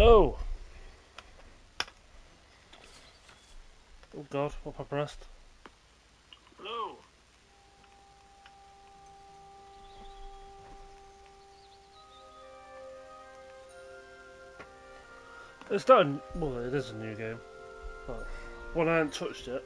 Hello! Oh god, what have I pressed? Hello! It's not well, it is a new game, but when I hadn't touched it,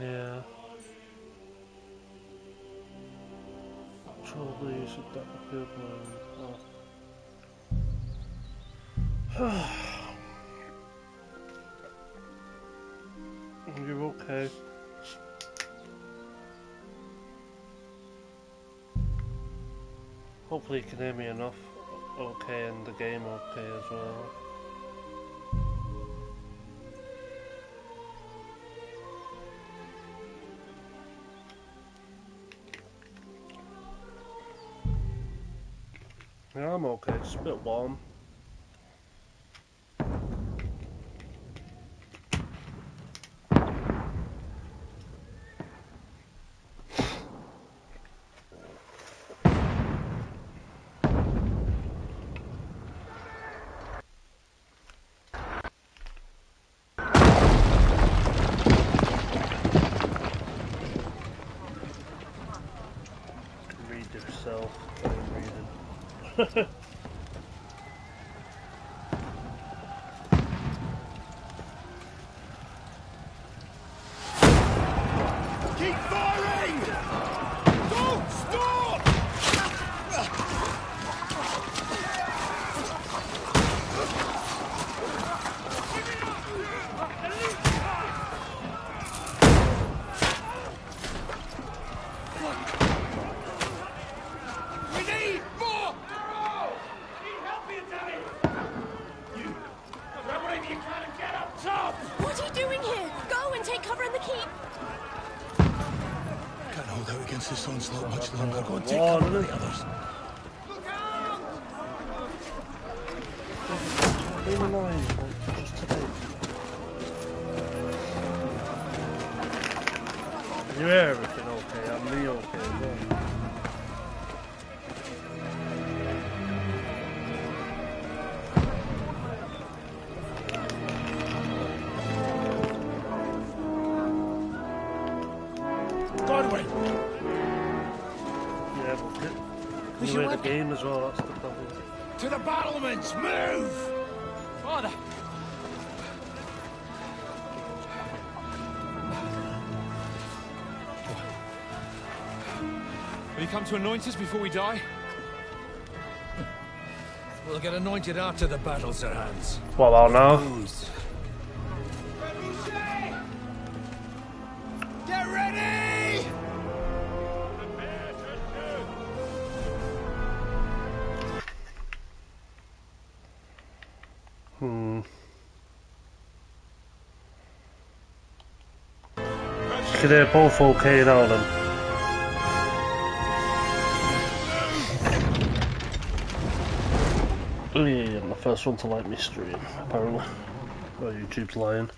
yeah. Probably should that appear oh. You're okay. Hopefully you can hear me enough okay and the game okay as well. Yeah, I'm okay, it's a bit warm. Read yourself, read it. Keep firing! Don't stop! We need more! I need help here, Danny! You grab whatever you can and get up top! What are you doing here? Go and take cover in the keep. Can't hold out against this onslaught much longer. Go and take cover with the others. Look out! Being annoying, but just today. You hear everything okay? I'm me okay as well. Godwin! Yeah, but you the game as well, that's the problem. To the battlements! Move! Father! Will you come to anoint us before we die? We'll get anointed after the battle, Sir Hans. What about now? Get ready! So they're both okay now then. Oh yeah, I'm the first one to like me stream, apparently. Oh, YouTube's lying.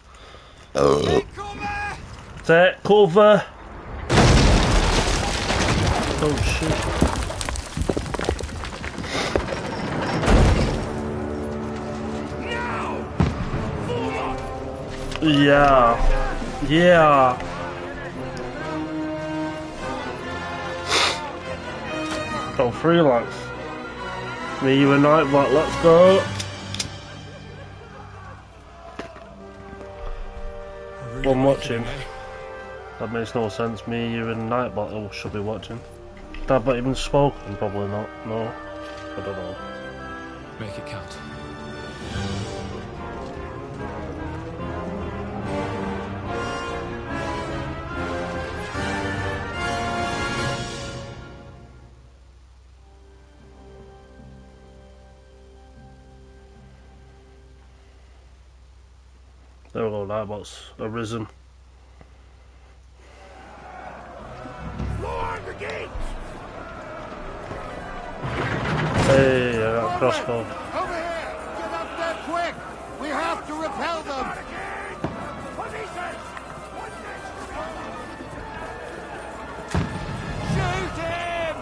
Take cover! Take cover! Oh shit. Yeah. Yeah. Oh, freelance. Me, you, and Nightbot, let's go. I'm watching. That makes no sense. Me, you, and Nightbot should be watching. Have I even spoken? Probably not. No. I don't know. Make it count. There we go, Nightbot's arisen. crossbow. Over here! Get up there quick! We have to repel them! Shoot him!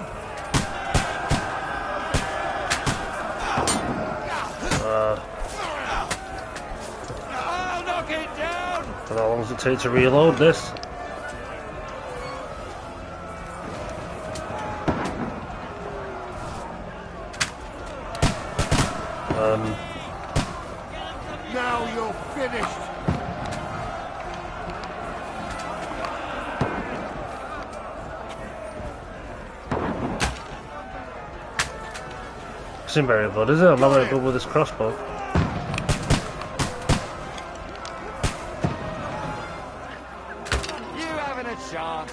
I'll knock it down! How long does it take to reload this? Now you're finished! Isn't very good, is it? I'm not very good with this crossbow. You haven't a chance!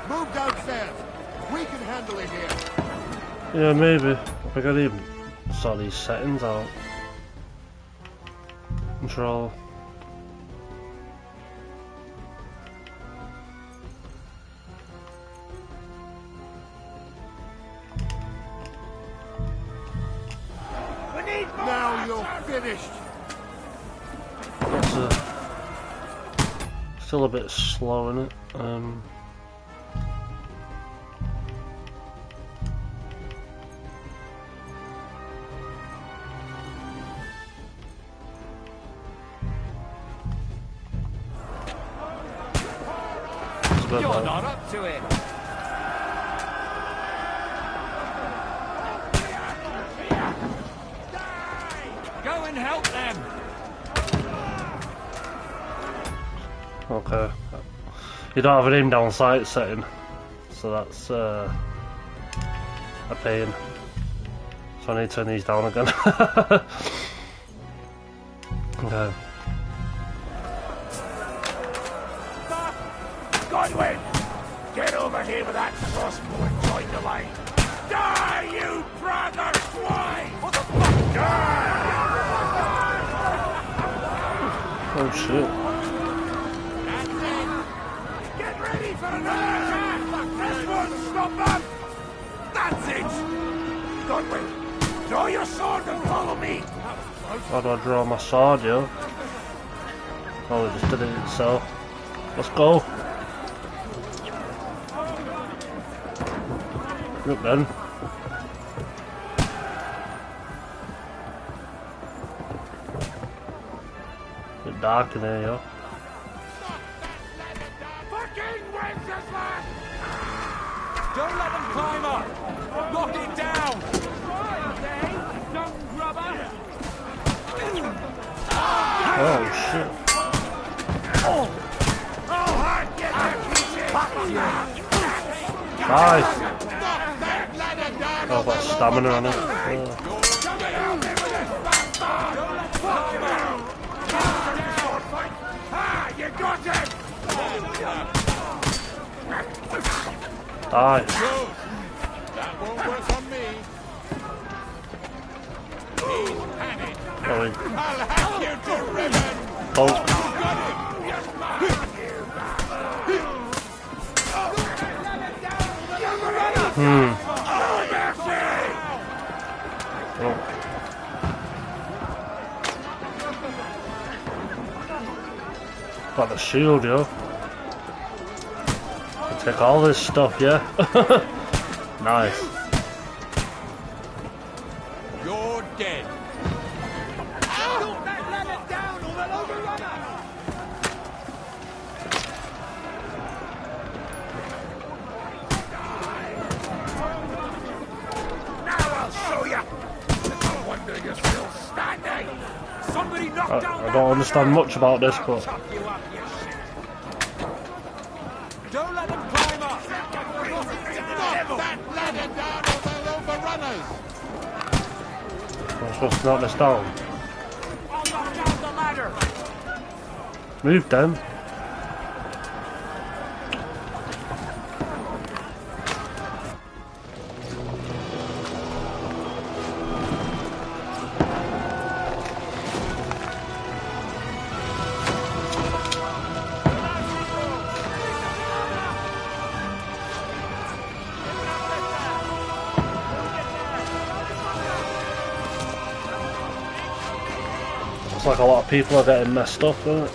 Move downstairs. We can handle it here. Yeah, maybe. If I could even sort these settings out. Control. We need more. Now you're finished. That's still a bit slow in it. You're not up to it. Go and help them. Okay. You don't have an aim down sight setting, so that's a pain. So I need to turn these down again. Okay. Godwin, get over here with that crossbow and join the line. Die, you brother swine! What the fuck? Oh shit. That's it. Get ready for another attack. This won't stop them. That's it. Godwin, draw your sword and follow me. How do I draw my sword, yo? Oh, it just did it itself. Let's go. Look then. Bit dark in there, yo. Fucking Wenceslas! Don't let them climb up. Knock it down. Dumb grubber. Oh shit. Oh, hard get their pieces. Nice. Oh, I've got stamina on it. You got him! Die. That won't work on me. He's panicked. Going. I'll have you to ribbons! Oh. Got him! Yes, man! Oh. Got the shield, yo. Take all this stuff, yeah? Nice. You're dead. Don't let it down or they'll overrun us! Now I'll show you! It's no wonder you're still standing! Somebody knock down I don't understand much about this, but Chop you up, you shit! Don't let them climb up! Knock that ladder down or they'll overrun us! I'm supposed to knock this down. I'll knock down the ladder! Move them. like a lot of people are getting messed up, isn't it?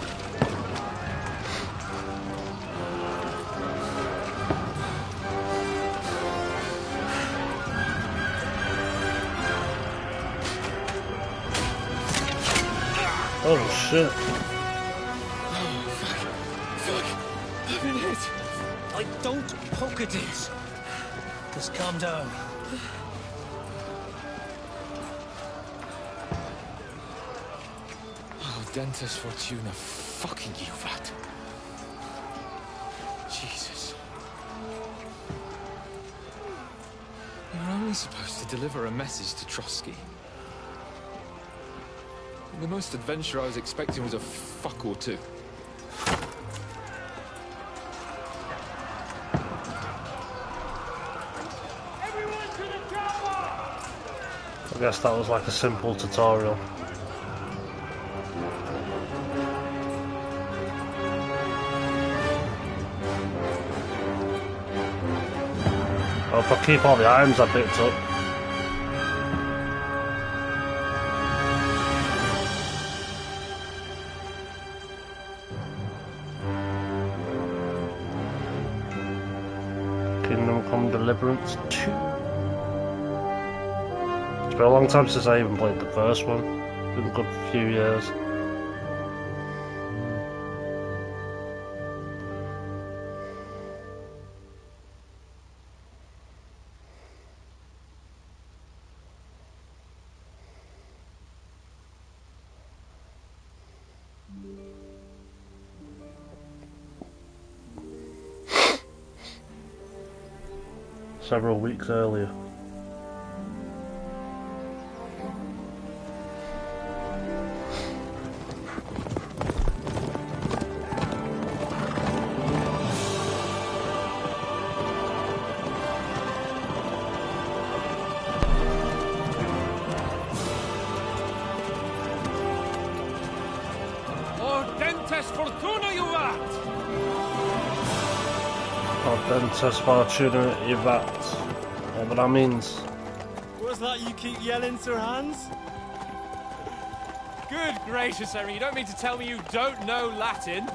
Oh shit. Fuck. I've been hit. Don't poke at it. Just calm down. Oh, Dentes Fortuna, fucking you, vat. Jesus. You were only supposed to deliver a message to Trotsky. The most adventure I was expecting was a fuck or two. Everyone to the chopper! I guess that was like a simple tutorial. Oh, if I keep all the items I picked up. Kingdom Come Deliverance 2. It's been a long time since I even played the first one. It's been a good few years. Several weeks earlier. Dentes Fortuna, you vat! Dentes Fortuna Ivat. Whatever that means. What's that you keep yelling, Sir Hans? Good gracious, Henry, you don't mean to tell me you don't know Latin?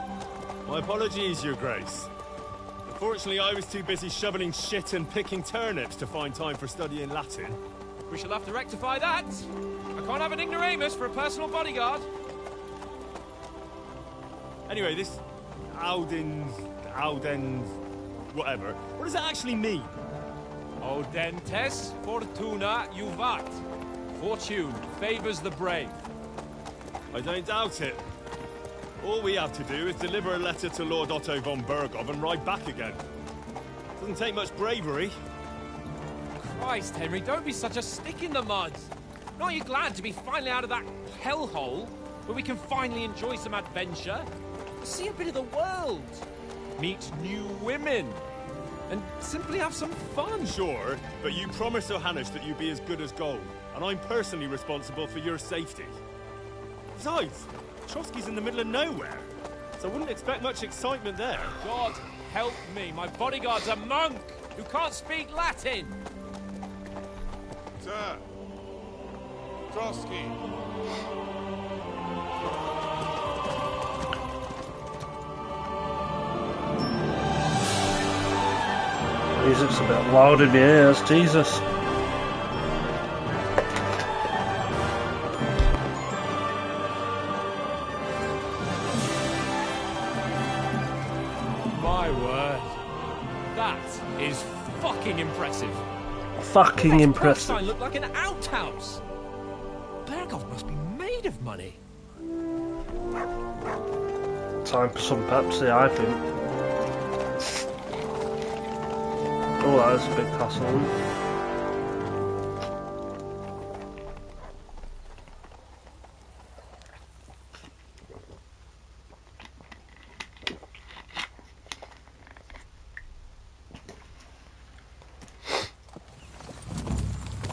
My apologies, Your Grace. Unfortunately, I was too busy shoveling shit and picking turnips to find time for studying Latin. We shall have to rectify that. I can't have an ignoramus for a personal bodyguard. Anyway, this Audens, whatever. What does that actually mean? Dentes Fortuna Juvat. Fortune favours the brave. I don't doubt it. All we have to do is deliver a letter to Lord Otto von Bergov and ride back again. Doesn't take much bravery. Christ, Henry, don't be such a stick in the mud. Aren't you glad to be finally out of that hellhole where we can finally enjoy some adventure? See a bit of the world. Meet new women. And simply have some fun. Sure, but you promised Johannes that you'd be as good as gold, and I'm personally responsible for your safety. Besides, Trotsky's in the middle of nowhere, so I wouldn't expect much excitement there. God help me, my bodyguard's a monk who can't speak Latin. Sir! Trotsky! Music's a bit loud in my ears, Jesus. My word. That is fucking impressive. Fucking impressive. That looked like an outhouse. Bergov must be made of money. Time for some Pepsi, I think. Oh, that is a big castle.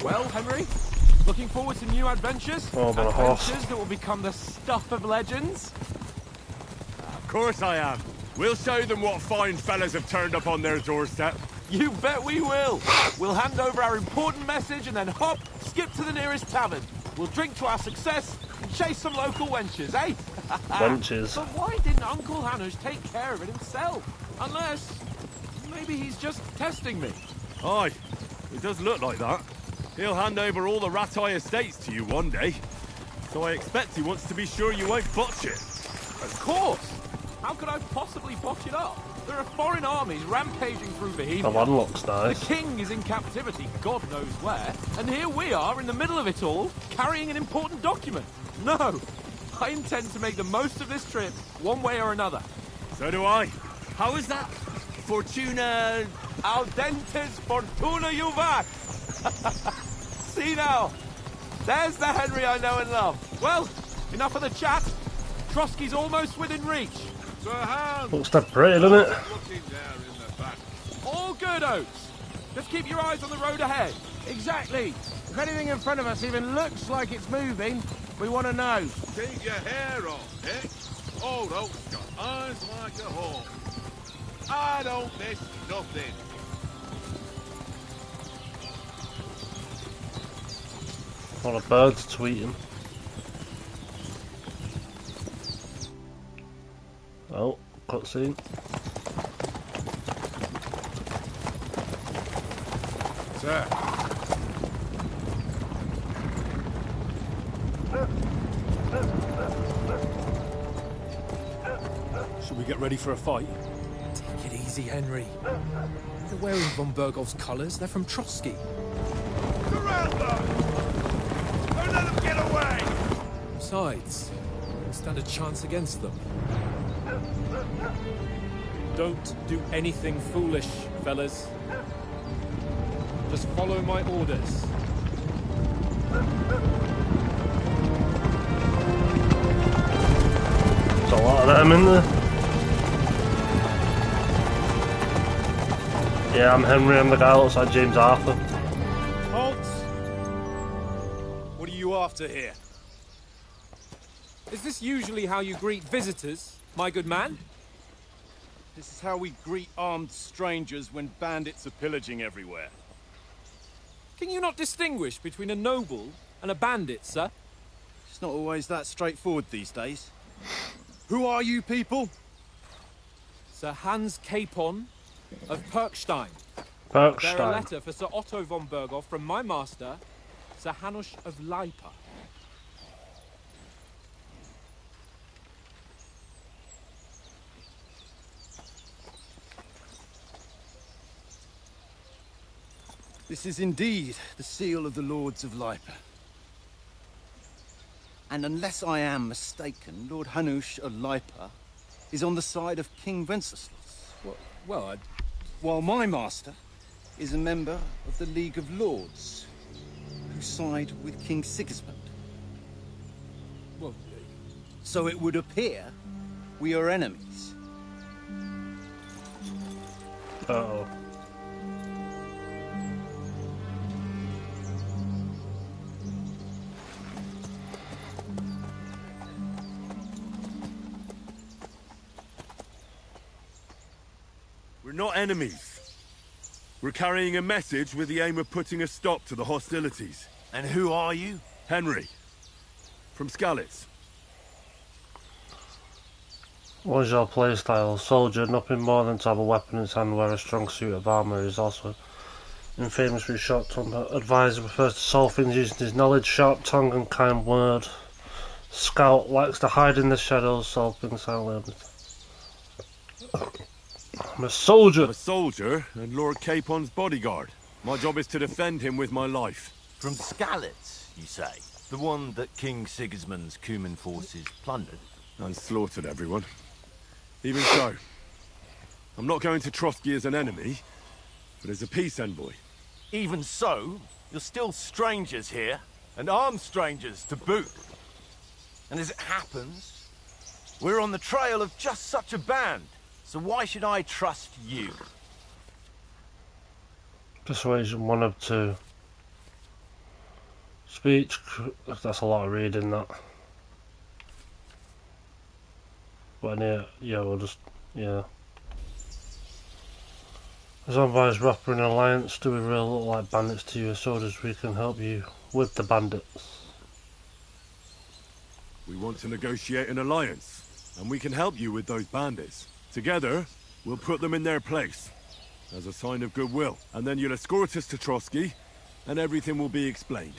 Well, Henry, looking forward to new adventures? Oh, but a horse. Adventures that will become the stuff of legends? Of course I am. We'll show them what fine fellas have turned up on their doorstep. You bet we will. We'll hand over our important message and then hop, skip to the nearest tavern. We'll drink to our success and chase some local wenches, eh? Wenches. But why didn't Uncle Hanush take care of it himself? Unless, maybe he's just testing me. Aye, it does look like that. He'll hand over all the Ratai estates to you one day. So I expect he wants to be sure you won't botch it. Of course! How could I possibly botch it up? There are foreign armies rampaging through Bohemia. The one looks nice. The king is in captivity, God knows where, and here we are in the middle of it all, carrying an important document. No, I intend to make the most of this trip, one way or another. So do I. How is that? Fortuna... Audentes fortuna juvat! See now, there's the Henry I know and love. Well, enough of the chat. Trotsky's almost within reach. Sir Hans! Looks dead pretty, doesn't it? Looking there in the back. All good, Oates. Just keep your eyes on the road ahead. Exactly. If anything in front of us even looks like it's moving, we want to know. Take your hair off, eh? Old Oak's got eyes like a hawk. I don't miss nothing. A lot of birds tweeting. Oh, cutscene. Sir. Should we get ready for a fight? Take it easy, Henry. They're wearing von Bergov's colours. They're from Trotsky. Surround them! Don't let them get away! Besides, we stand a chance against them. Don't do anything foolish, fellas. Just follow my orders. There's a lot of them in there. Yeah, I'm Henry, I'm the guy that looks like James Arthur. Halt! What are you after here? Is this usually how you greet visitors, my good man? This is how we greet armed strangers when bandits are pillaging everywhere. Can you not distinguish between a noble and a bandit, sir? It's not always that straightforward these days. Who are you people? Sir Hans Capon of Perkstein. Bear a Perkstein. letter for Sir Otto von Berghoff from my master, Sir Hanush of Leipa. This is indeed the seal of the Lords of Leipa. And unless I am mistaken, Lord Hanush of Leipa is on the side of King Wenceslas. Well, While my master is a member of the League of Lords, who side with King Sigismund. well, So it would appear we are enemies. Uh-oh. We're not enemies. We're carrying a message with the aim of putting a stop to the hostilities. And who are you? Henry. From Skalitz. What is your playstyle? Soldier, nothing more than to have a weapon in his hand, wear a strong suit of armour. He's also infamous with short tongue. Advisor prefers to solve things using his knowledge, sharp tongue and kind word. Scout likes to hide in the shadows, solve things silently. I'm a soldier! I'm a soldier and Lord Capon's bodyguard. My job is to defend him with my life. From Skalitz, you say? The one that King Sigismund's Cuman forces plundered? And slaughtered everyone. Even so, I'm not going to Trotsky as an enemy, but as a peace envoy. Even so, you're still strangers here, and armed strangers to boot. And as it happens, we're on the trail of just such a band, so why should I trust you? Persuasion 1 of 2. Speech, that's a lot of reading, that. But yeah, we'll just, yeah. As advised, we're in an alliance. Do we really look like bandits to you? As soldiers, we can help you with the bandits. We want to negotiate an alliance, and we can help you with those bandits. Together, we'll put them in their place, as a sign of goodwill. And then you'll escort us to Trotsky, and everything will be explained.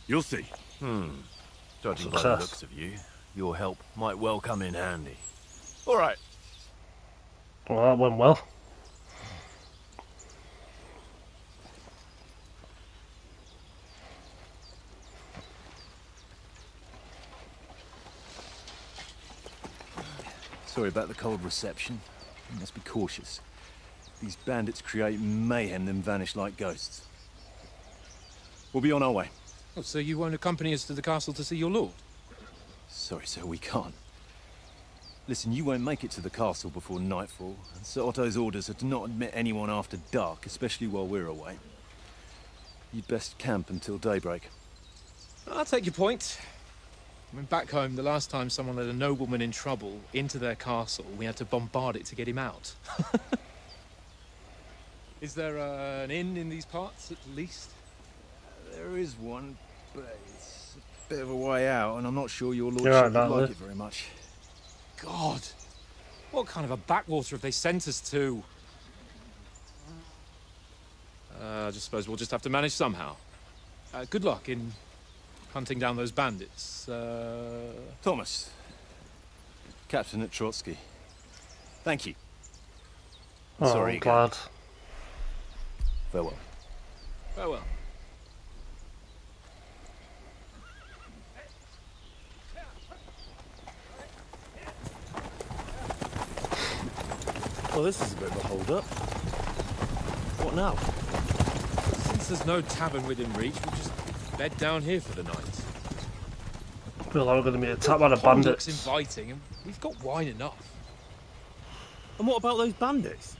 You'll see. Judging by the looks of you, your help might well come in handy. All right. Well, that went well. Sorry about the cold reception. You must be cautious. These bandits create mayhem, then vanish like ghosts. We'll be on our way. Oh, so you won't accompany us to the castle to see your lord? Sorry, sir, we can't. Listen, you won't make it to the castle before nightfall, and Sir Otto's orders are to not admit anyone after dark, especially while we're away. You'd best camp until daybreak. I'll take your point. I mean, back home, the last time someone let a nobleman in trouble into their castle, we had to bombard it to get him out. Is there an inn in these parts, at least? There is one, but it's a bit of a way out, and I'm not sure your lordship would like it very much. God! What kind of a backwater have they sent us to? I just suppose we'll just have to manage somehow. Good luck in hunting down those bandits. Thomas, Captain at Trotsky. Thank you. Oh, Sorry, I'm glad. Farewell. Farewell. Well, this is a bit of a hold-up. What now? Since there's no tavern within reach, we'll just bed down here for the night. I feel like we're going to be attacked by the Pond looks bandits. inviting, and we've got wine enough. And what about those bandits?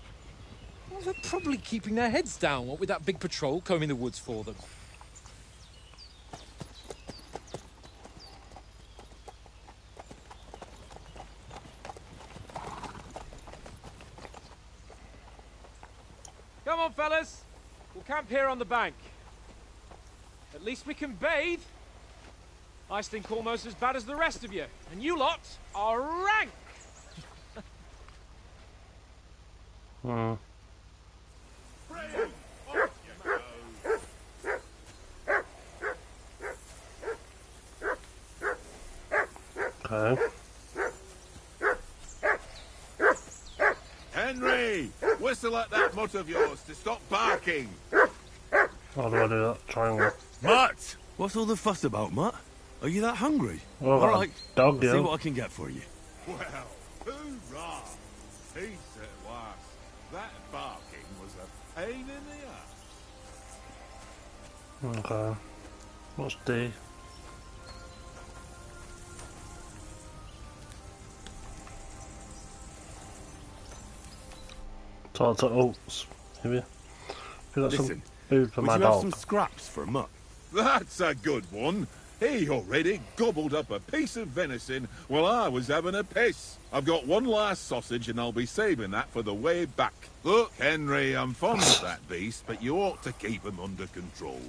Well, they're probably keeping their heads down, what with that big patrol combing the woods for them. Come on, fellas. We'll camp here on the bank. At least we can bathe. I stink almost as bad as the rest of you. And you lot are rank! Okay. Henry! Whistle at that mutt of yours to stop barking! How do I do that? Triangle. Mutt! What's all the fuss about, Mutt? Are you that hungry? Oh, All right, dog, see yeah. what I can get for you. Well, hoorah! Peace at last. That barking was a pain in the ass. Okay. What's D? Talk to Oats. Have you got some Listen, food for would my you have dog? some scraps for Mutt? That's a good one. He already gobbled up a piece of venison while I was having a piss. I've got one last sausage and I'll be saving that for the way back. Look, Henry, I'm fond of that beast, but you ought to keep him under control.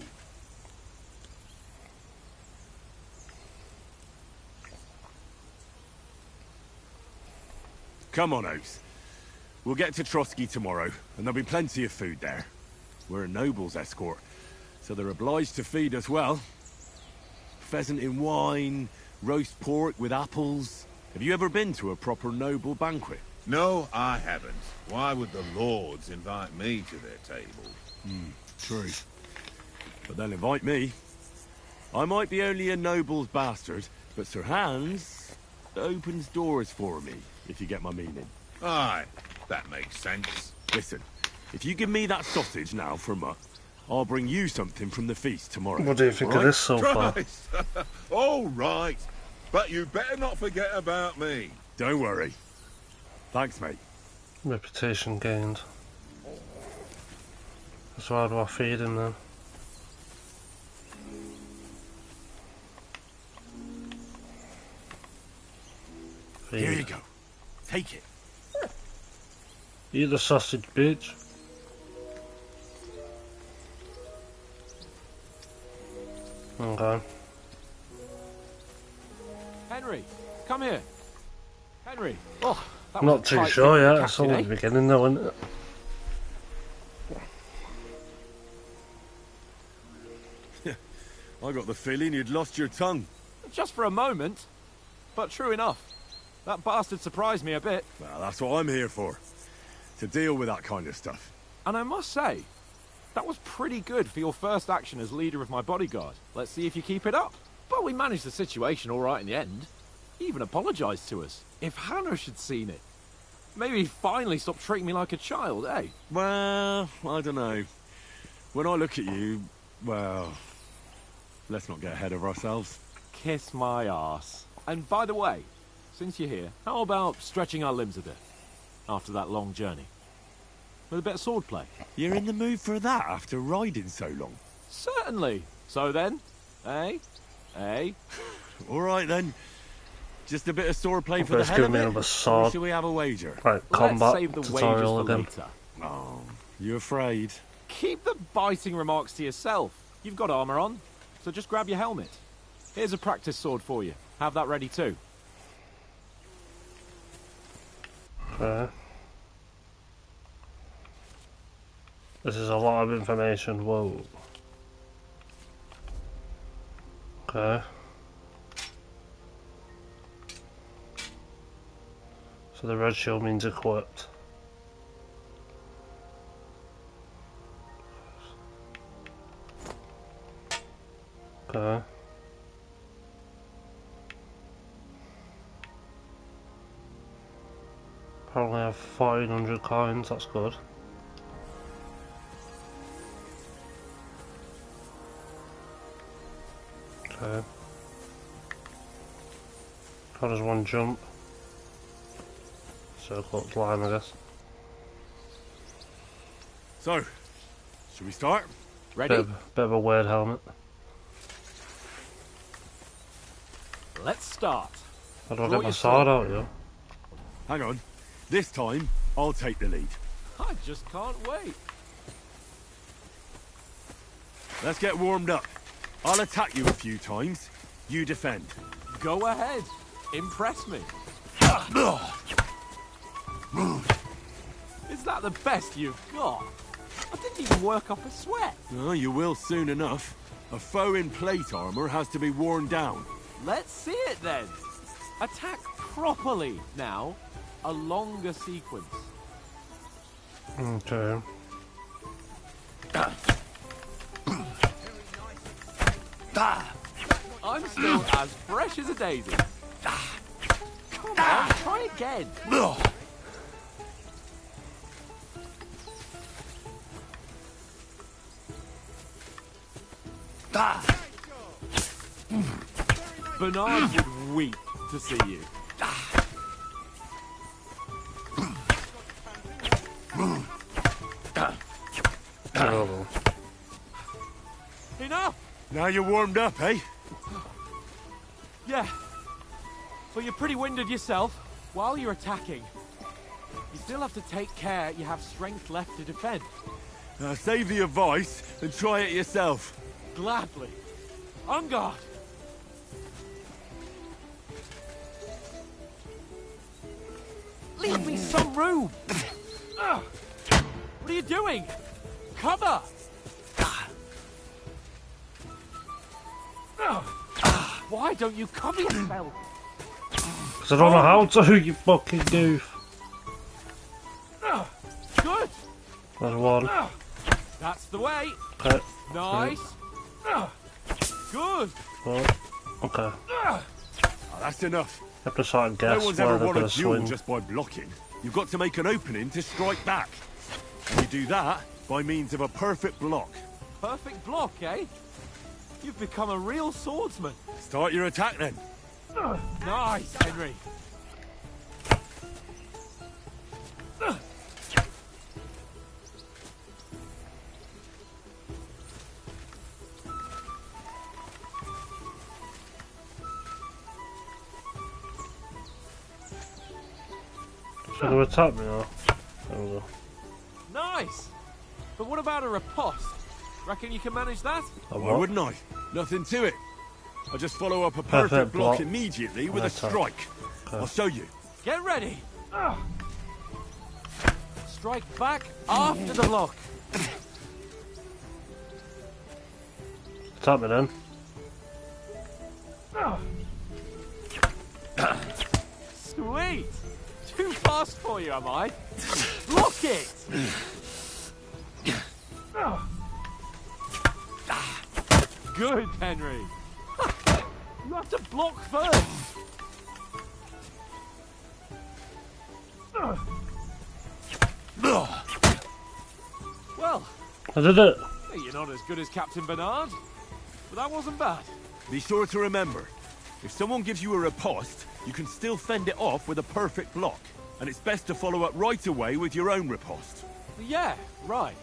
Come on, Oaks. We'll get to Trotsky tomorrow, and there'll be plenty of food there. We're a noble's escort, so they're obliged to feed us well. Pheasant in wine, roast pork with apples. Have you ever been to a proper noble banquet? No, I haven't. Why would the lords invite me to their table? True. But they'll invite me. I might be only a noble's bastard, but Sir Hans opens doors for me, if you get my meaning. Aye, that makes sense. Listen, if you give me that sausage now for Mutt, I'll bring you something from the feast tomorrow. What do you think All of right? this so far? Christ! All right, but you better not forget about me. Don't worry. Thanks, mate. Reputation gained. So how do I feed him then? Feed. Here you go. Take it. Eat the sausage, bitch. Okay. Henry, come here. Henry. Oh, that I'm was not a too tight sure fit yet. with the It's only captain, the beginning though, isn't it? I got the feeling you'd lost your tongue. Just for a moment. But true enough. That bastard surprised me a bit. Well, that's what I'm here for. To deal with that kind of stuff. And I must say, that was pretty good for your first action as leader of my bodyguard. Let's see if you keep it up. But we managed the situation all right in the end. He even apologised to us. If Hannah had seen it, maybe he'd finally stop treating me like a child, eh? Well, I don't know. When I look at you, well, let's not get ahead of ourselves. Kiss my arse. And by the way, since you're here, how about stretching our limbs a bit after that long journey? With a bit of swordplay. You're in the mood for that after riding so long? Certainly. So then, eh? Eh? All right then. Just a bit of swordplay for the First hell give of me it? another Or sword. shall we have a wager? Right, Let's combat save the wages tutorial for again. later. Oh, you afraid? Keep the biting remarks to yourself. You've got armour on, so just grab your helmet. Here's a practice sword for you. Have that ready too. Okay. This is a lot of information. Whoa. Okay. So the red shield means equipped. Okay. Apparently I have 1400 coins, that's good. Okay. How does one jump? Circle up the line, I guess. So, should we start? Ready? Bit of a weird helmet. Let's start. How do I Draw get my your sword sword. out, yo? Hang on. This time, I'll take the lead. I just can't wait. Let's get warmed up. I'll attack you a few times. You defend. Go ahead. Impress me. Is that the best you've got? I didn't even work up a sweat. Oh, you will soon enough. A foe in plate armor has to be worn down. Let's see it then. Attack properly now. A longer sequence. Okay. I'm still as fresh as a daisy. Come on, try again. Bernard would weep to see you. Oh. Enough! Now you're warmed up, eh? Yeah. But you're pretty winded yourself. While you're attacking, you still have to take care you have strength left to defend. Save the advice and try it yourself. Gladly. On guard. Leave me some room! What are you doing? Cover! Why don't you cover yourself? Because I don't know how to, you fucking goof. Good! There's one. That's the way. Okay. Nice. Good. Well, okay. Oh, that's enough. I have to sort of No guess one's where ever they're won a going to duel swing. just by blocking. You've got to make an opening to strike back. And you do that by means of a perfect block. Perfect block, eh? You've become a real swordsman. Start your attack then. Nice, Henry. So they attack me now. There we go. Nice. But what about a riposte? Reckon you can manage that? A Why what? wouldn't I? Nothing to it. I just follow up a Perfect perfect block block. immediately with a Attack. strike. Okay. I'll show you. Get ready. Strike back after the block. Attack me then. Sweet. Too fast for you, am I? Block it. Good, Henry. You have to block first. Well, I did it. you're not as good as Captain Bernard, but that wasn't bad. Be sure to remember, if someone gives you a riposte, you can still fend it off with a perfect block. And it's best to follow up right away with your own riposte. Yeah, right.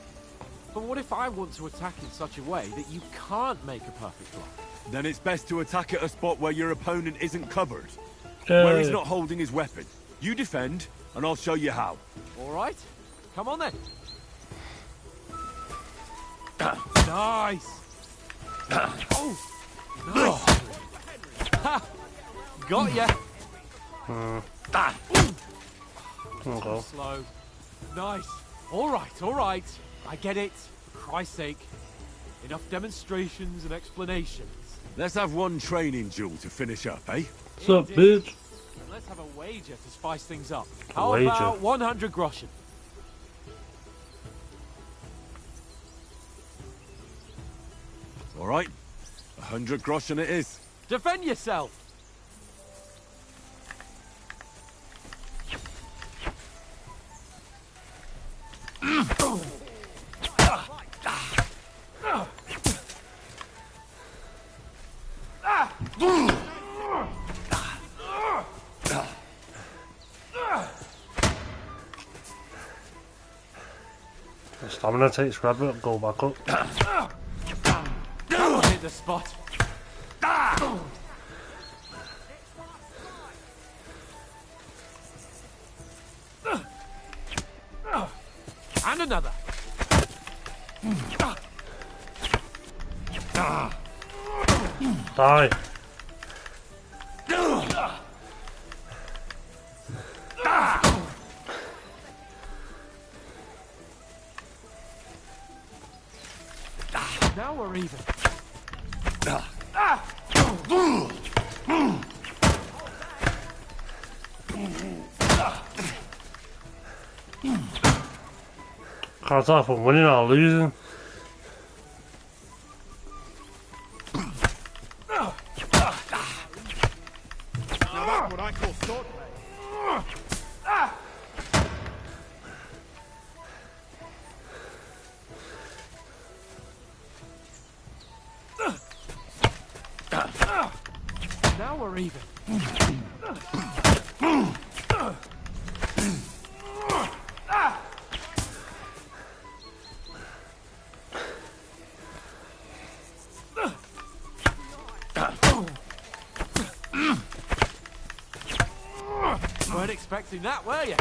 But what if I want to attack in such a way that you can't make a perfect block? Then it's best to attack at a spot where your opponent isn't covered. Where he's Yay. not holding his weapon. You defend, and I'll show you how. All right, come on then. Nice. Oh, nice. Ha! Got ya. Okay. Slow. Nice. All right. I get it. For Christ's sake. Enough demonstrations and explanations. Let's have one training duel to finish up, eh? What's up, bitch? And let's have a wager to spice things up. How Wager. about 100 groschen? All right. 100 groschen it is. Defend yourself. The stamina takes forever to go back up. That one hit the spot. And another. Die. Now we're even. Can't tell if I'm winning or losing. Now that's what I call sword play. Now we're even. Weren't expecting that, were you?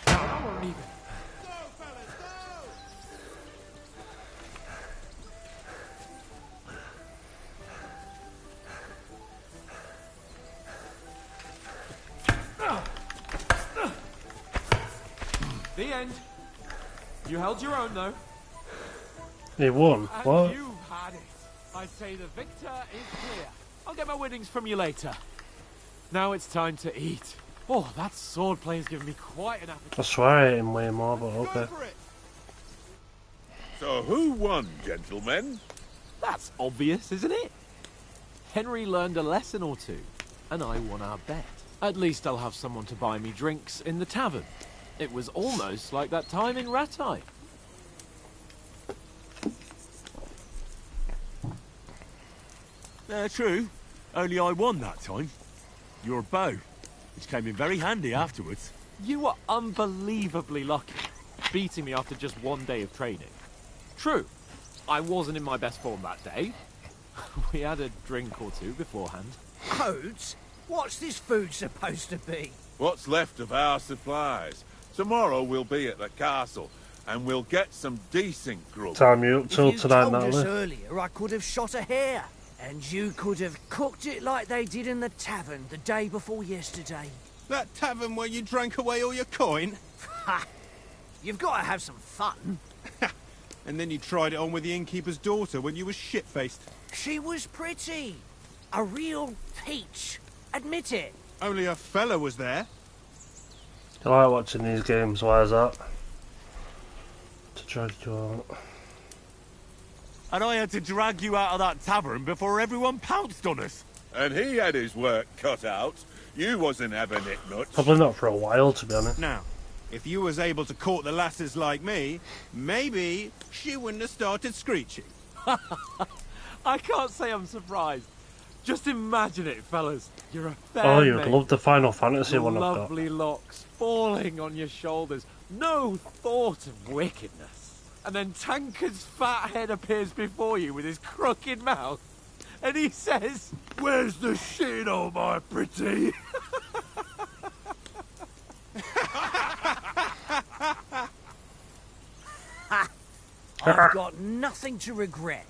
Now we're even. The end. You held your own, though. He won. And What? you've had it. I'd say the victor is clear. I'll get my winnings from you later. Now it's time to eat. Oh, that sword play has given me quite an appetite. I swear I hate him way more, but okay. So who won, gentlemen? That's obvious, isn't it? Henry learned a lesson or two, and I won our bet. At least I'll have someone to buy me drinks in the tavern. It was almost like that time in Rattay. True. Only I won that time. Your bow, which came in very handy afterwards. You were unbelievably lucky, beating me after just one day of training. True, I wasn't in my best form that day. We had a drink or two beforehand. Oats? What's this food supposed to be? What's left of our supplies. Tomorrow we'll be at the castle, and we'll get some decent grub. Time you up till If you tonight, told us Natalie. earlier, I could have shot a hare. And you could have cooked it like they did in the tavern the day before yesterday. That tavern where you drank away all your coin? Ha! You've got to have some fun. And then you tried it on with the innkeeper's daughter when you were shit-faced. She was pretty. A real peach. Admit it. Only a fella was there. I like watching these games, why is that? To drag you out. And I had to drag you out of that tavern before everyone pounced on us. And he had his work cut out. You wasn't having it much. Probably not for a while, to be honest. Now, if you was able to court the lasses like me, maybe she wouldn't have started screeching. I can't say I'm surprised. Just imagine it, fellas. You're a fair Oh, you'd mate. love the Final Fantasy one I've got. Lovely locks falling on your shoulders. No thought of wickedness. And then Tankard's fat head appears before you with his crooked mouth. And he says, "Where's the shit, oh my pretty?" I've got nothing to regret.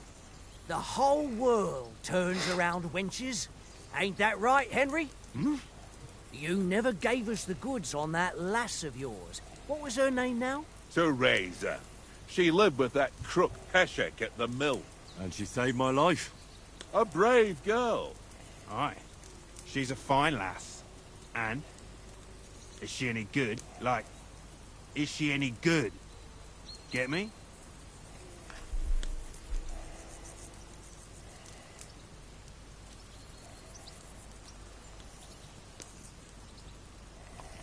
The whole world turns around wenches. Ain't that right, Henry? Hmm? You never gave us the goods on that lass of yours. What was her name now? Teresa. She lived with that crook Peshek at the mill. And she saved my life. A brave girl. Aye. She's a fine lass. And? Is she any good? Like, is she any good? Get me?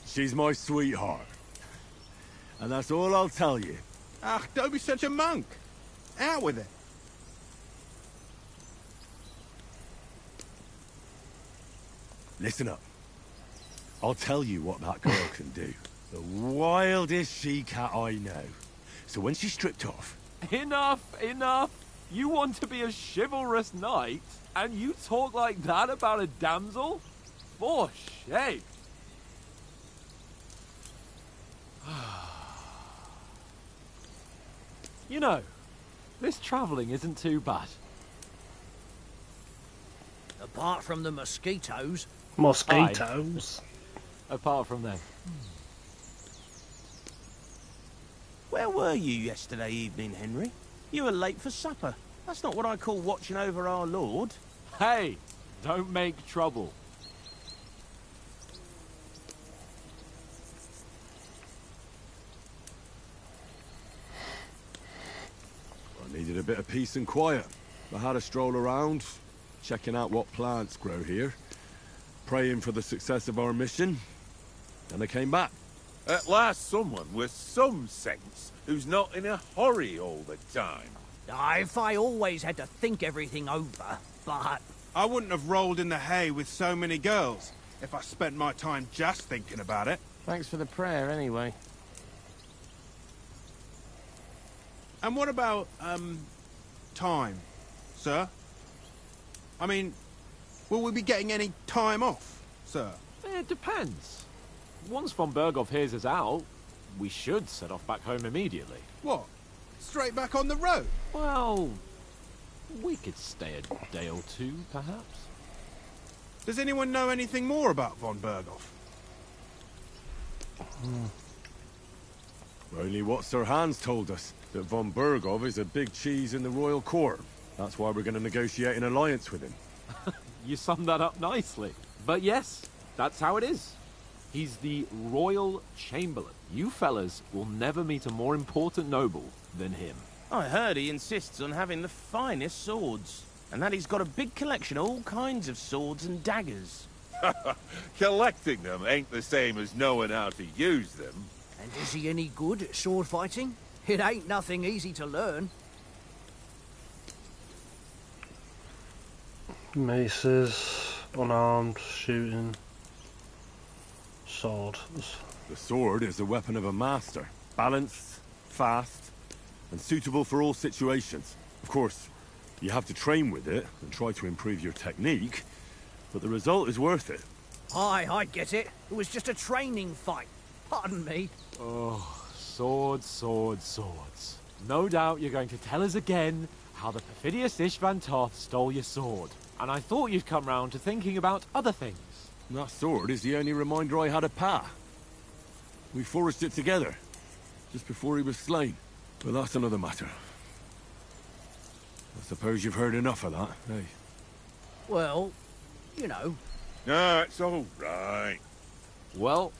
She's my sweetheart. And that's all I'll tell you. Ah, don't be such a monk. Out with it. Listen up. I'll tell you what that girl can do. The wildest she-cat I know. So when she's stripped off... Enough, enough. You want to be a chivalrous knight, and you talk like that about a damsel? For shame. You know, this travelling isn't too bad. Apart from the mosquitoes. Mosquitoes? Apart from them. Where were you yesterday evening, Henry? You were late for supper. That's not what I call watching over our lord. Hey, don't make trouble. I needed a bit of peace and quiet. I had a stroll around, checking out what plants grow here, praying for the success of our mission, and I came back. At last someone with some sense who's not in a hurry all the time. If I always had to think everything over, but... I wouldn't have rolled in the hay with so many girls if I spent my time just thinking about it. Thanks for the prayer, anyway. And what about, time, sir? I mean, will we be getting any time off, sir? It depends. Once von Berghoff hears us out, we should set off back home immediately. What? Straight back on the road? Well, we could stay a day or two, perhaps. Does anyone know anything more about von Berghoff? Only what Sir Hans told us, that von Berghoff is a big cheese in the royal court. That's why we're going to negotiate an alliance with him. You summed that up nicely. But yes, that's how it is. He's the Royal Chamberlain. You fellas will never meet a more important noble than him. I heard he insists on having the finest swords, and that he's got a big collection of all kinds of swords and daggers. Collecting them ain't the same as knowing how to use them. And is he any good at sword fighting? It ain't nothing easy to learn. Maces, unarmed, shooting, swords. The sword is the weapon of a master. Balanced, fast, and suitable for all situations. Of course, you have to train with it and try to improve your technique, but the result is worth it. Aye, I get it. It was just a training fight. Pardon me. Oh, swords, swords, swords. No doubt you're going to tell us again how the perfidious Ishvan Toth stole your sword. And I thought you'd come round to thinking about other things. That sword is the only reminder I had of Pa. We forged it together, just before he was slain. But that's another matter. I suppose you've heard enough of that, eh? Well, you know. No, it's all right. Well,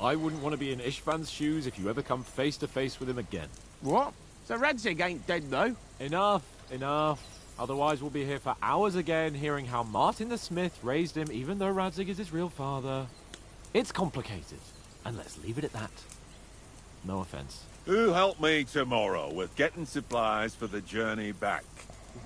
I wouldn't want to be in Ishvan's shoes if you ever come face to face with him again. What? So Radzig ain't dead, though? Enough, enough. Otherwise we'll be here for hours again hearing how Martin the Smith raised him even though Radzig is his real father. It's complicated, and let's leave it at that. No offense. Who'll help me tomorrow with getting supplies for the journey back?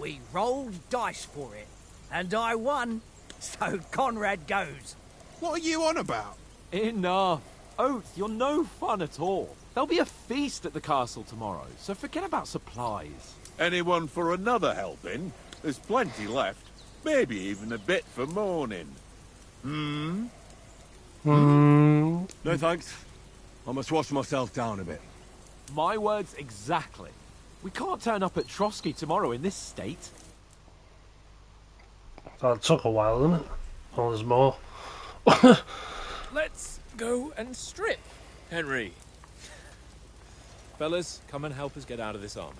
We rolled dice for it, and I won. So Conrad goes. What are you on about? Enough. Oath, you're no fun at all. There'll be a feast at the castle tomorrow, so forget about supplies. Anyone for another helping? There's plenty left. Maybe even a bit for morning. No thanks. I must wash myself down a bit. My words exactly. We can't turn up at Trotsky tomorrow in this state. That took a while, didn't it? Oh, there's more. Let's go and strip, Henry. Fellas, come and help us get out of this armor.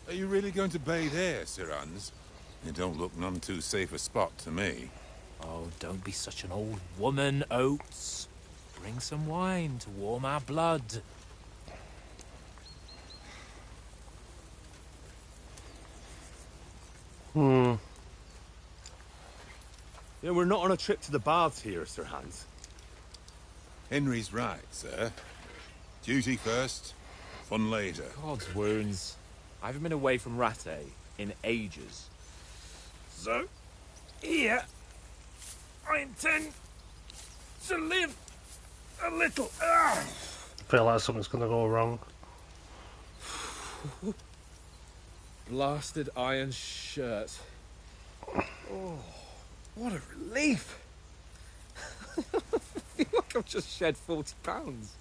Are you really going to bathe here, Sir Hans? It don't look none too safe a spot to me. Oh, don't be such an old woman, Oates. Bring some wine to warm our blood. Yeah, we're not on a trip to the baths here, Sir Hans. Henry's right, sir. Duty first, fun later. God's wounds. I haven't been away from Rattay in ages. So, here, I intend to live a little. I feel like something's gonna go wrong. Blasted iron shirt. Oh, what a relief! I feel like I've just shed 40 pounds.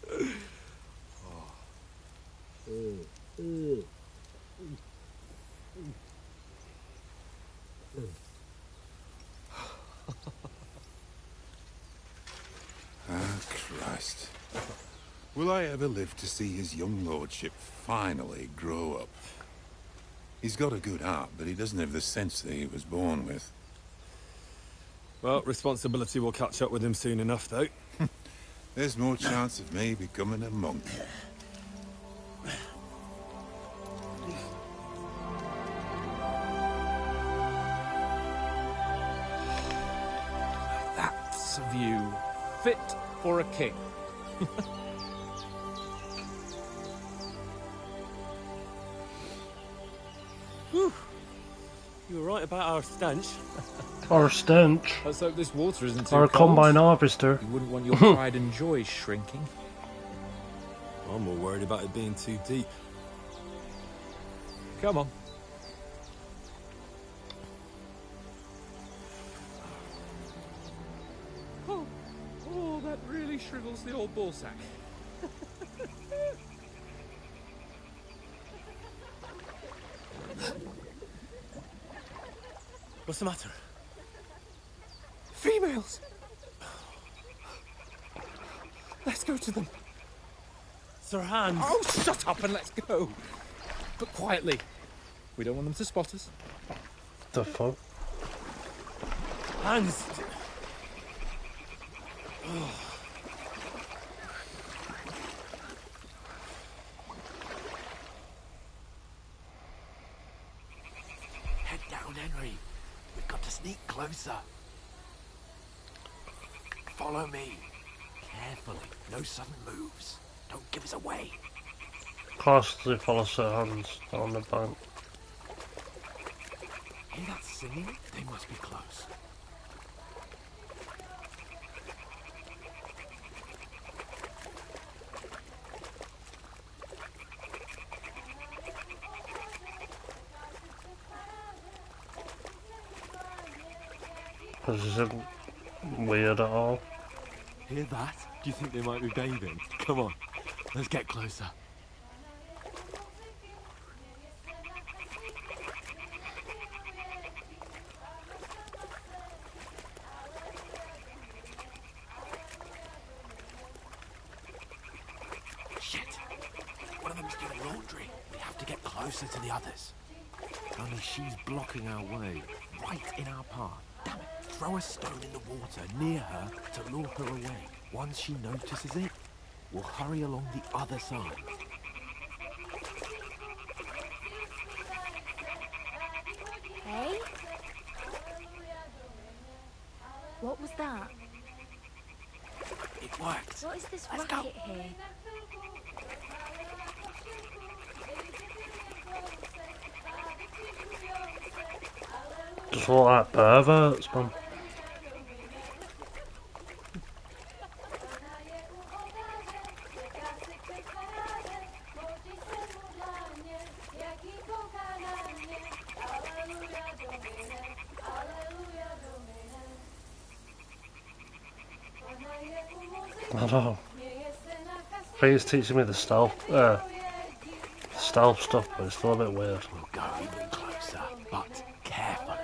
Ah, Christ. Will I ever live to see his young lordship finally grow up? He's got a good heart, but he doesn't have the sense that he was born with. Well, responsibility will catch up with him soon enough, though. There's more chance of me becoming a monk. That's a view fit for a king. Whew. You were right about our stench. Or a stench. Let's hope this water isn't too Or a cold. combine harvester. You wouldn't want your pride and joy shrinking. I'm more worried about it being too deep. Come on. Oh, that really shrivels the old ball sack. What's the matter? Females! Let's go to them. Sir Hans! Oh, shut up and let's go. But quietly. We don't want them to spot us. The fuck? Hans! Head down, Henry. We've got to sneak closer. Follow me. Carefully. No sudden moves. Don't give us away. Cautiously follow Sir Hans down the bank. Hear that singing? They must be close. This isn't weird at all. Hear that? Do you think they might be bathing? Come on, let's get closer. Shit! One of them's doing laundry. We have to get closer to the others. Only she's blocking our way, right in our path. Damn it! Throw a stone in the water near her to lure her away. Once she notices it, we'll hurry along the other side. Hey? What was that? It worked. What is this Let's racket go. here? Just all like perverts, man. I don't know. I think it's teaching me the stealth stuff, but it's still a bit weird. We'll go even closer, but carefully.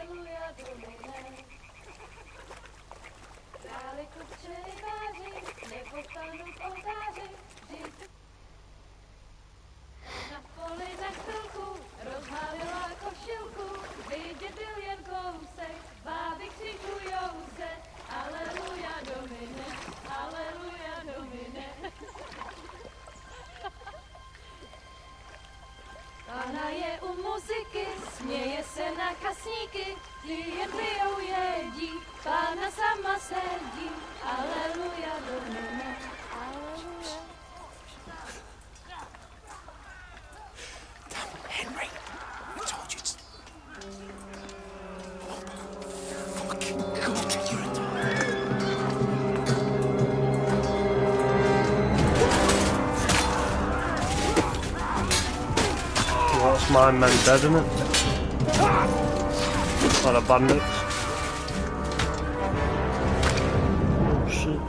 Pána je u muziky, směje se na kasníky, ty jen pijou jedí, Pána sama sedí, aleluja, domine, aleluja. Henry, I told you it's... Fucking God, you're a... That's my men dead, isn't it? Or the bandits. Oh shit.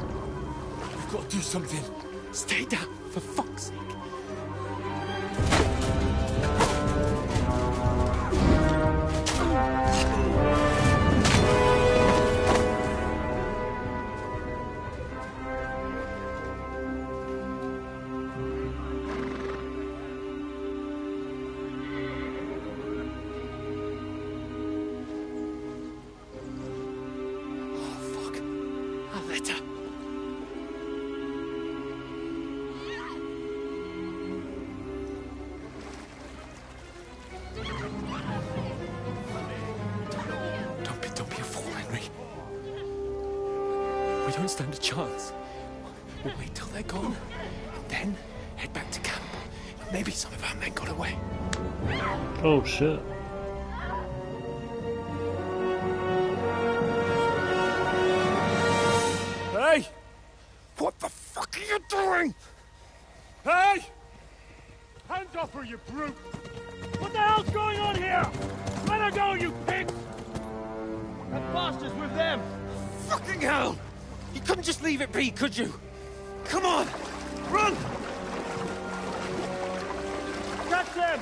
We've got to do something. Stay down, for fuck's sake. We don't stand a chance. We'll wait till they're gone, and then head back to camp. Maybe some of our men got away. Oh shit. Hey! What the fuck are you doing? Hey! Hands off her, you brute! What the hell's going on here? Let her go, you pigs! That bastard's with them! Fucking hell! You couldn't just leave it be, could you? Come on! Run! Catch them!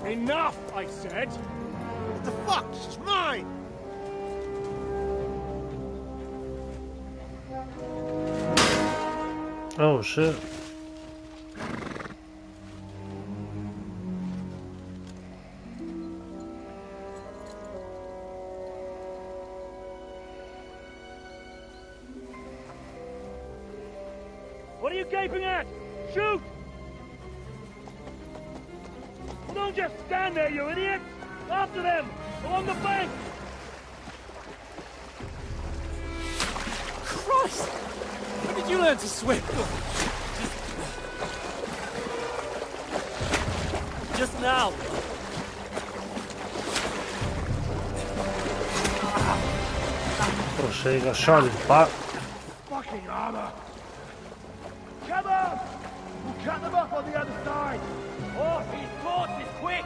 Enough, I said! What the fuck? It's mine! Oh shit. What are you gaping at? Shoot! Well, don't just stand there, you idiot! After them! Along the bank! Christ! When did you learn to swim? Just now! Oh shit, he got shot in his back. Fucking armor! Come on! We'll cut them off on the other side! Oh, these torches, quick!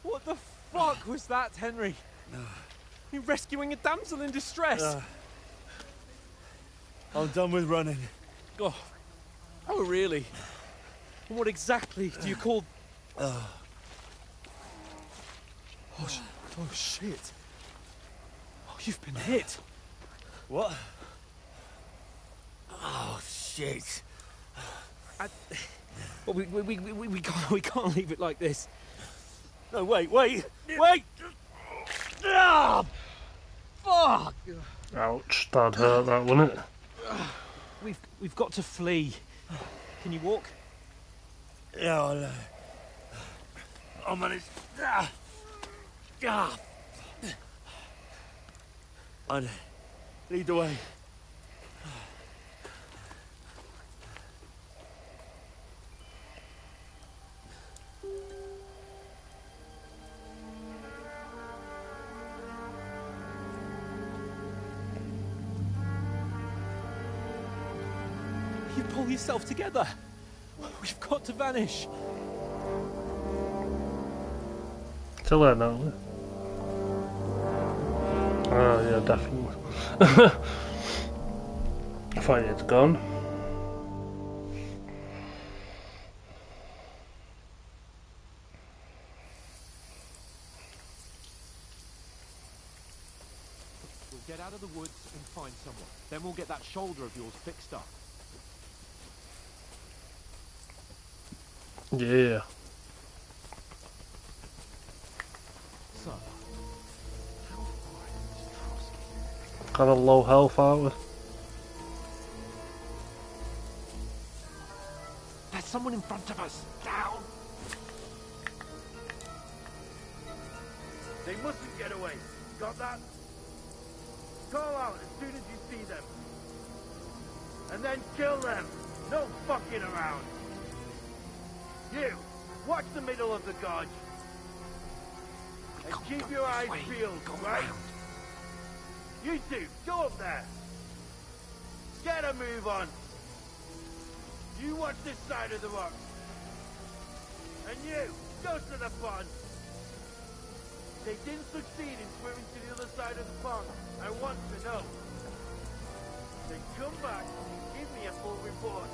What the fuck was that, Henry? You rescuing a damsel in distress? I'm done with running. Oh, really? And what exactly do you call... Oh, shit. Oh, you've been hit. What? Oh, shit. Well, we can't leave it like this. No, wait! Ah! Fuck! Ouch, that'd hurt, that, wouldn't it? We've got to flee. Can you walk? Yeah, I'll manage. I'd lead the way. You pull yourself together. We've got to vanish. Still there now, isn't it? Oh, yeah, definitely. I thought it's gone. We'll get out of the woods and find someone. Then we'll get that shoulder of yours fixed up. Yeah. So, how far is Trotsky? Kind of low health, aren't we? There's someone in front of us. Down. They mustn't get away. Got that? Call out as soon as you see them. And then kill them. No fucking around. You, watch the middle of the gorge. And keep your eyes peeled, right? You two, go up there. Get a move on. You watch this side of the rock. And you, go to the pond. They didn't succeed in swimming to the other side of the pond. I want to know. Then come back and give me a full report.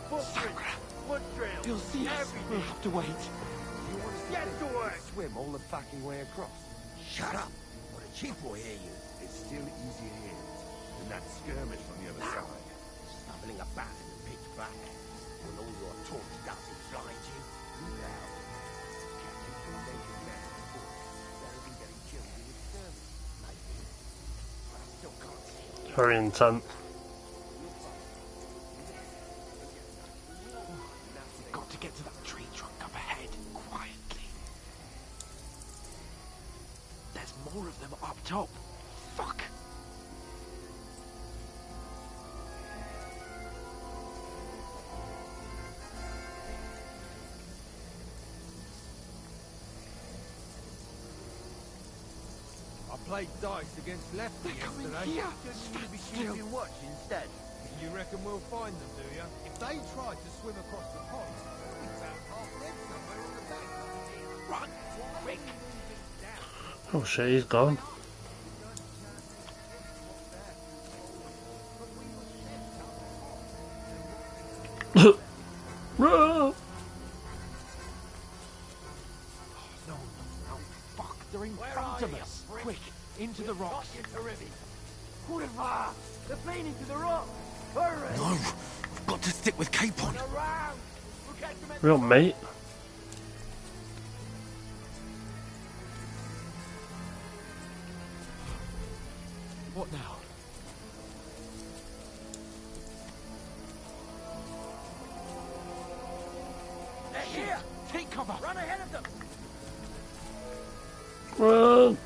Footprints, foot trails, You'll see us. everything. We'll have to wait. You want to get to work. Swim all the fucking way across. Shut up! Or the chief will hear you. It's still easier here than that skirmish on the other side. Stumbling about in the pitch black. When all your torch doesn't blind you. Look out. Captain Commandant man before. Better than getting killed in a skirmish. Maybe. But I still can't see. Very intense. We've got to get to that tree trunk up ahead, quietly. There's more of them up top. Fuck! I played dice against Lefty yesterday. here. Shouldn't you be keeping watch instead? You reckon we'll find them, do you? If they tried to swim across the pond, we found half dead somewhere on the bank. Run! Quick! Oh shit, he's gone. Run! No, fuck! They're in front of us! Quick! Into the rocks! Kurva! They're playing into the rock! Hurry! No! We've got to stick with Cape on. Around! We'll catch them at Real mate. What now? They're here! Take cover! Run ahead of them! Run!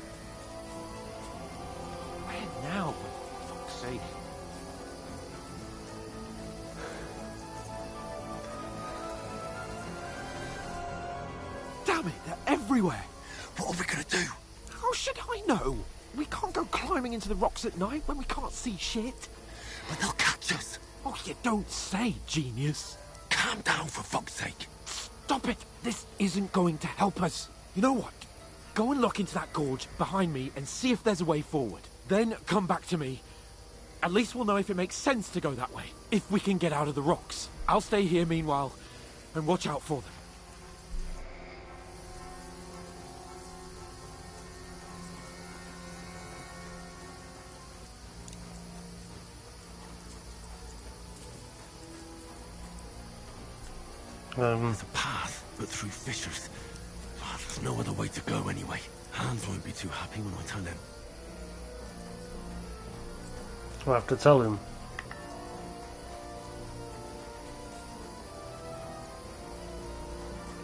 Where now, for fuck's sake? Damn it, they're everywhere! What are we gonna do? How should I know? We can't go climbing into the rocks at night when we can't see shit. But they'll catch us. Oh, you don't say, genius. Calm down, for fuck's sake. Stop it! This isn't going to help us. You know what? Go and look into that gorge behind me and see if there's a way forward. Then come back to me. At least we'll know if it makes sense to go that way, if we can get out of the rocks. I'll stay here meanwhile and watch out for them. There's a path, but through fissures. Oh, there's no other way to go anyway. Hans won't be too happy when I tell him. I have to tell him.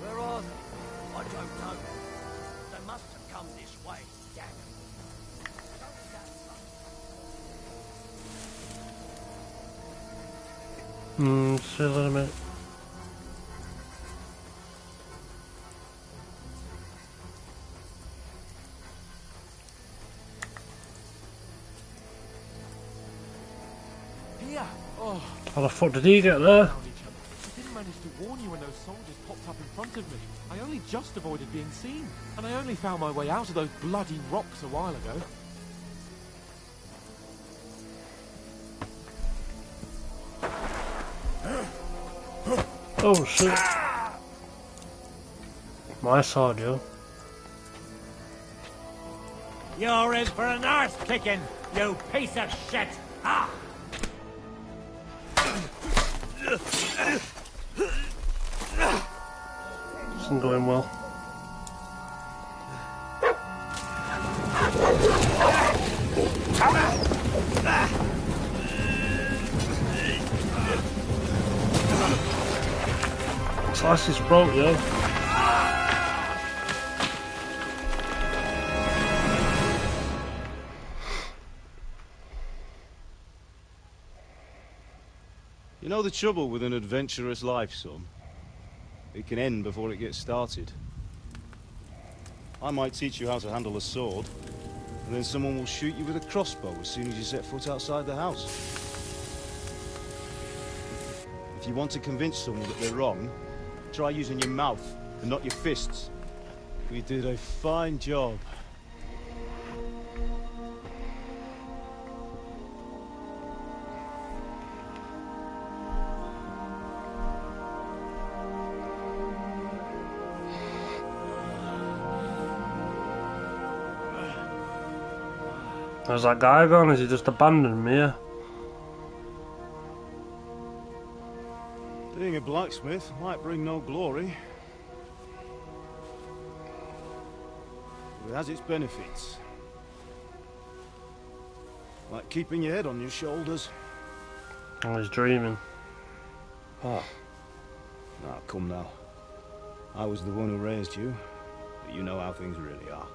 Where are they? I don't know. They must have come this way. Damn it. See you later, mate. Here! Oh. How the fuck did he get there? I didn't manage to warn you when those soldiers popped up in front of me. I only just avoided being seen. And I only found my way out of those bloody rocks a while ago. Oh shit. My sword, yo. You're in for an arse kicking, you piece of shit! Ah! Isn't going well. Slice his throat, yo. You know the trouble with an adventurous life, son? It can end before it gets started. I might teach you how to handle a sword, and then someone will shoot you with a crossbow as soon as you set foot outside the house. If you want to convince someone that they're wrong, try using your mouth and not your fists. We did a fine job. How's that guy gone? Has he just abandoned me here? Being a blacksmith might bring no glory. But it has its benefits. Like keeping your head on your shoulders. I was dreaming. Ah. Now, come now. I was the one who raised you, but you know how things really are.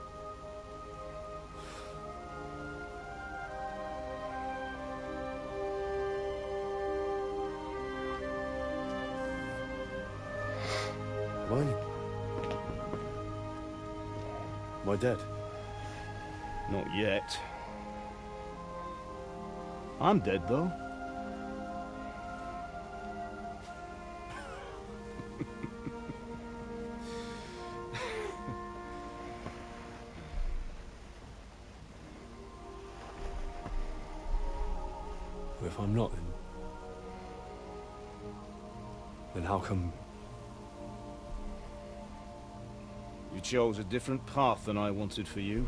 Mine? Am I dead? Not yet. I'm dead, though. If I'm not, then how come... You chose a different path than I wanted for you.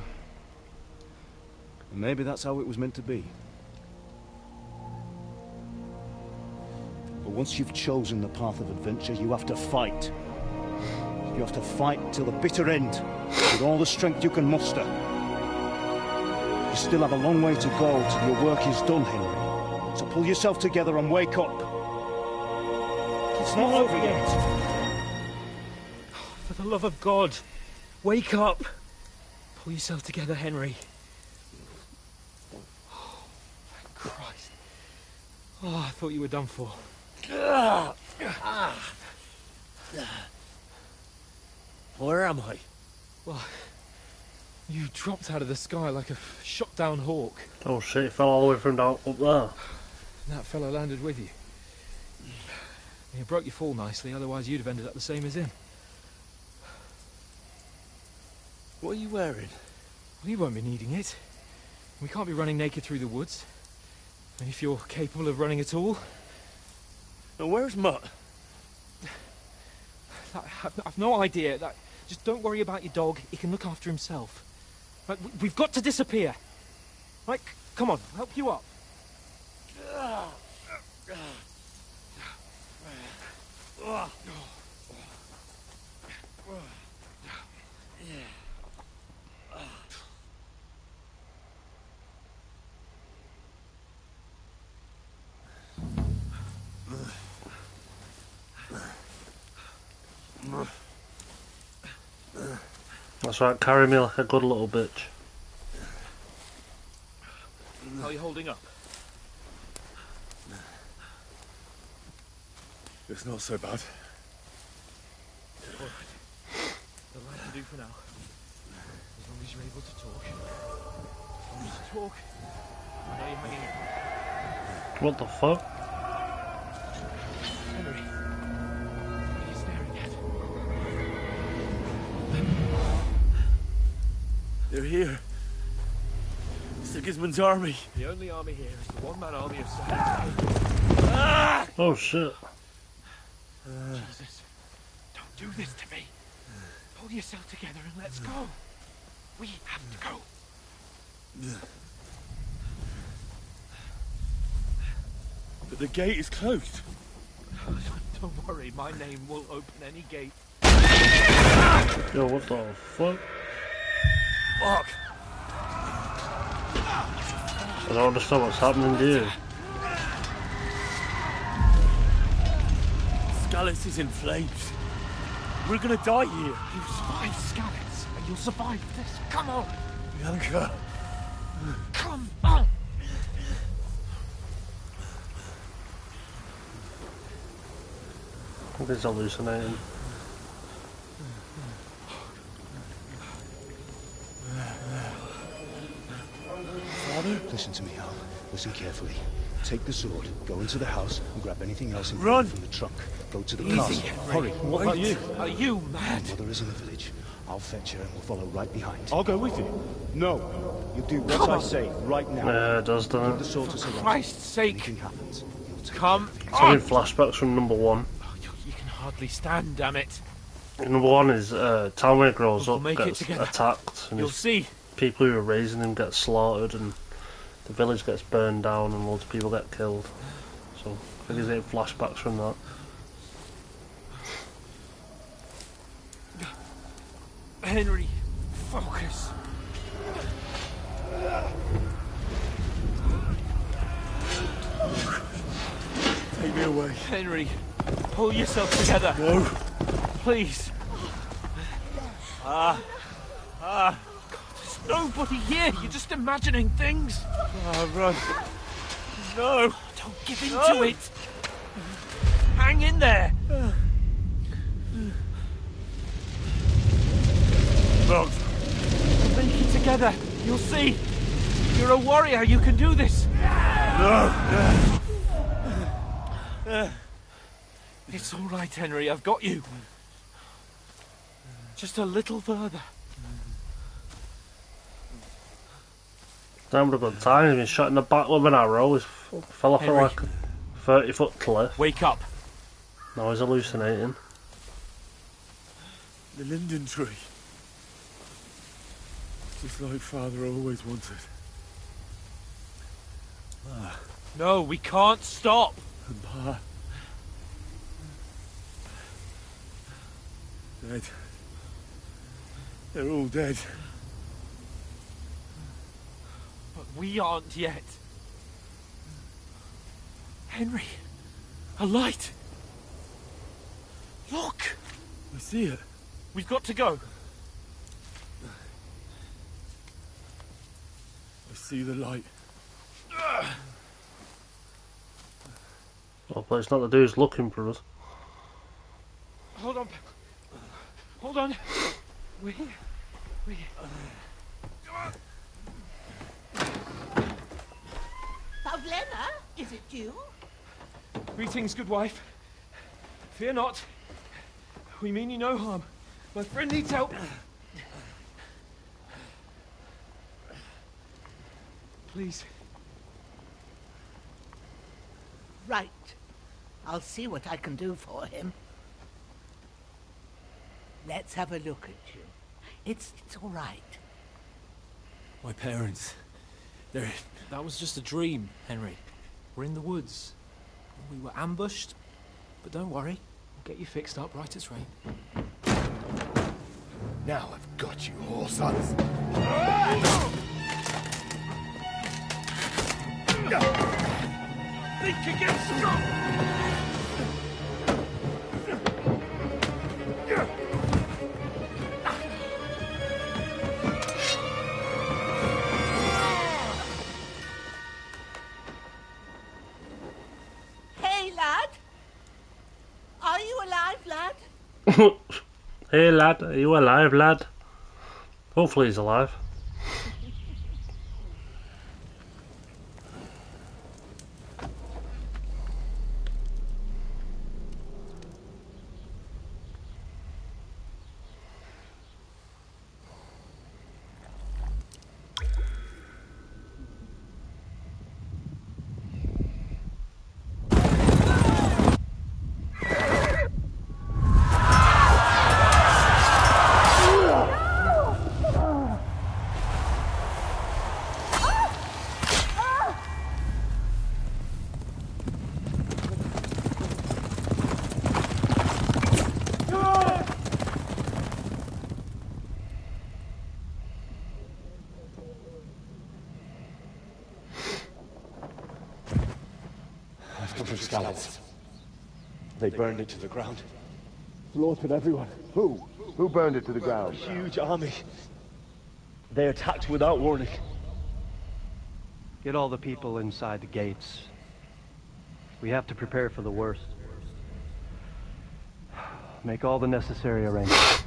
And maybe that's how it was meant to be. But once you've chosen the path of adventure, you have to fight. You have to fight till the bitter end, with all the strength you can muster. You still have a long way to go till your work is done, Henry. So pull yourself together and wake up. It's not over yet. For the love of God, wake up! Pull yourself together, Henry. Oh, thank Christ. Oh, I thought you were done for. Where am I? Well, you dropped out of the sky like a shot-down hawk. Oh shit, it fell all the way from down up there. And that fella landed with you. You broke your fall nicely, otherwise you'd have ended up the same as him. What are you wearing? Well, you won't be needing it. We can't be running naked through the woods. And if you're capable of running at all... Now, where's Mutt? I've no idea. Just don't worry about your dog. He can look after himself. Right, we've got to disappear. Right, come on, I'll help you up. That's right, carry me like a good little bitch. How are you holding up? It's not so bad. All right. That'll have to do for now. As long as you're able to talk. As long as you talk, I know you're hanging in. What the fuck? Henry, what are you staring at? They're here. Sigismund's army. The only army here is the one-man army of Saturday. Oh shit. Jesus, don't do this to me. Pull yourself together and let's go. We have to go. But the gate is closed. Don't worry, my name will open any gate. Yo, what the fuck? Fuck. I don't understand what's happening to you. Skalitz is in flames. We're gonna die here. You survived Skalitz, and you'll survive this. Come on. Bianca. Come on. I think he's hallucinating. Father? Listen to me, Al. Listen carefully. Take the sword, go into the house, and grab anything else Run! from the trunk. Go to the Easy, castle. Henry. Hurry. What are you? Are you mad? My mother is in the village. I'll fetch her and we'll follow right behind. I'll go with you. No. You do what I say right now. Yeah, it does, doesn't Give the it? sword to Sir Christ's sake. Anything happens, you'll take Come It's having on. flashbacks from number one. Oh, you can hardly stand, damn it. Number one is town where he grows We'll up make it gets together. attacked, and You'll his see. people who are raising him get slaughtered, and the village gets burned down, and loads of people get killed. So I think he's getting flashbacks from that. Henry, focus. Take me away. Henry, pull yourself together. No. Please. God, there's nobody here. You're just imagining things. Run. No. Don't give in to it. Hang in there. Look. Make it together. You'll see. You're a warrior. You can do this. No. It's all right, Henry. I've got you. Just a little further. Damn, a good time. He's been shot in the back with an arrow. He fell off Henry. like a 30-foot cliff. Wake up. Now he's hallucinating. The linden tree. Just like Father always wanted. No, we can't stop. And Pa. Dead. They're all dead. But we aren't yet. Henry, a light. Look. I see it. We've got to go. I see the light. Well, but it's not the dude's looking for us. Hold on. Hold on. We. Pavlena, is it you? Greetings, good wife. Fear not. We mean you no harm. My friend needs help. please. Right. I'll see what I can do for him. Let's have a look at you. It's all right. My parents. They're... That was just a dream, Henry. We're in the woods. We were ambushed. But don't worry. We'll get you fixed up right as rain. Now I've got you, whore sons. Think again, strong! Hey, lad. Are you alive, lad? Hey lad, are you alive, lad? Hopefully he's alive. Scallops. They burned it to the ground. Slaughtered everyone. Who? Who burned it to the ground? A huge army. They attacked without warning. Get all the people inside the gates. We have to prepare for the worst. Make all the necessary arrangements.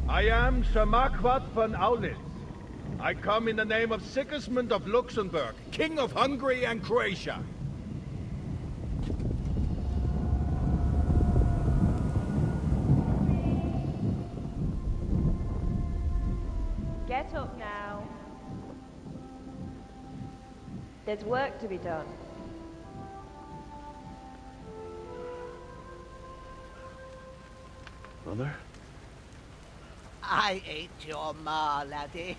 I am MrAlexWhite von Aulitz. I come in the name of Sigismund of Luxembourg, King of Hungary and Croatia. Get up now. There's work to be done. Mother? I ain't your ma, laddie.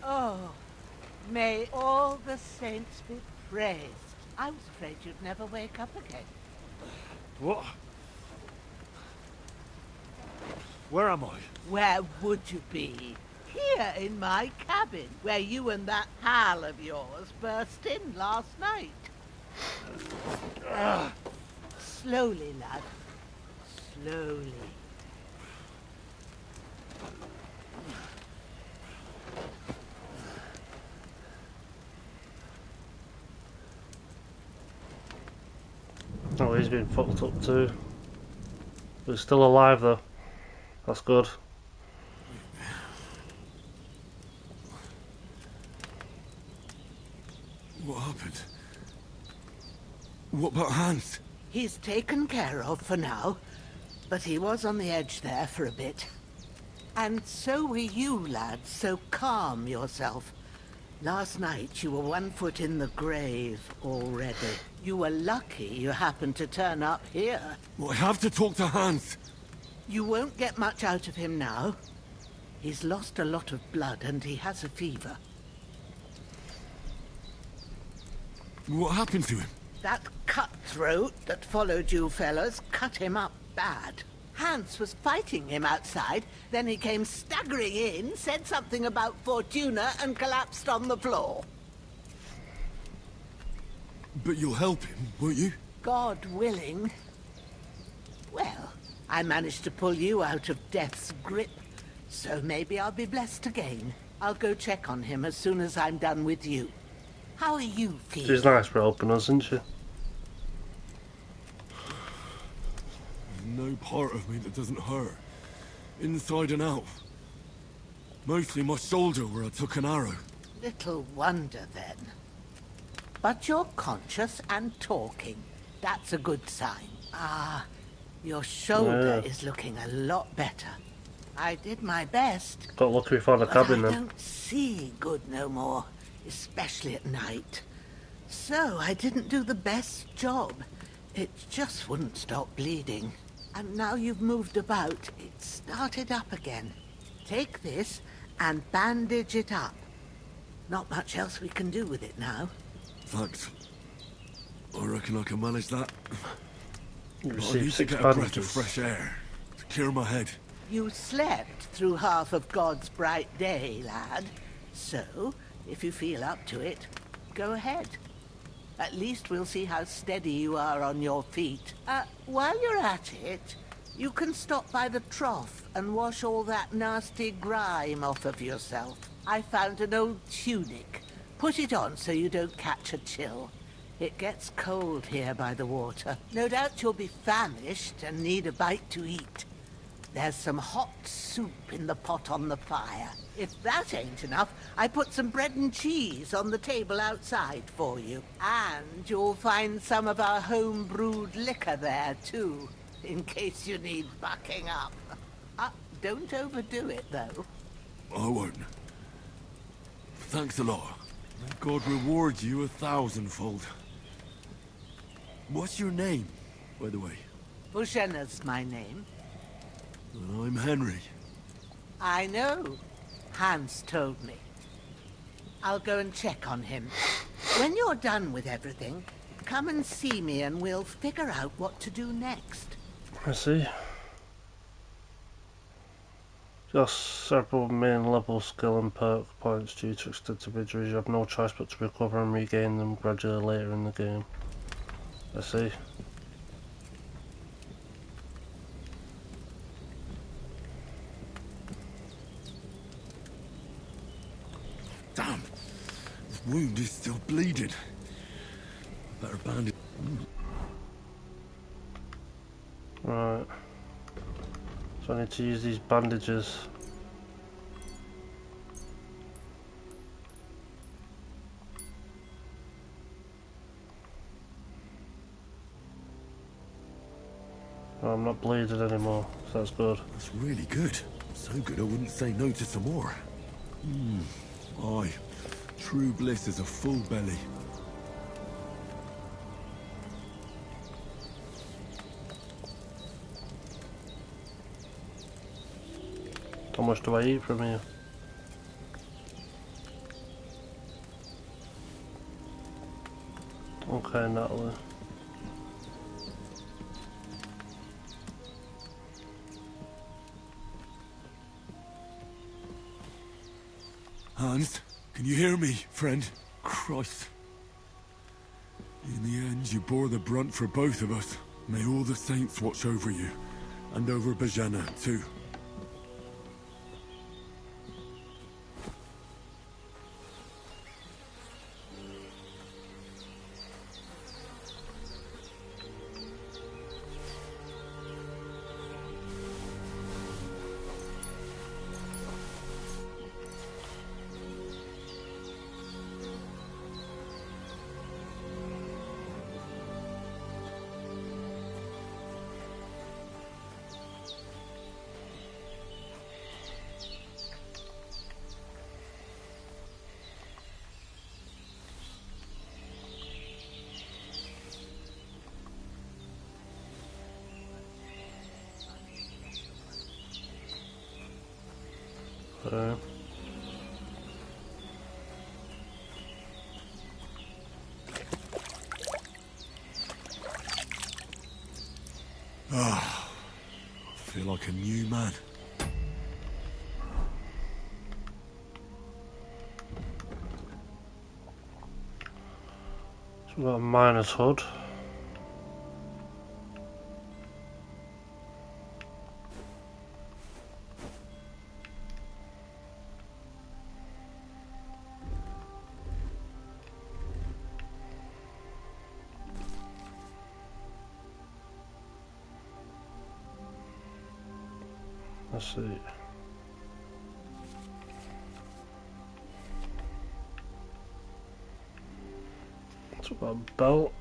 Oh, may all the saints be praised. I was afraid you'd never wake up again. What? Where am I? Where would you be? Here in my cabin, where you and that pal of yours burst in last night. Slowly, lad. Slowly. Oh, he's been fucked up too. But he's still alive though. That's good. What happened? What about Hans? He's taken care of for now, but he was on the edge there for a bit. And so were you, lad, so calm yourself. Last night you were 1 foot in the grave already. You were lucky you happened to turn up here. Well, I have to talk to Hans. You won't get much out of him now. He's lost a lot of blood and he has a fever. What happened to him? That cutthroat that followed you fellas cut him up bad. Hans was fighting him outside, then he came staggering in, said something about Fortuna, and collapsed on the floor. But you'll help him, won't you? God willing. Well, I managed to pull you out of death's grip, so maybe I'll be blessed again. I'll go check on him as soon as I'm done with you. How are you feeling? She's nice for helping us, isn't she? No part of me that doesn't hurt. Inside and out. Mostly my shoulder where I took an arrow. Little wonder then. But you're conscious and talking. That's a good sign. Ah, your shoulder Yeah. is looking a lot better. I did my best. Got lucky we found a But cabin I then. don't see good no more, especially at night. So I didn't do the best job. It just wouldn't stop bleeding. And now you've moved about, it started up again. Take this and bandage it up. Not much else we can do with it now. Thanks. I reckon I can manage that. You But I received need to 6 get a breath of bandages. fresh air to clear my head. You slept through half of God's bright day, lad. So, if you feel up to it, go ahead. At least we'll see how steady you are on your feet. While you're at it, you can stop by the trough and wash all that nasty grime off of yourself. I found an old tunic. Put it on so you don't catch a chill. It gets cold here by the water. No doubt you'll be famished and need a bite to eat. There's some hot soup in the pot on the fire. If that ain't enough, I put some bread and cheese on the table outside for you. And you'll find some of our home-brewed liquor there, too, in case you need bucking up. Don't overdo it, though. I won't. Thanks a lot. May God reward you 1,000-fold. What's your name, by the way? Bushenna's my name. Well, I'm Henry. I know. Hans told me. I'll go and check on him. When you're done with everything, come and see me and we'll figure out what to do next. I see. Just several main level skill and perk points due to extensive injuries. You have no choice but to recover and regain them gradually later in the game. I see. Damn! This wound is still bleeding. Better bandage. Right. So I need to use these bandages. Oh, I'm not bleeding anymore, so that's good. That's really good. So good I wouldn't say no to some more. Aye. True bliss is a full belly. How much do I eat from here? Okay, Natalie. Hans, can you hear me, friend? Christ. In the end, you bore the brunt for both of us. May all the saints watch over you. And over Bajana, too. Ah, I feel like a new man. So we've got a miner's hood. Let's see. So we've got a belt.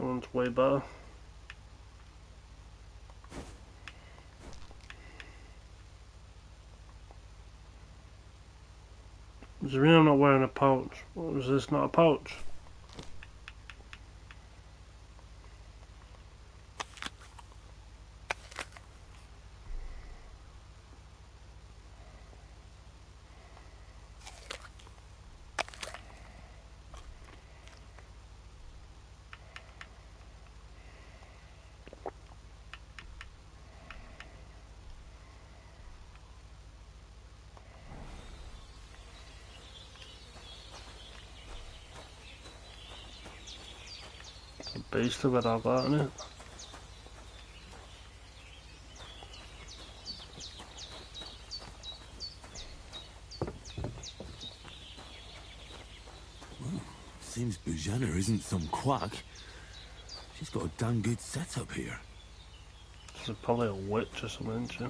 That one's way better. Does it mean I'm not wearing a pouch? What was this, not a pouch? A beast without that in it. Seems Bujana isn't some quack. She's got a damn good setup here. She's probably a witch or something, isn't she?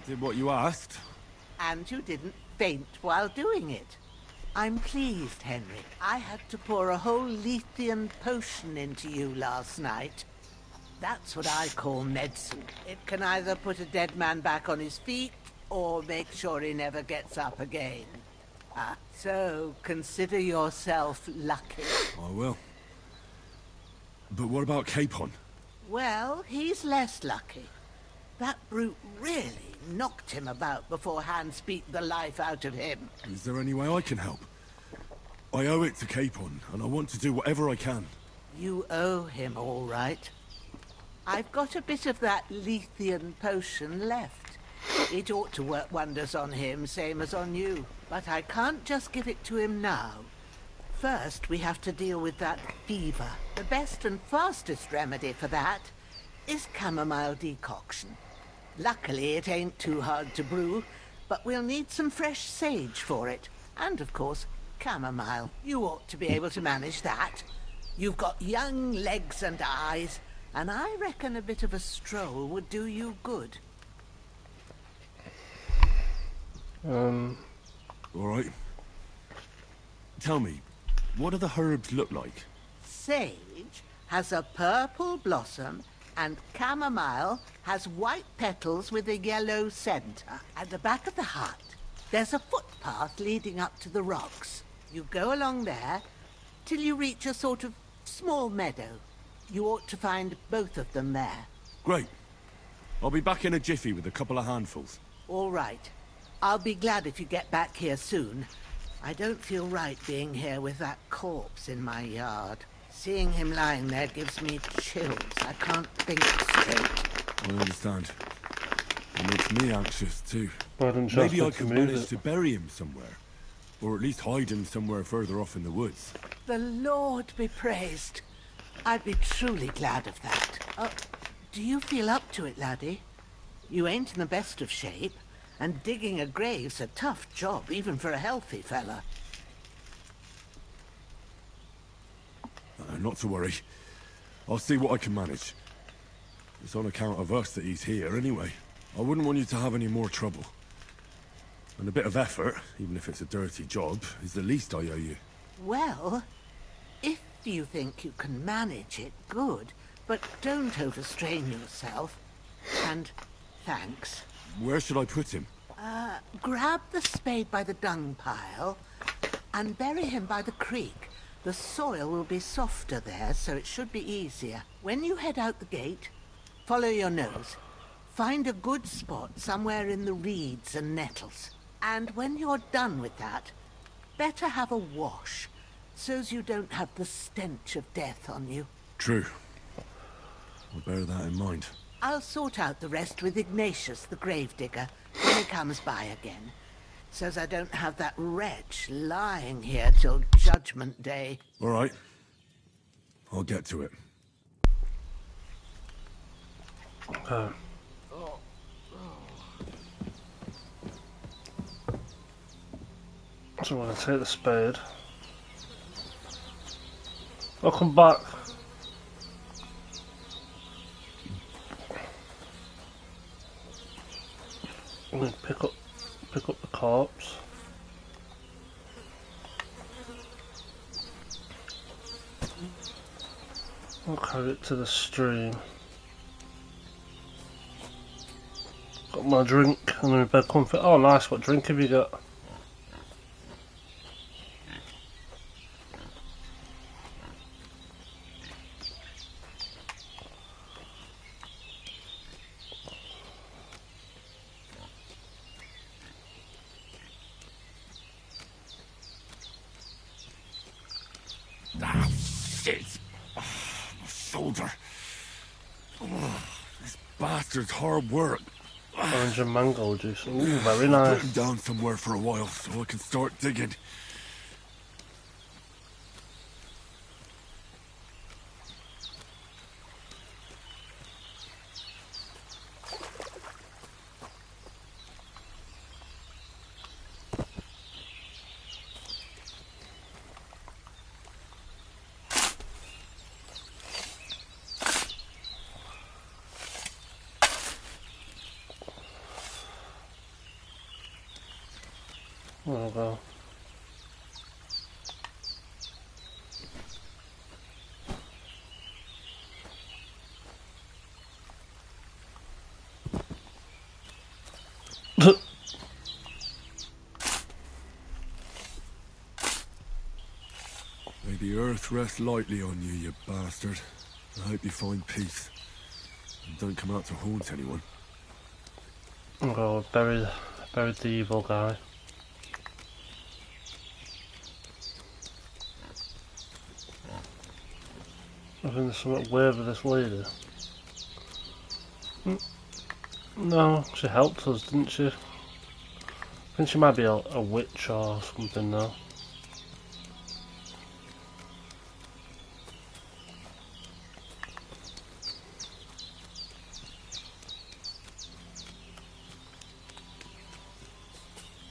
Did what you asked. And you didn't faint while doing it. I'm pleased, Henry. I had to pour a whole Lethean potion into you last night. That's what I call medicine. It can either put a dead man back on his feet, or make sure he never gets up again. So consider yourself lucky. I will. But what about Capon? Well, he's less lucky. That brute really knocked him about before Hans beat the life out of him. Is there any way I can help? I owe it to Capon, and I want to do whatever I can. You owe him, all right. I've got a bit of that Lethean potion left. It ought to work wonders on him, same as on you. But I can't just give it to him now. First, we have to deal with that fever. The best and fastest remedy for that is chamomile decoction. Luckily, it ain't too hard to brew, but we'll need some fresh sage for it. And, of course, chamomile. You ought to be able to manage that. You've got young legs and eyes, and I reckon a bit of a stroll would do you good. All right. Tell me, what do the herbs look like? Sage has a purple blossom, and chamomile has white petals with a yellow center. At the back of the hut, there's a footpath leading up to the rocks. You go along there till you reach a sort of small meadow. You ought to find both of them there. Great. I'll be back in a jiffy with a couple of handfuls. All right. I'll be glad if you get back here soon. I don't feel right being here with that corpse in my yard. Seeing him lying there gives me chills. I can't think straight. I understand. It makes me anxious too. Maybe I could manage to bury him somewhere. Or at least hide him somewhere further off in the woods. The Lord be praised. I'd be truly glad of that. Do you feel up to it, laddie? You ain't in the best of shape, and digging a grave's a tough job, even for a healthy fella. Not to worry. I'll see what I can manage. It's on account of us that he's here anyway. I wouldn't want you to have any more trouble. And a bit of effort, even if it's a dirty job, is the least I owe you. Well, if you think you can manage it, good. But don't overstrain yourself. And thanks. Where should I put him? Grab the spade by the dung pile and bury him by the creek. The soil will be softer there, so it should be easier. When you head out the gate, follow your nose. Find a good spot somewhere in the reeds and nettles. And when you're done with that, better have a wash, so's you don't have the stench of death on you. True. I'll bear that in mind. I'll sort out the rest with Ignatius, the gravedigger, when he comes by again. So's I don't have that wretch lying here till Judgment Day. All right. I'll get to it. So I'm going to take the spade. I'll come back. I'm gonna pick up the corpse. I'll carry it to the stream. Got my drink and my bed comfort. Oh nice, what drink have you got? Ah, shit! Oh, my shoulder. Oh, this bastard's hard work. Orange and mango juice. Ooh, very I'll nice. put him down somewhere for a while so I can start digging. There we go. May the earth rest lightly on you, you bastard. I hope you find peace. And don't come out to haunt anyone. Oh, buried the evil guy. I think there's something weird with this lady. No, she helped us, didn't she? I think she might be a witch or something now.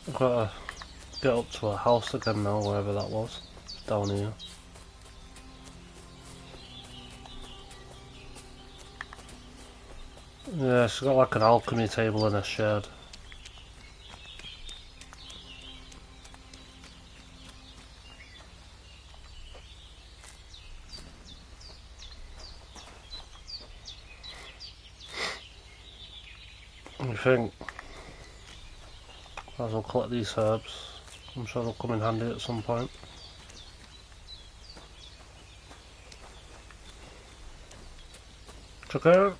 I've got to get up to her house again now, wherever that was. It's down here. Yeah, she's got like an alchemy table in her shed. I think as well collect these herbs. I'm sure they'll come in handy at some point. Check it out.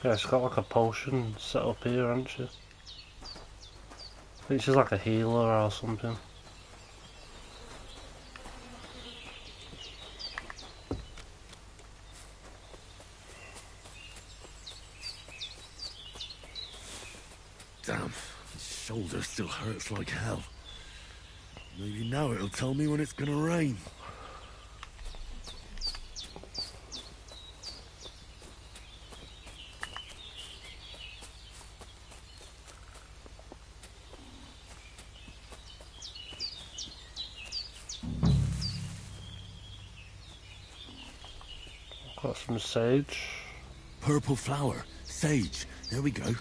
Yeah, she's got like a potion set up here, hasn't she? I think she's like a healer or something. Damn, my shoulder still hurts like hell. Maybe now it'll tell me when it's gonna rain. Got some sage. Purple flower, sage. There we go.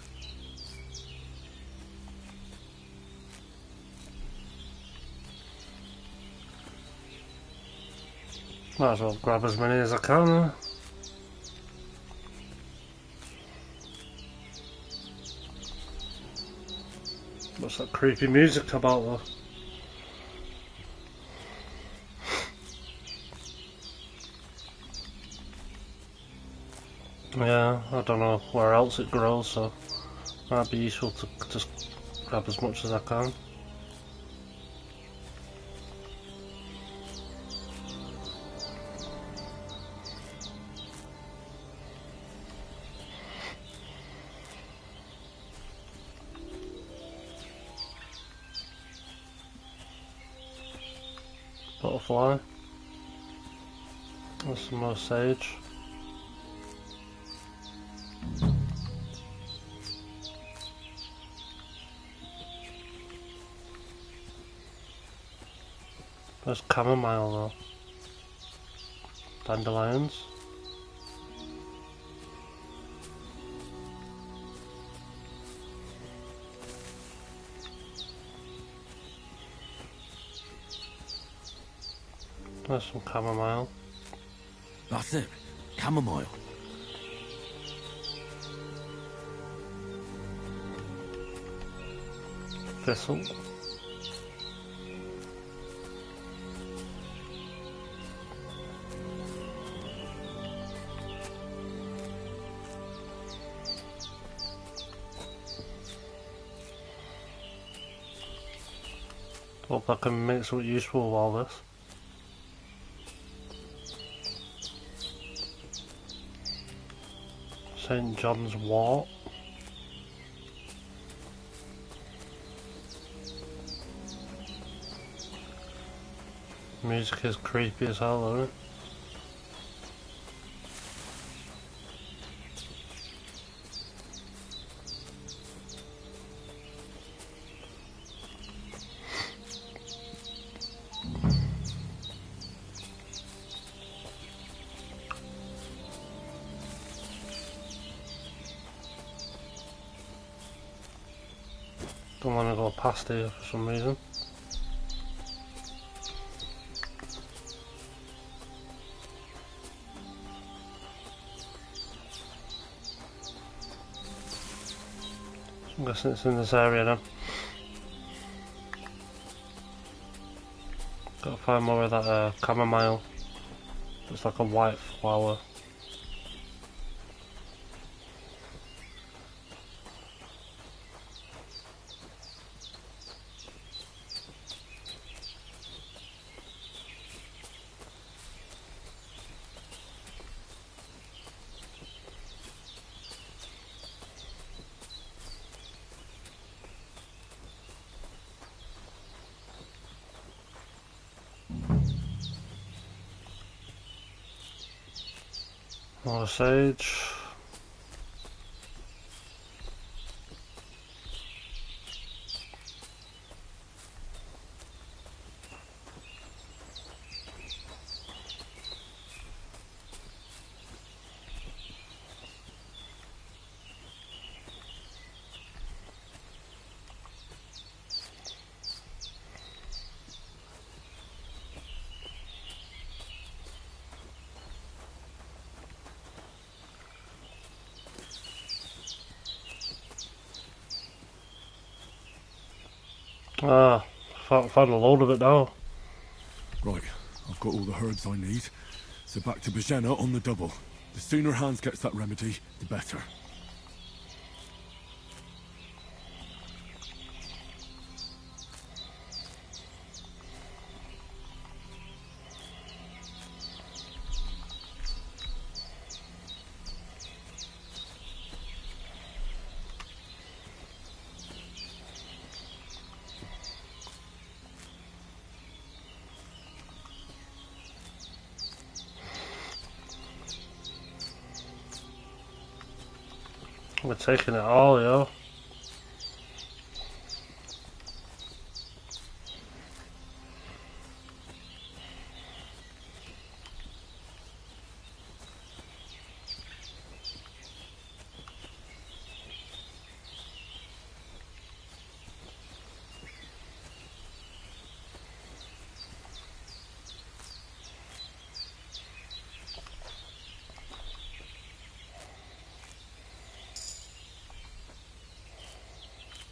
Might as well grab as many as I can. What's that creepy music about though? Yeah, I don't know where else it grows, so it might be useful to just grab as much as I can. Butterfly. There's some more sage. There's chamomile though. Dandelions. There's some chamomile. That's it. Chamomile. Thistle. Hope I can make something useful with all this. St. John's Wort. Music is creepy as hell, isn't it? Don't want to go past here for some reason. I'm guessing it's in this area then. Gotta find more of that chamomile. It's like a white flower. More sage. Ah, found a load of it now. Right, I've got all the herbs I need. So back to Bajena on the double. The sooner Hans gets that remedy, the better. We're taking it all, yo.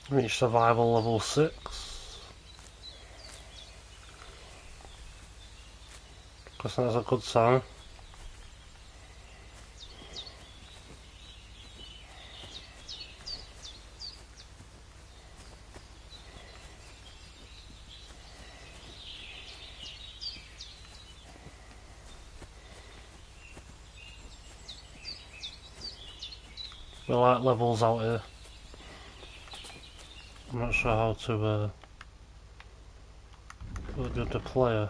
Reach survival level 6. Guess that's a good sign. We like levels out here. I'm not sure how to good the player.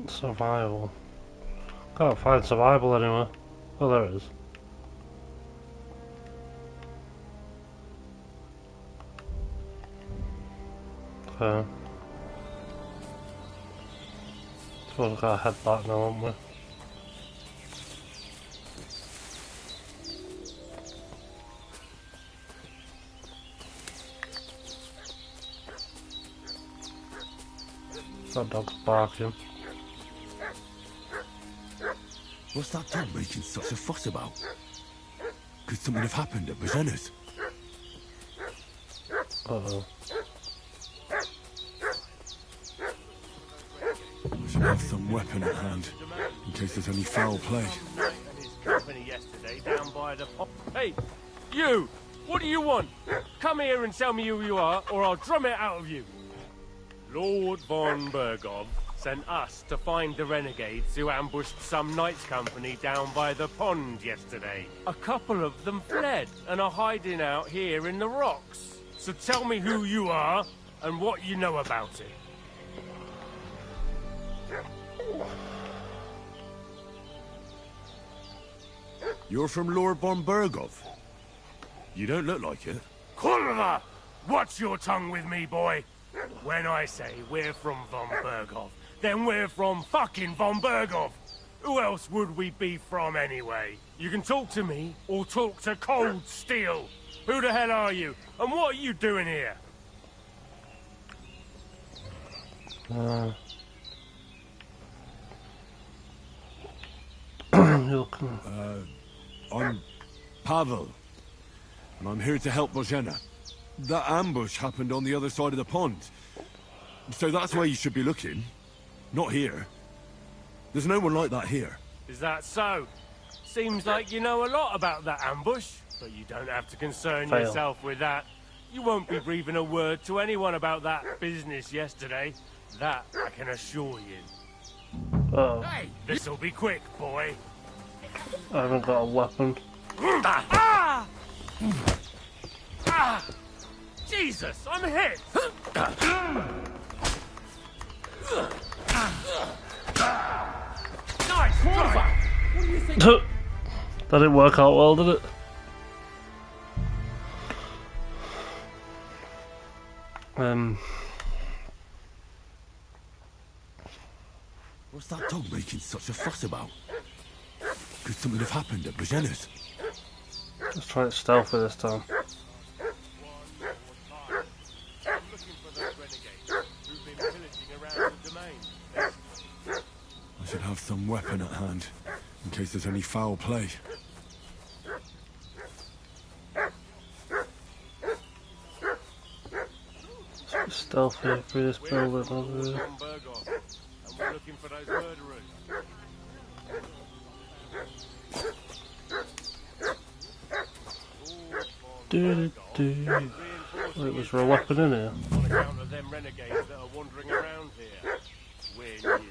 Survival. Can't find survival anywhere. Oh, there it is. Okay. Suppose we've got to head back now, haven't we? That dog's barking. What's that dog making such a fuss about? Could something have happened at Bajena's? Uh-oh. I should have some weapon at hand, in case there's any foul play. Company yesterday down by the pop. Hey, you! What do you want? Come here and tell me who you are, or I'll drum it out of you. Lord von Bergov sent us to find the renegades who ambushed some knights' company down by the pond yesterday. A couple of them fled and are hiding out here in the rocks. So tell me who you are and what you know about it. You're from Lord von Bergov? You don't look like it. Kurva! Watch your tongue with me, boy. When I say we're from von Bergov, then we're from fucking von Bergov. Who else would we be from anyway? You can talk to me or talk to cold steel. Who the hell are you? And what are you doing here? I'm Pavel, and I'm here to help Bozhena. That ambush happened on the other side of the pond. So that's where you should be looking. Not here. There's no one like that here. Is that so? Seems like you know a lot about that ambush, but you don't have to concern yourself with that. You won't be breathing a word to anyone about that business yesterday. That I can assure you. Oh. Hey, this'll be quick, boy. I haven't got a weapon. Ah! Ah! Jesus, I'm hit! Nice try! What do you think? That didn't work out well, did it? What's that dog making such a fuss about? Could something have happened at Bozhena's? Let's try it stealthy this time. I should have some weapon at hand, in case there's any foul play. Stealthy through this building over here. And we're looking for those murderers. Wait, was there a weapon in here? On account of them renegades that are wandering around here. We're new.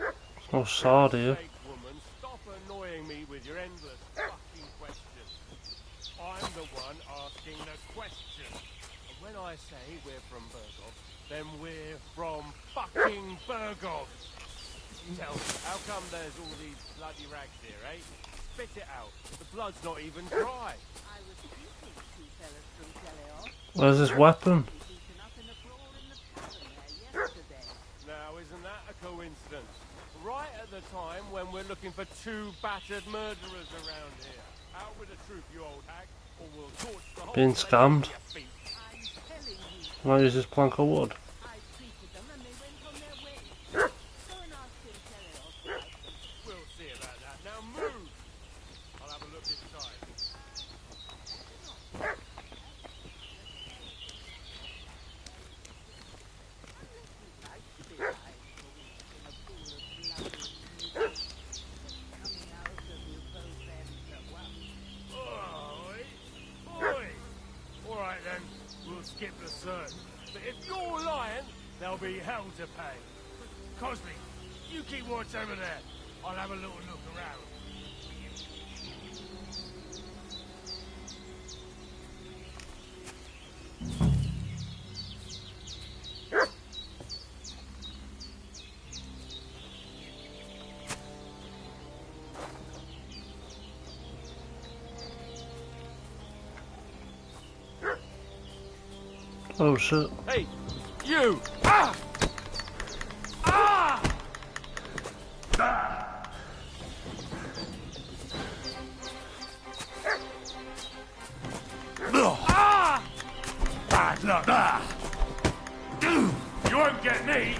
There's no sword here. Woman, stop annoying me with your endless fucking questions. I'm the one asking the question. And when I say we're from Bergov, then we're from fucking Bergov. Tell me, how come there's all these bloody rags here, eh? Spit it out. The blood's not even dry. Where's this weapon? Now, isn't that a coincidence? Right at the time when we're looking for two battered murderers around here. Out with the truth, you old hag, or we'll torch the whole Being place scammed. with your feet. Can I use this plank of wood? We'll see about that. Now move! I'll have a look inside. Alright then, we'll skip the search. But if you're lying, there'll be hell to pay. Cosby, you keep watch over there. I'll have a little look around. Oh shit. Hey, you! Ah! Ah! Ah! Bad luck. You won't get me.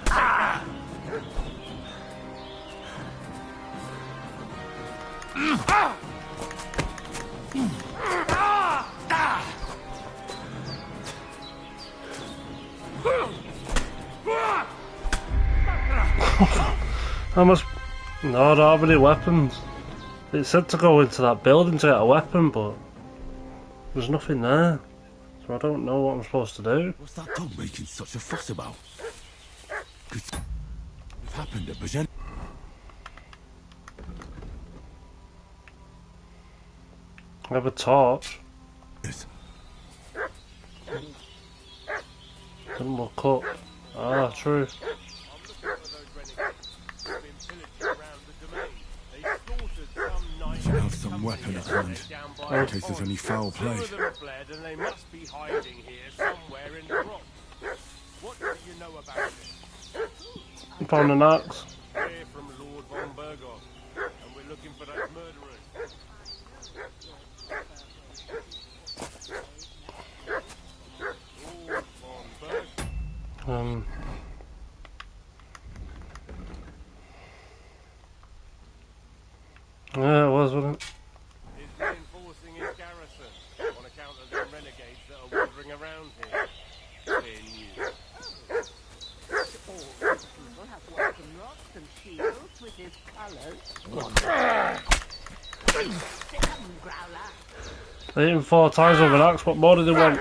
Ah! Ah! I must... No, I don't have any weapons. It said to go into that building to get a weapon, but there's nothing there. So I don't know what I'm supposed to do. What's that dog making such a fuss about? Could have happened at Bajen. I have a torch. Yes. Didn't look up. Ah, true. You should have some weapon at hand, in case there's any foul play. And they must be hiding here somewhere in the rocks. What do you know about it? I found an axe. We're from Lord von Berghoff, and we're looking for those murderers. Lord von Berghoff. Yeah, it was, wasn't it? Is reinforcing his garrison on account of the renegades that are wandering around here. We're new. People have walking rocks and shields with his colours. Growler. They hit him 4 times with an axe. What more do they want?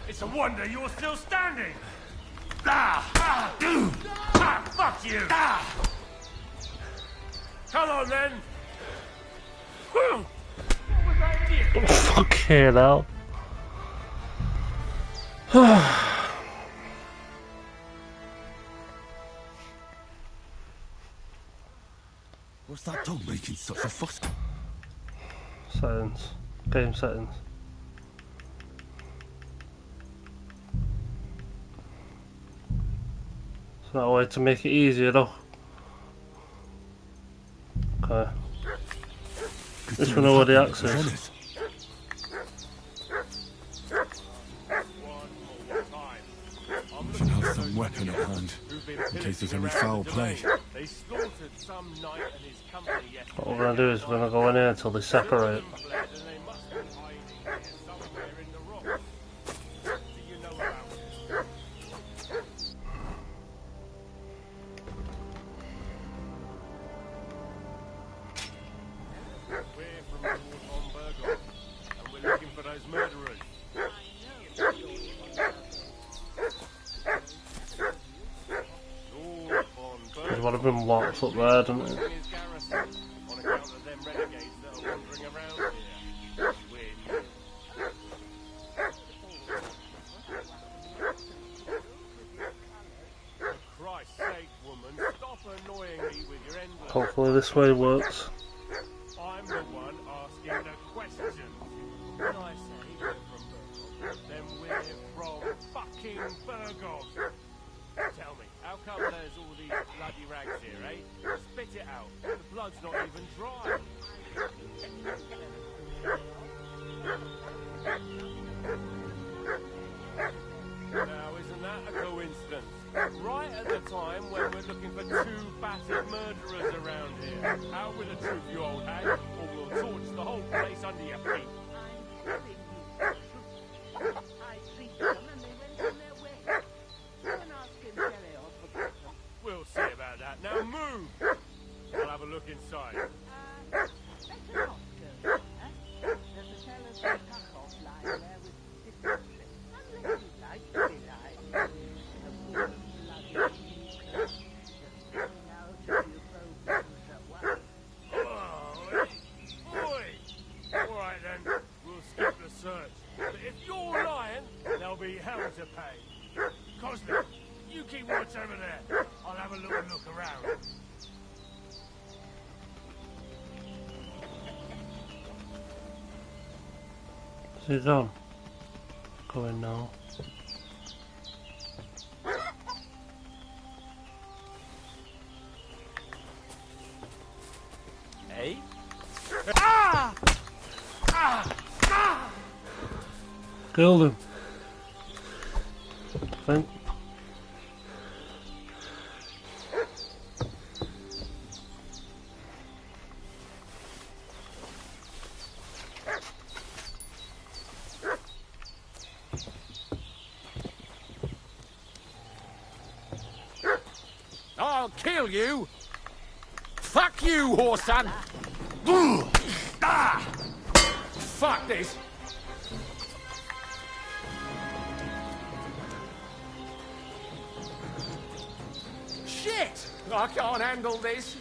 It's a wonder you're still standing. Fuck you! Come on then! Fucking hell. What's that dog making such a fuss? Settings. Game settings. Is that a way to make it easier though? Okay. This one know where the axe is. You should have some weapon at hand, in case there's any foul play. They slaughtered some knight and his company yesterday. What we're gonna do is we're gonna go in here until they separate. There's one of them locks up there, doesn't it? Hopefully this way works. I'm the one asking the questions. When I say we're from Berghoff, then we're from fucking Berghoff. Tell me, how come there's all these bloody rags here, eh? Spit it out. The blood's not even dry. Now, isn't that a coincidence? Right at the time when we're looking for 2 battered murderers around here. Out with the truth, you old hag, or we'll torch the whole place under your feet. We'll see about that. Now move! I'll have a look inside. To pay. Cosmic, you keep watch over there. I'll have a little look around. Is he gone? Go in now. Hey? Ah! Ah! Ah! Killed him. I think. I'll kill you! Fuck you, whoreson! Ah! Fuck this! Shit! I can't handle this.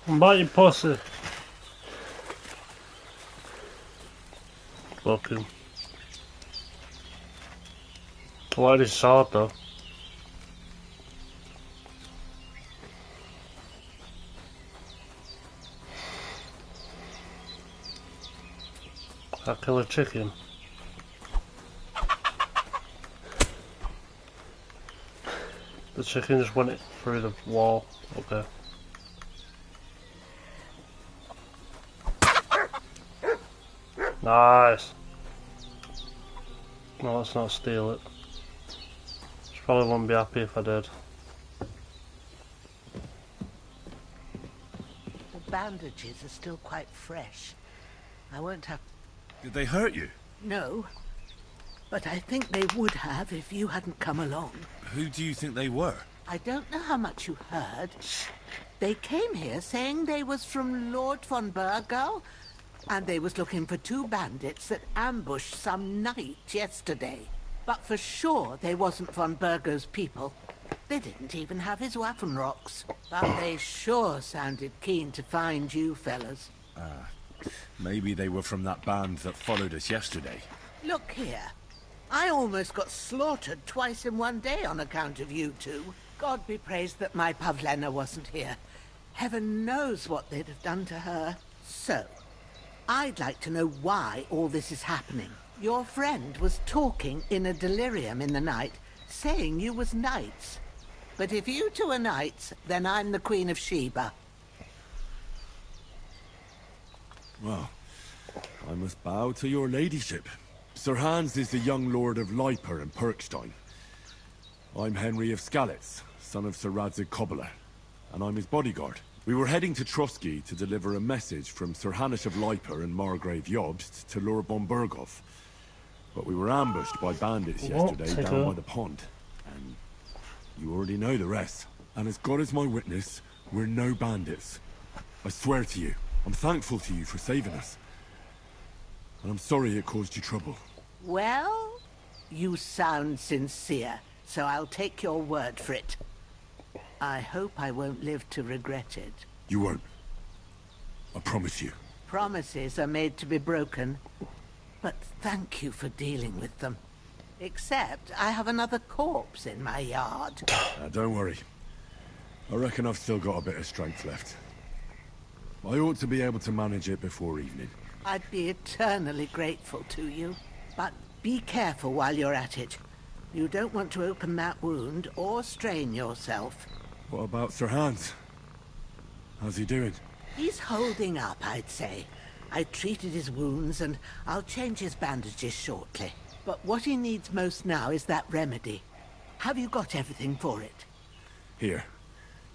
Come back, you pussy. Fucking. I like his sword though. I kill a chicken. The chicken just went through the wall. Okay. Nice. No, let's not steal it. She probably wouldn't be happy if I did. The bandages are still quite fresh. I won't have... Did they hurt you? No. But I think they would have if you hadn't come along. Who do you think they were? I don't know how much you heard. They came here saying they was from Lord von Burgo, and they was looking for 2 bandits that ambushed some knight yesterday. But for sure they wasn't von Burgo's people. They didn't even have his Waffenrocks. But they sure sounded keen to find you fellas. Maybe they were from that band that followed us yesterday. Look here. I almost got slaughtered twice in one day on account of you two. God be praised that my Pavlena wasn't here. Heaven knows what they'd have done to her. So, I'd like to know why all this is happening. Your friend was talking in a delirium in the night, saying you was knights. But if you two are knights, then I'm the Queen of Sheba. Well, I must bow to your ladyship. Sir Hans is the young lord of Leiper and Perkstein. I'm Henry of Skalitz, son of Sir Radzig Kobyla, and I'm his bodyguard. We were heading to Trotsky to deliver a message from Sir Hanush of Leiper and Margrave Jobst to Lord von Burgov. But we were ambushed by bandits yesterday down by the pond. And you already know the rest. And as God is my witness, we're no bandits. I swear to you, I'm thankful to you for saving us. And I'm sorry it caused you trouble. Well, you sound sincere, so I'll take your word for it. I hope I won't live to regret it. You won't. I promise you. Promises are made to be broken. But thank you for dealing with them. Except I have another corpse in my yard. Don't worry. I reckon I've still got a bit of strength left. I ought to be able to manage it before evening. I'd be eternally grateful to you. But be careful while you're at it. You don't want to open that wound or strain yourself. What about Sir Hans? How's he doing? He's holding up, I'd say. I treated his wounds and I'll change his bandages shortly. But what he needs most now is that remedy. Have you got everything for it? Here.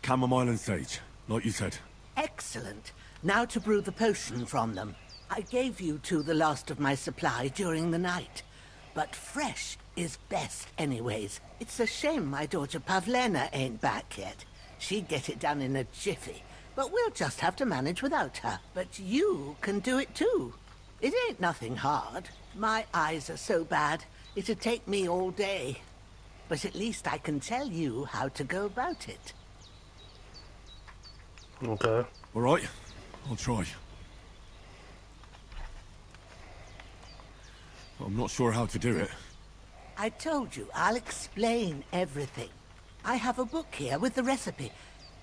Chamomile and sage, like you said. Excellent. Now to brew the potion from them. I gave you two the last of my supply during the night. But fresh is best anyways. It's a shame my daughter Pavlena ain't back yet. She'd get it done in a jiffy. But we'll just have to manage without her. But you can do it too. It ain't nothing hard. My eyes are so bad, it'd take me all day. But at least I can tell you how to go about it. Okay. All right, I'll try. I'm not sure how to do it. I told you, I'll explain everything. I have a book here with the recipe,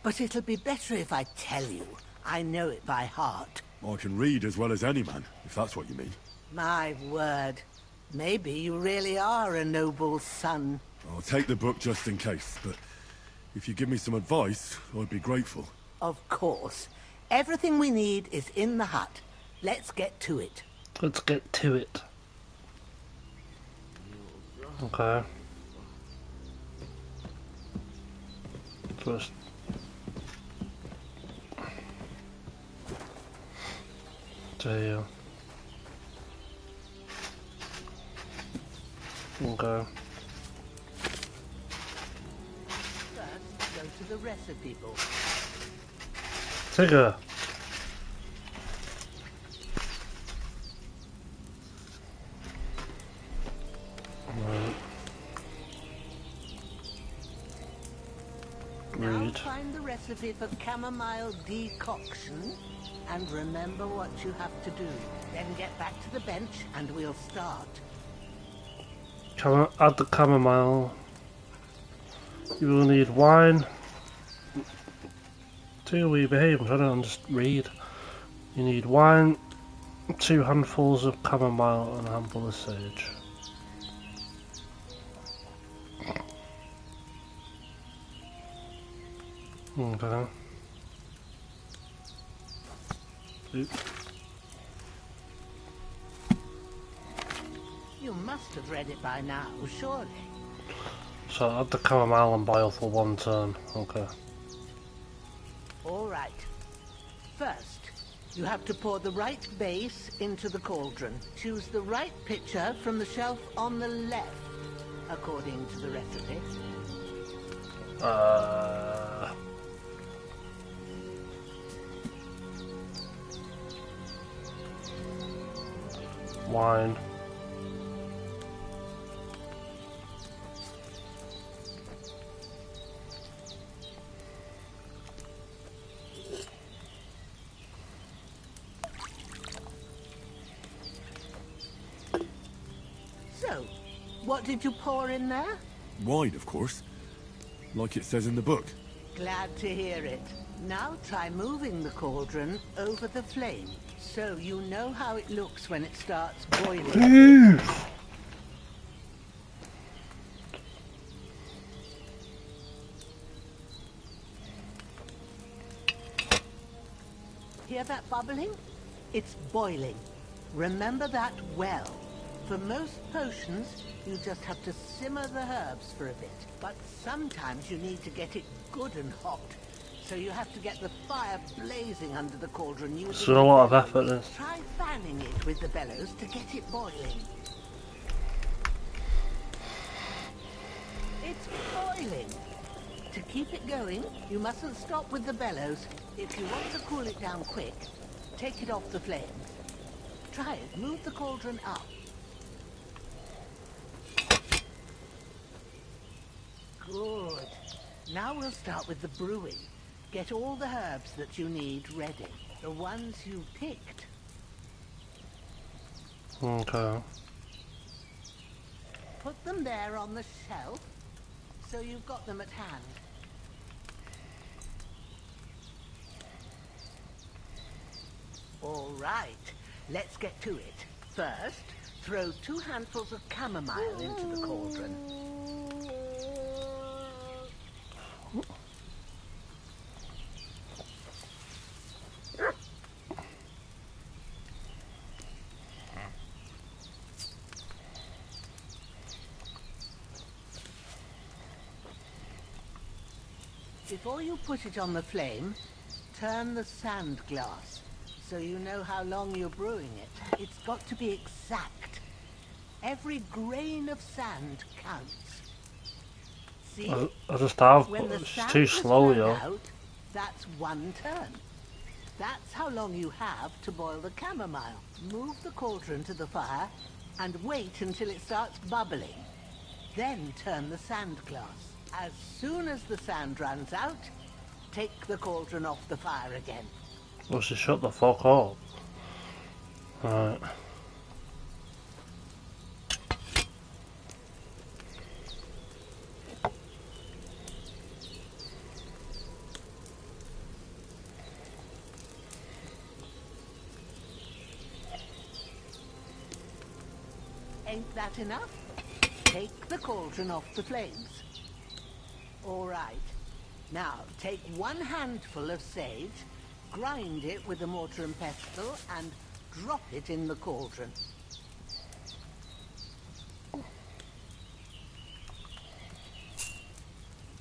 but it'll be better if I tell you. I know it by heart. I can read as well as any man, if that's what you mean. My word. Maybe you really are a noble son. I'll take the book just in case, but if you give me some advice, I'd be grateful. Of course. Everything we need is in the hut. Let's get to it. Let's get to it. Okay. First. There. Okay. First, go to the recipe book. Tigger. Now find the recipe for chamomile decoction and remember what you have to do. Then get back to the bench and we'll start. Add the chamomile. You will need wine. Do we behave? I'm trying to just read. You need wine, 2 handfuls of chamomile and a handful of sage. Okay. You must have read it by now, surely. So add the chamomile and boil for 1 turn. Okay. All right. First, you have to pour the right base into the cauldron. Choose the right pitcher from the shelf on the left, according to the recipe. Wine. So, what did you pour in there? Wine, of course. Like it says in the book. Glad to hear it. Now try moving the cauldron over the flame, so you know how it looks when it starts boiling. Hear that bubbling? It's boiling. Remember that well. For most potions, you just have to simmer the herbs for a bit. But sometimes you need to get it good and hot. So you have to get the fire blazing under the cauldron using It's a lot of effort. This. Try fanning it with the bellows to get it boiling. It's boiling. To keep it going, you mustn't stop with the bellows. If you want to cool it down quick, take it off the flames. Try it. Move the cauldron up. Good. Now we'll start with the brewing. Get all the herbs that you need ready. The ones you picked. Okay. Put them there on the shelf, so you've got them at hand. All right, let's get to it. First, throw 2 handfuls of chamomile into the cauldron. Before you put it on the flame, turn the sand glass, so you know how long you're brewing it. It's got to be exact. Every grain of sand counts. See? I just have, when but the it's sand too is slow, thrown yo. out, that's 1 turn. That's how long you have to boil the chamomile. Move the cauldron to the fire and wait until it starts bubbling. Then turn the sand glass. As soon as the sand runs out, take the cauldron off the fire again. Well, she shut the fuck up. Right. Ain't that enough? Take the cauldron off the flames. All right. Now, take 1 handful of sage, grind it with a mortar and pestle, and drop it in the cauldron.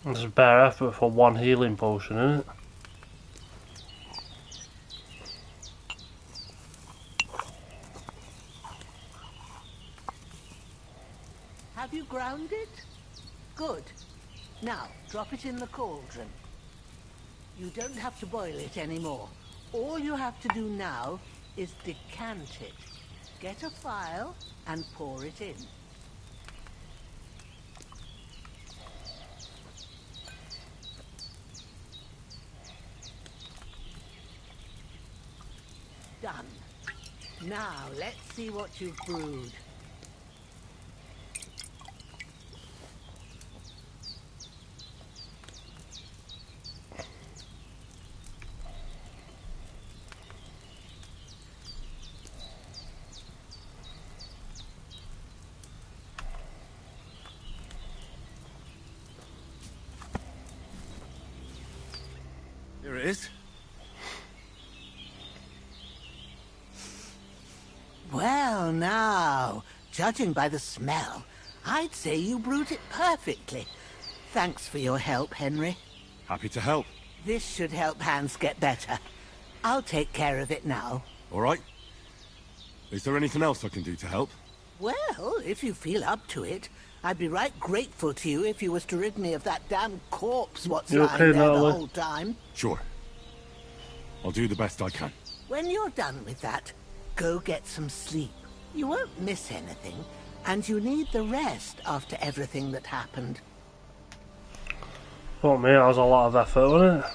It's a bare effort for 1 healing potion, isn't it? Have you ground it? Good. Now, drop it in the cauldron. You don't have to boil it anymore. All you have to do now is decant it. Get a phial and pour it in. Done. Now, let's see what you've brewed. Here it is. Well, now, judging by the smell, I'd say you brewed it perfectly. Thanks for your help, Henry. Happy to help. This should help Hans get better. I'll take care of it now. All right. Is there anything else I can do to help? Well, if you feel up to it, I'd be right grateful to you if you was to rid me of that damn corpse what's You lying okay, there the Natalie? whole time. Sure. I'll do the best I can. When you're done with that, go get some sleep. You won't miss anything, and you need the rest after everything that happened. Fuck me, that was a lot of effort, wasn't it?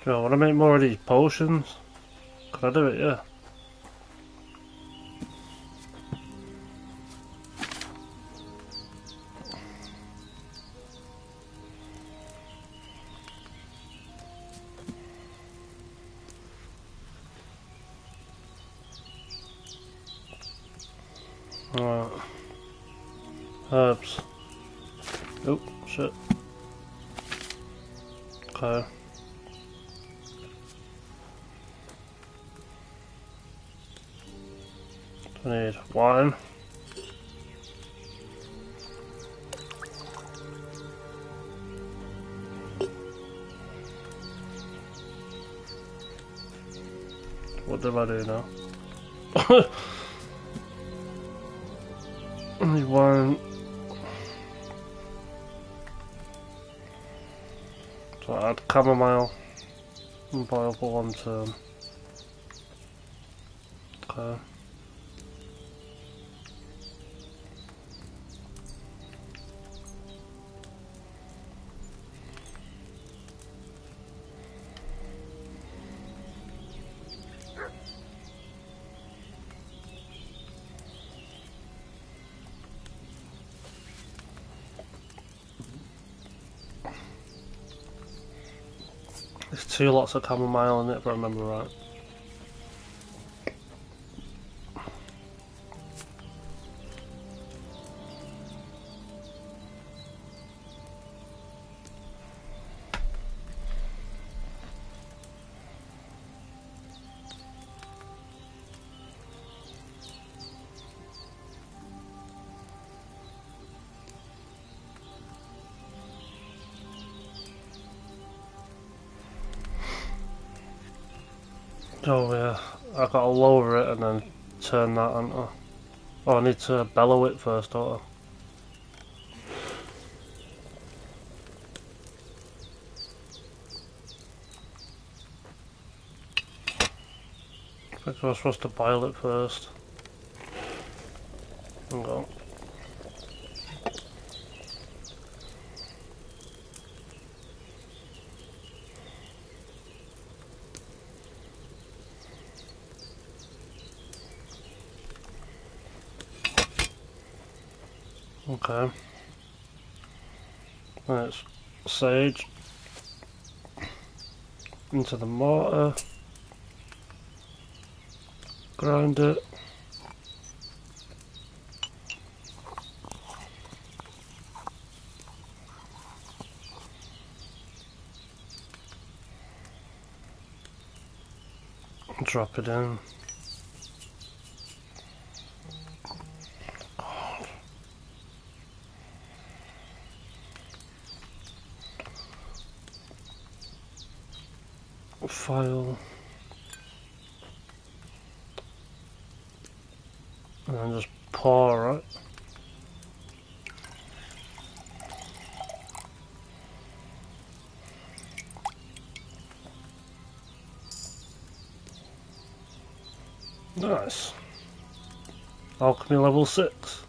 Do I want to make more of these potions? Can I do it? Yeah. Alright. Herbs. Oh, shit. Okay. I need wine. What do I do now? I need wine. So I add chamomile and boil for 1 turn. Okay. There's 2 lots of chamomile in it, if I remember right. Oh yeah, I gotta lower it and then turn that on. Oh, I need to bellow it first, don't I think I was supposed to boil it first. Hang on. Okay. Then it's sage into the mortar, grind it, Drop it in. File. And then just pour it. Nice. Alchemy level 6.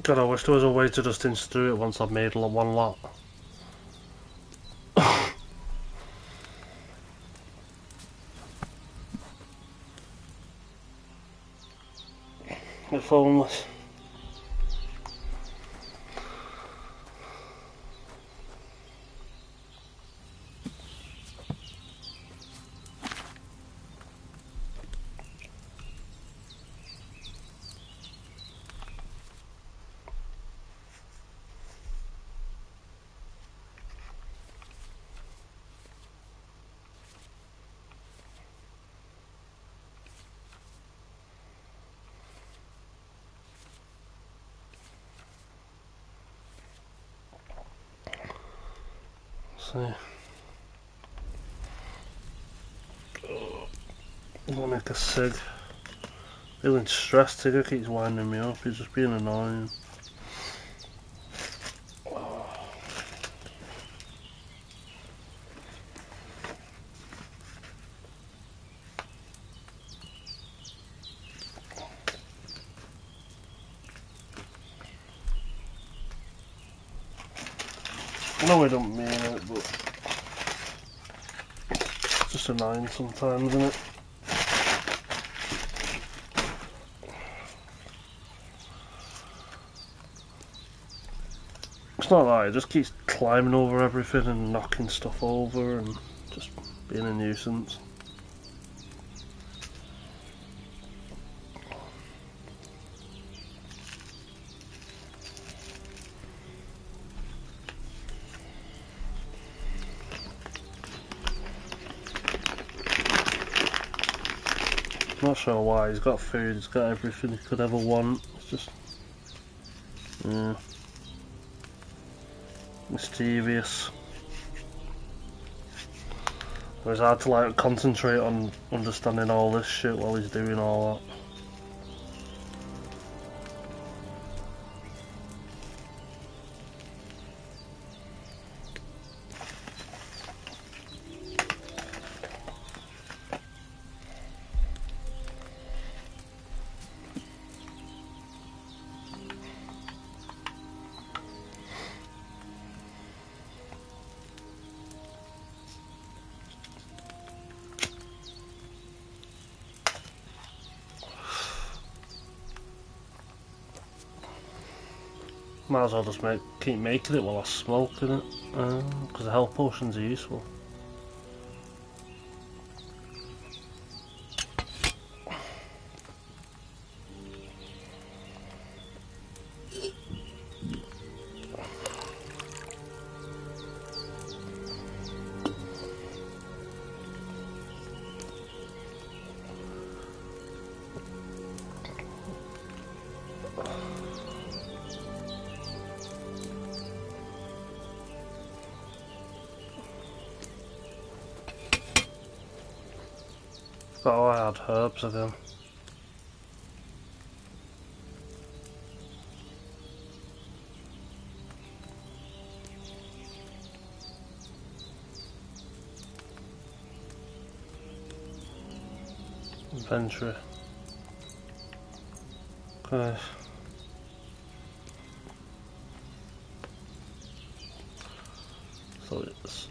God, I wish there was a way to just insta it once I've made one lot. If only. See. I'm gonna make a sig. Feeling stressed, Tigger keeps winding me up, he's just being annoying. No, I don't mean it, but it's just annoying sometimes, isn't it? It's not that, it just keeps climbing over everything and knocking stuff over and just being a nuisance. Not sure why, he's got food, he's got everything he could ever want, it's just... yeah. Mischievous. It's hard to like concentrate on understanding all this shit while he's doing all that. Might as well just keep making it while I smoke in it, because the health potions are useful. Oh, I had herbs again. Inventory. Okay. So it's...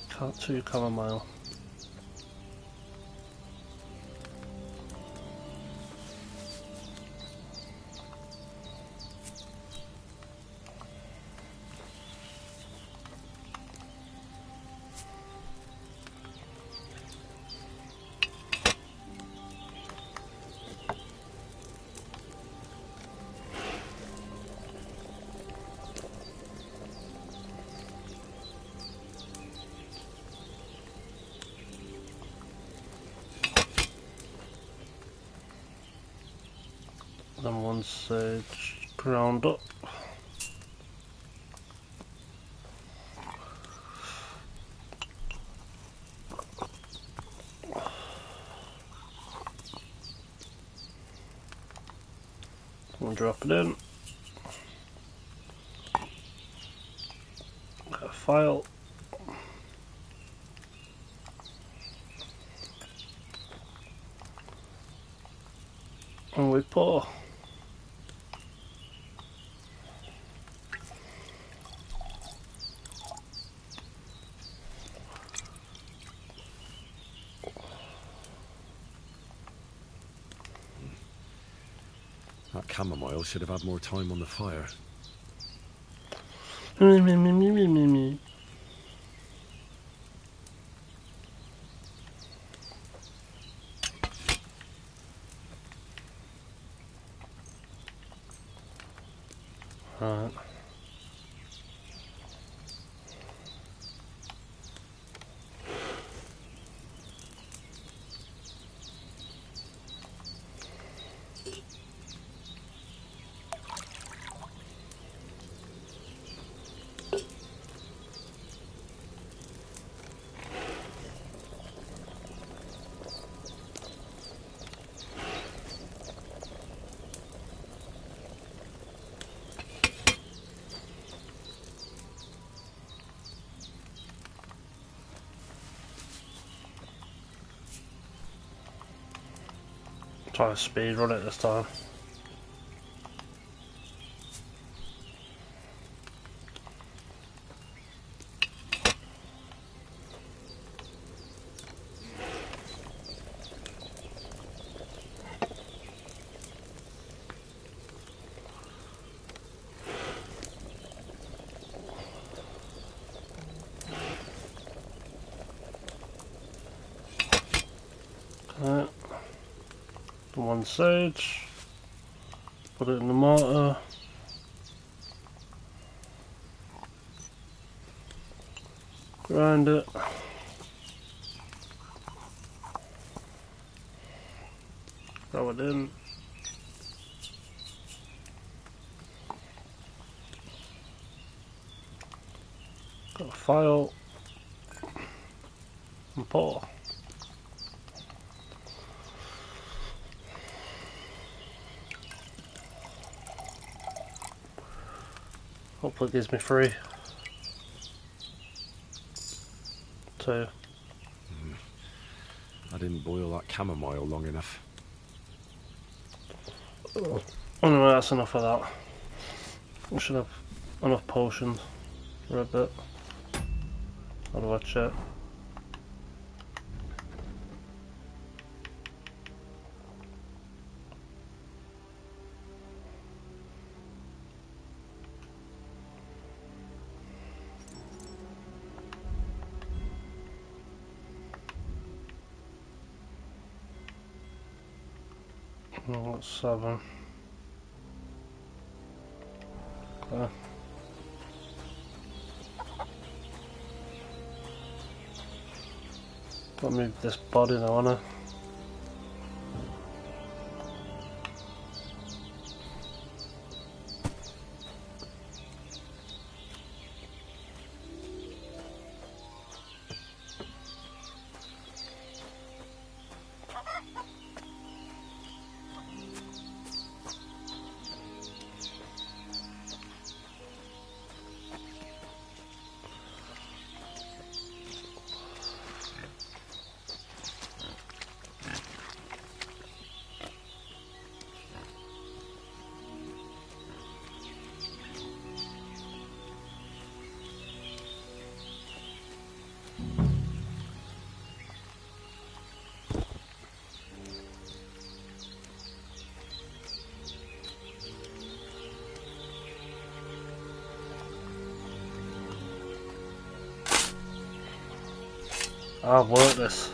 Cut 2 chamomile. then 1 sage ground up. We'll drop it in. Got a file. And we pour. That chamomile should have had more time on the fire. Right. Try to speed run it this time. Okay. 1 sage, put it in the mortar, grind it, throw it in, got a file, and pour. Hopefully it gives me 3. 2. I didn't boil that chamomile long enough. Anyway, that's enough of that. We should have enough potions for a bit. How do I check? Oh, that's 7. Okay. Gotta move this body now, innit? I've worked this.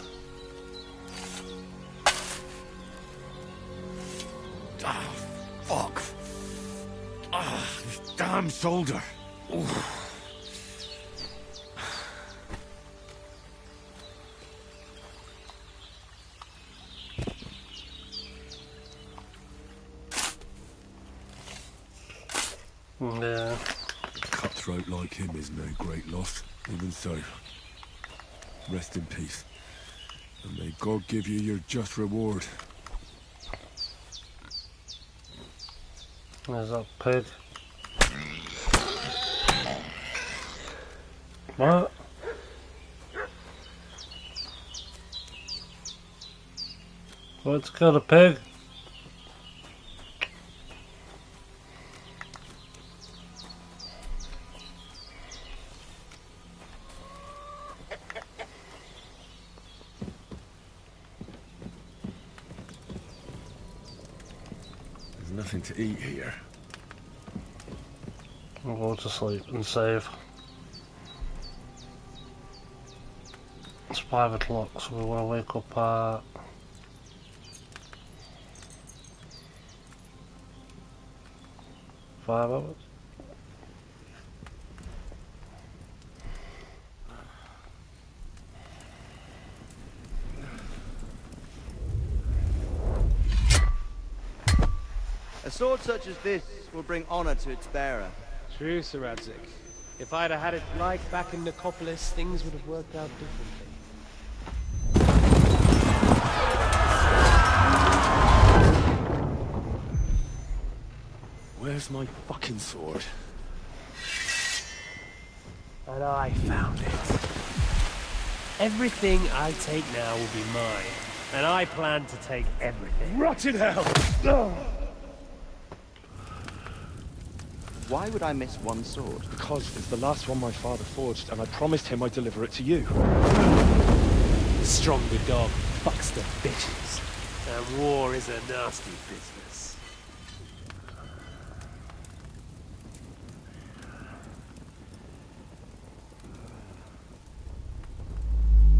Ah, fuck. Ah, this damn shoulder. Oof. Yeah. Cutthroat like him is no great loss. Even so, rest in peace. And may God give you your just reward. There's that pig. What? Let's kill the pig. There's nothing to eat here. I'll go to sleep and save. It's 5 o'clock, so we want to wake up at 5 hours. A sword such as this will bring honor to its bearer. True, Sir Radzik. If I'd have had it right back in Nicopolis, things would have worked out differently. Where's my fucking sword? And I found it. Everything I take now will be mine. And I plan to take everything. Rotted hell! Why would I miss one sword? Because it's the last one my father forged, and I promised him I'd deliver it to you. The stronger dog fucks the bitches. And war is a nasty business.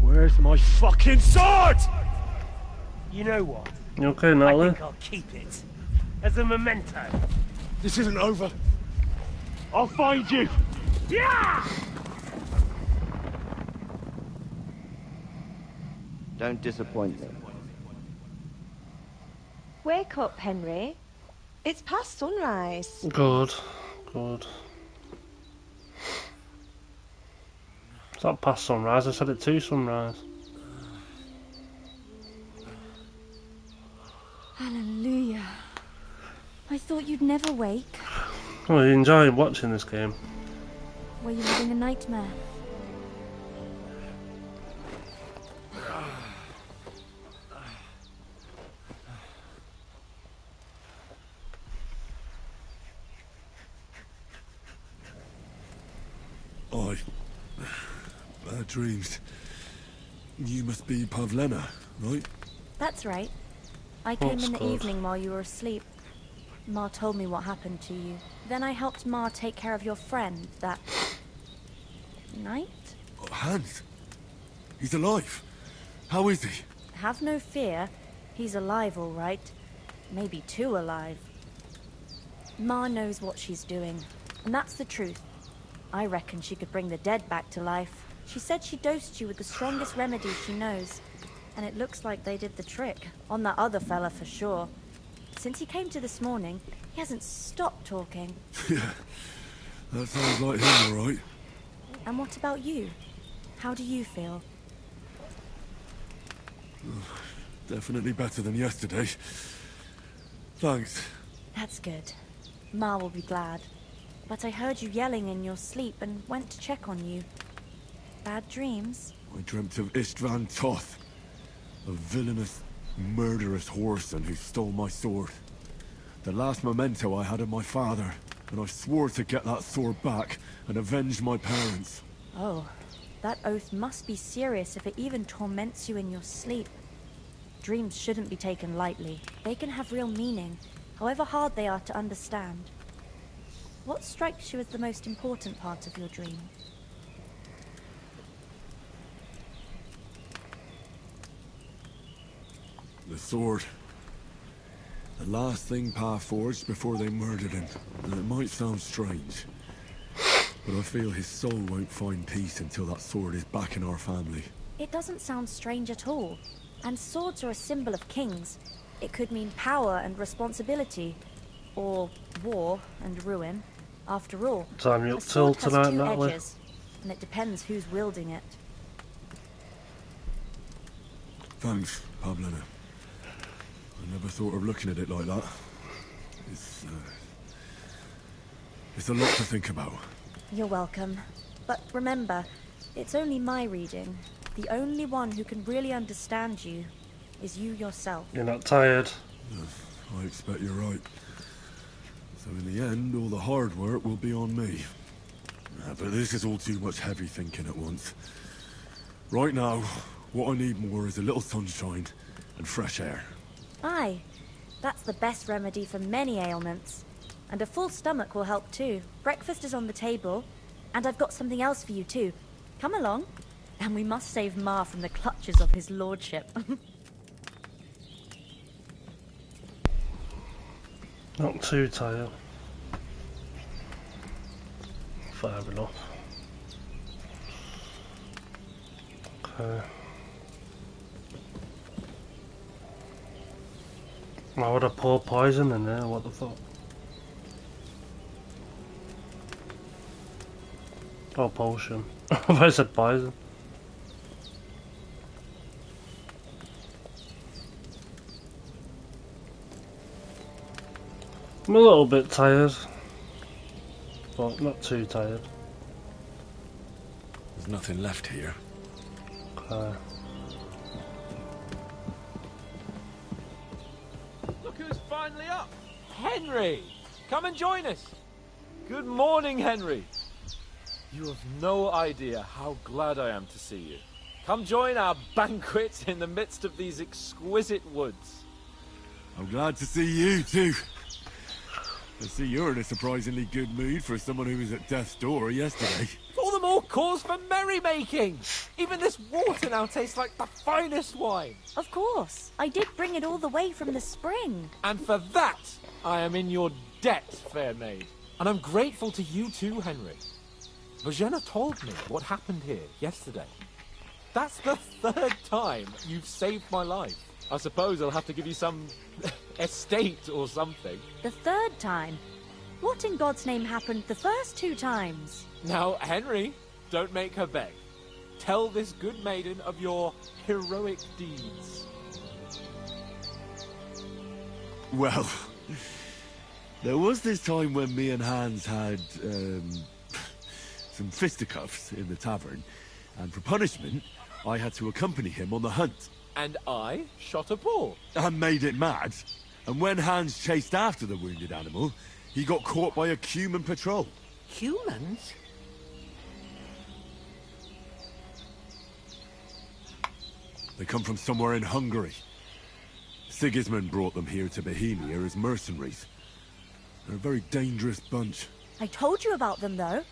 Where's my fucking sword? You know what? You okay, Natalie? I think I'll keep it. As a memento. This isn't over. I'll find you! Yeah! Don't disappoint me. Wake up, Henry. It's past sunrise. Good, good. It's not past sunrise, I said it to sunrise. Hallelujah. I thought you'd never wake. Oh, you enjoy watching this game? Were you having a nightmare? Bad dreams. You must be Pavlena, right? That's right. I came in the good. evening while you were asleep. Ma told me what happened to you. Then I helped Ma take care of your friend that night? Oh, Hans. He's alive. How is he? Have no fear. He's alive, all right. Maybe too alive. Ma knows what she's doing, and that's the truth. I reckon she could bring the dead back to life. She said she dosed you with the strongest remedy she knows. And it looks like they did the trick. On that other fella for sure. Since he came to this morning, he hasn't stopped talking. Yeah, that sounds like him, all right. And what about you? How do you feel? Definitely better than yesterday. Thanks. That's good. Ma will be glad. But I heard you yelling in your sleep and went to check on you. Bad dreams? I dreamt of Istvan Toth, a villainous, murderous whoreson who stole my sword. The last memento I had of my father, and I swore to get that sword back and avenge my parents. Oh, that oath must be serious if it even torments you in your sleep. Dreams shouldn't be taken lightly. They can have real meaning, however hard they are to understand. What strikes you as the most important part of your dream? The sword. The last thing Pa forged before they murdered him. And it might sound strange, but I feel his soul won't find peace until that sword is back in our family. It doesn't sound strange at all. And swords are a symbol of kings. It could mean power and responsibility, or war and ruin. After all, Time you a up till sword has tonight, two Natalie? edges, and it depends who's wielding it. Thanks, Pablina. I never thought of looking at it like that. It's a lot to think about. You're welcome. But remember, it's only my reading. The only one who can really understand you is you yourself. You're not tired? I expect you're right. So in the end, all the hard work will be on me. But this is all too much heavy thinking at once. Right now, what I need more is a little sunshine and fresh air. Aye, that's the best remedy for many ailments. And a full stomach will help too. Breakfast is on the table, and I've got something else for you too. Come along, and we must save Ma from the clutches of his lordship. Not too tired. Fair enough. Okay. Why would I pour poison in there? What the fuck? Oh, potion. I said poison. I'm a little bit tired, but not too tired. There's nothing left here. Okay. Look who's finally up! Henry! Come and join us! Good morning, Henry! You have no idea how glad I am to see you. Come join our banquet in the midst of these exquisite woods. I'm glad to see you too. I see you're in a surprisingly good mood for someone who was at death's door yesterday. All the more cause for merrymaking! Even this water now tastes like the finest wine. Of course, I did bring it all the way from the spring. And for that, I am in your debt, fair maid. And I'm grateful to you too, Henry. Bojena told me what happened here yesterday. That's the third time you've saved my life. I suppose I'll have to give you some estate or something. The third time? What in God's name happened the first two times? Now, Henry, don't make her beg. Tell this good maiden of your heroic deeds. Well, there was this time when me and Hans had, some fisticuffs in the tavern, and for punishment, I had to accompany him on the hunt. And I shot a boar. And made it mad. And when Hans chased after the wounded animal, he got caught by a human patrol. Humans? They come from somewhere in Hungary. Sigismund brought them here to Bohemia as mercenaries. They're a very dangerous bunch. I told you about them, though.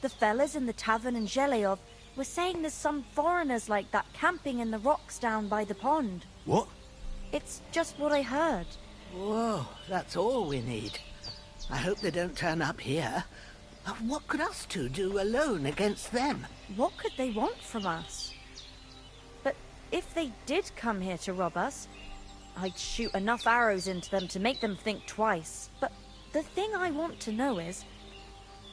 The fellas in the tavern in Zheleyov were saying there's some foreigners like that camping in the rocks down by the pond. What? It's just what I heard. Whoa, that's all we need. I hope they don't turn up here. But what could us two do alone against them? What could they want from us? But if they did come here to rob us, I'd shoot enough arrows into them to make them think twice. But the thing I want to know is,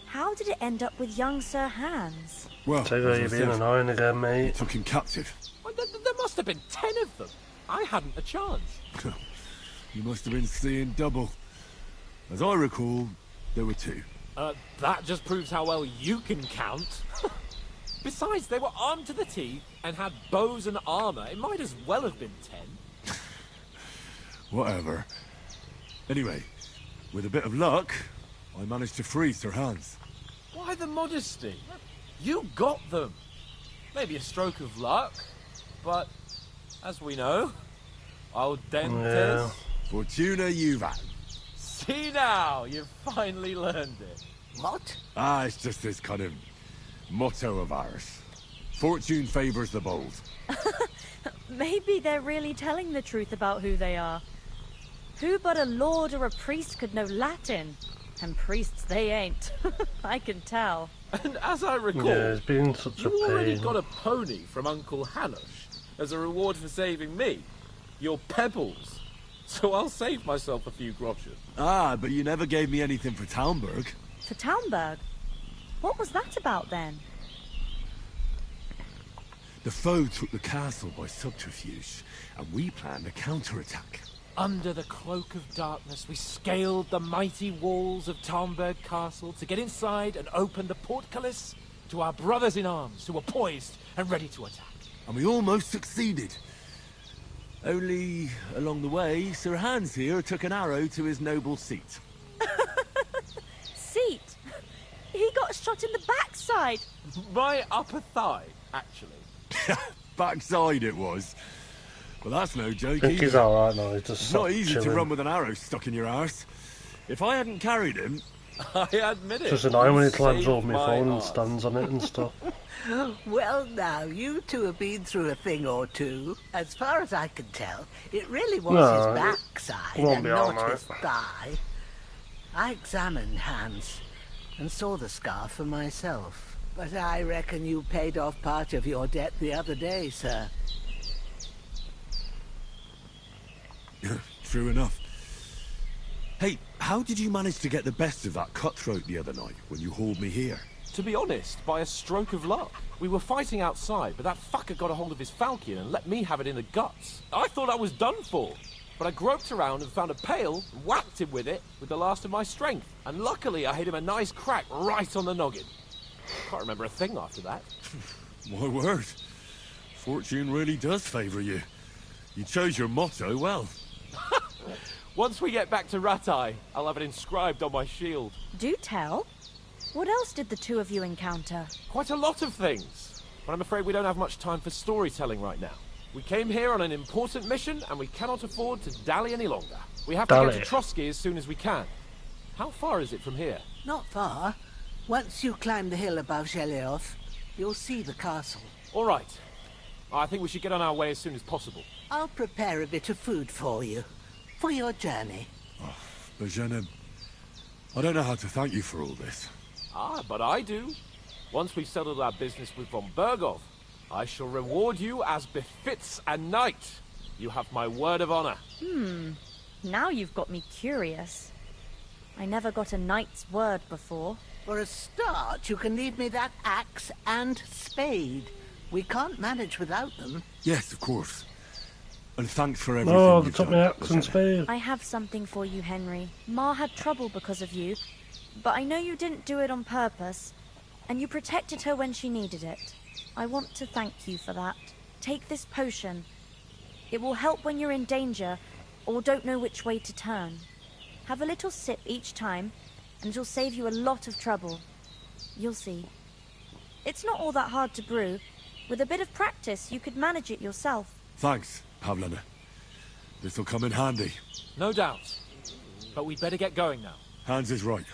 how did it end up with young Sir Hans? Well, you're being annoying again, mate. He took him captive. Well, there must have been 10 of them. I hadn't a chance. You must have been seeing double. As I recall, there were 2. That just proves how well you can count. Besides, they were armed to the teeth and had bows and armor. It might as well have been 10. Whatever. Anyway, with a bit of luck, I managed to free Sir Hans. Why the modesty? You got them. Maybe a stroke of luck, but as we know, al dentes... Fortuna juvat. See now, you've finally learned it. What? It's just this kind of motto of ours. Fortune favors the bold. Maybe they're really telling the truth about who they are. Who but a lord or a priest could know Latin? And priests they ain't. I can tell. And as I recall, it's been such a you already pain. got a pony from Uncle Hanosh as a reward for saving me. Your pebbles. So I'll save myself a few groschen. But you never gave me anything for Talmberg. For for Townburg. What was that about then? The foe took the castle by subterfuge, and we planned a counterattack. Under the cloak of darkness, we scaled the mighty walls of Townburg Castle to get inside and open the portcullis to our brothers in arms who were poised and ready to attack. And we almost succeeded. Only, along the way, Sir Hans here took an arrow to his noble seat. Seat? He got shot in the backside. My upper thigh, actually. Backside it was. Well, that's no joke I think he's either. alright now, he's just It's not easy chilling. to run with an arrow stuck in your arse. If I hadn't carried him... I admit it. Just annoying when it lands Saved over my phone and arse. stands on it and stuff. Well, now, you two have been through a thing or two. As far as I can tell, it really was No, his backside it won't and be all not night. his thigh. I examined Hans and saw the scar for myself. But I reckon you paid off part of your debt the other day, sir. True enough. Hey, how did you manage to get the best of that cutthroat the other night when you hauled me here? To be honest, by a stroke of luck. We were fighting outside, but that fucker got a hold of his falchion and let me have it in the guts. I thought I was done for. But I groped around and found a pail, and whacked him with it with the last of my strength. And luckily I hit him a nice crack right on the noggin. Can't remember a thing after that. My word. Fortune really does favour you. You chose your motto well. Once we get back to Ratai, I'll have it inscribed on my shield. Do tell. What else did the two of you encounter? Quite a lot of things. But I'm afraid we don't have much time for storytelling right now. We came here on an important mission, and we cannot afford to dally any longer. We have to get to Trotsky as soon as we can. How far is it from here? Not far. Once you climb the hill above Geleoth, you'll see the castle. All right. I think we should get on our way as soon as possible. I'll prepare a bit of food for you, for your journey. Bajana, I don't know how to thank you for all this. Ah, but I do. Once we've settled our business with von Bergov, I shall reward you as befits a knight. You have my word of honor. Now you've got me curious. I never got a knight's word before. For a start, you can leave me that axe and spade. We can't manage without them. Yes, of course. And thanks for everything No, they you've took done, my axe and Bajana. spade. I have something for you, Henry. Ma had trouble because of you, but I know you didn't do it on purpose, and you protected her when she needed it. I want to thank you for that. Take this potion. It will help when you're in danger or don't know which way to turn. Have a little sip each time, and it'll save you a lot of trouble. You'll see. It's not all that hard to brew. With a bit of practice, you could manage it yourself. Thanks, Pavlana. This'll come in handy. No doubt. But we'd better get going now. Hans is right.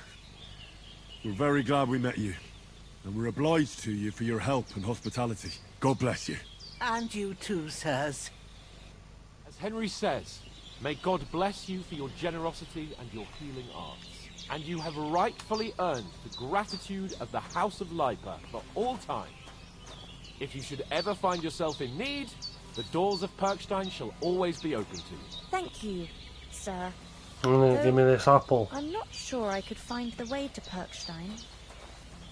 We're very glad we met you. And we're obliged to you for your help and hospitality. God bless you. And you too, sirs. As Henry says, may God bless you for your generosity and your healing arts. And you have rightfully earned the gratitude of the House of Lipa for all time. If you should ever find yourself in need, the doors of Perkstein shall always be open to you. Thank you, sir. Give me this apple. I'm not sure I could find the way to Perkstein.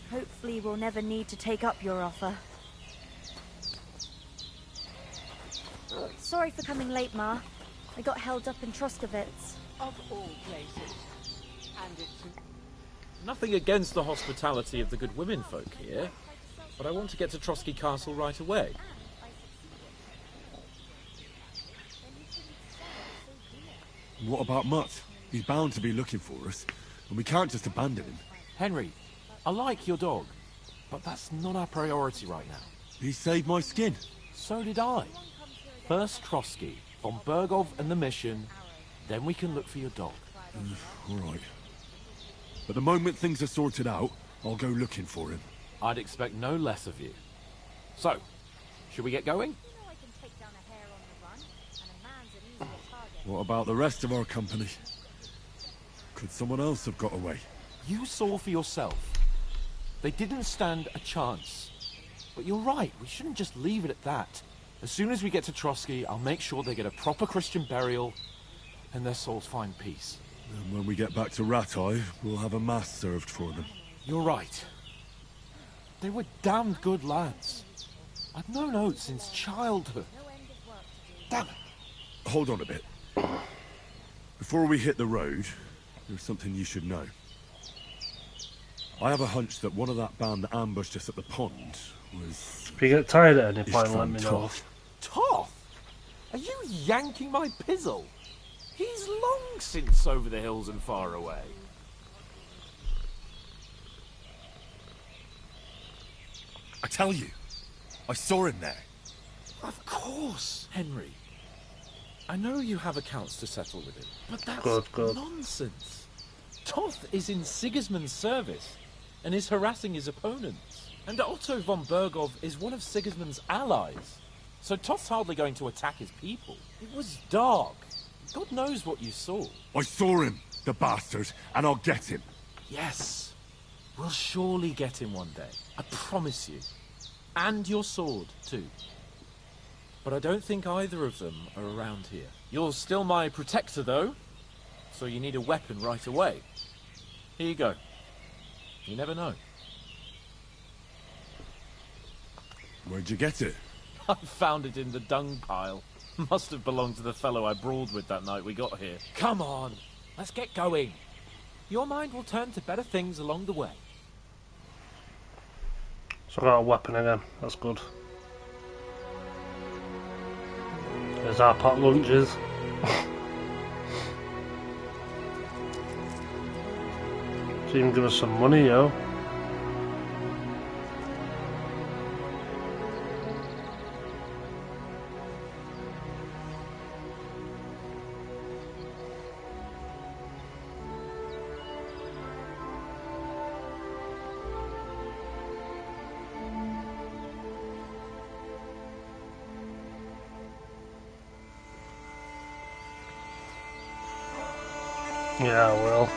Hopefully we'll never need to take up your offer. Sorry for coming late, Ma. I got held up in Troskowitz. Of all places. And it's... Nothing against the hospitality of the good women folk here, but I want to get to Trotsky Castle right away. What about Mutt? He's bound to be looking for us, and we can't just abandon him. Henry, I like your dog, but that's not our priority right now. He saved my skin. So did I. First Trotsky, von Bergov and the mission, then we can look for your dog. All right. But the moment things are sorted out, I'll go looking for him. I'd expect no less of you. So, should we get going? What about the rest of our company? Could someone else have got away? You saw for yourself. They didn't stand a chance. But you're right, we shouldn't just leave it at that. As soon as we get to Trotsky, I'll make sure they get a proper Christian burial and their souls find peace. And when we get back to Rattay, we'll have a mass served for them. You're right. They were damned good lads. I've known Oates since childhood. Damn it. Hold on a bit. Before we hit the road, there's something you should know. I have a hunch that one of that band that ambushed us at the pond was... If you get tired at any point, let me know. Toth? Are you yanking my pizzle? He's long since over the hills and far away. I tell you, I saw him there. Of course, Henry. I know you have accounts to settle with him, but that's Good. nonsense. Toth is in Sigismund's service and is harassing his opponents. And Otto von Bergov is one of Sigismund's allies. So Toth's hardly going to attack his people. It was dark. God knows what you saw. I saw him, the bastard, and I'll get him. Yes. We'll surely get him one day. I promise you. And your sword, too. But I don't think either of them are around here. You're still my protector, though. So you need a weapon right away. Here you go. You never know. Where'd you get it? I found it in the dung pile. Must have belonged to the fellow I brawled with that night we got here. Come on, let's get going. Your mind will turn to better things along the way. So I got a weapon again, that's good. There's our pot lunches. So even give us some money, yo. Yeah, well.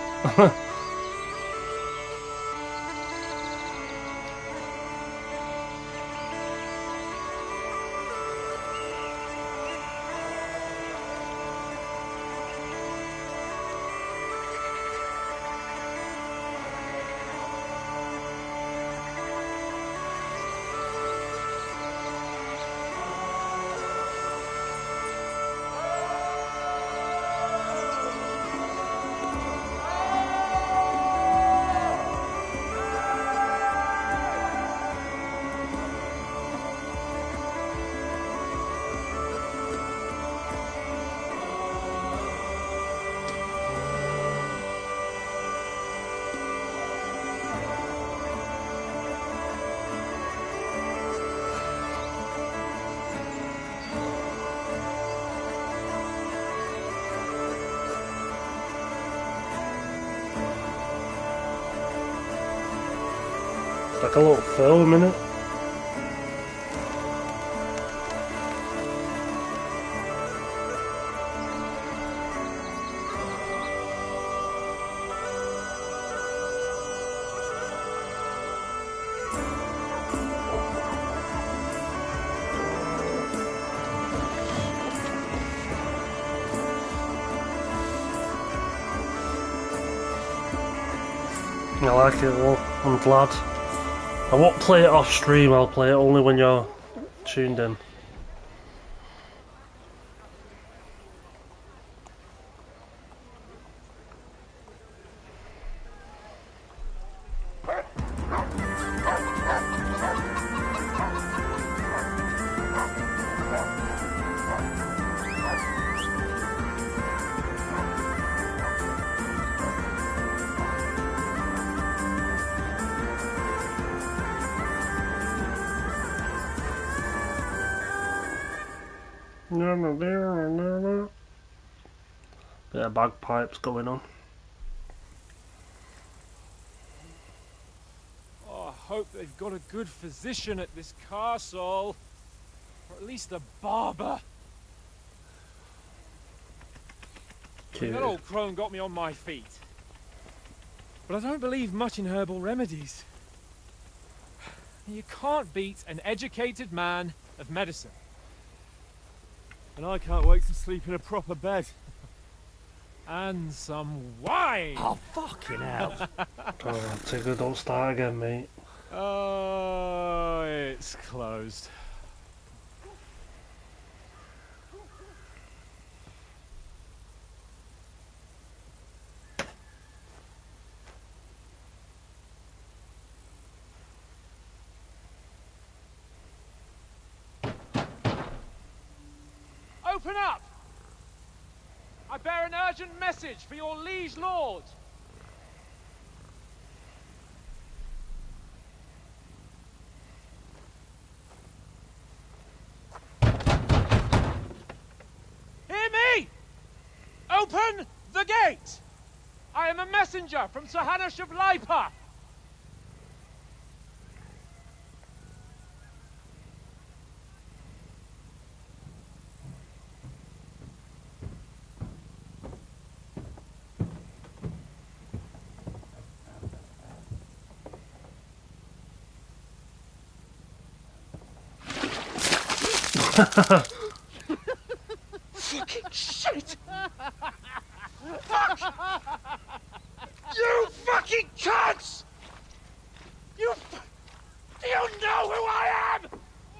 Like a little film, innit? I like it, well, I'm glad. I won't play it off stream, I'll play it only when you're tuned in. Bit of bagpipes going on. Oh, I hope they've got a good physician at this castle. Or at least a barber. That old crone got me on my feet. But I don't believe much in herbal remedies. You can't beat an educated man of medicine. And I can't wait to sleep in a proper bed. And some wine! Oh, fucking hell. Oh, Tigger, don't start again, mate. Oh, it's closed. Open up! I bear an urgent message for your liege lord. Hear me! Open the gate! I am a messenger from Sir Hanush of Lipa. Fucking shit! Fuck! You fucking cunts! Do you know who I am?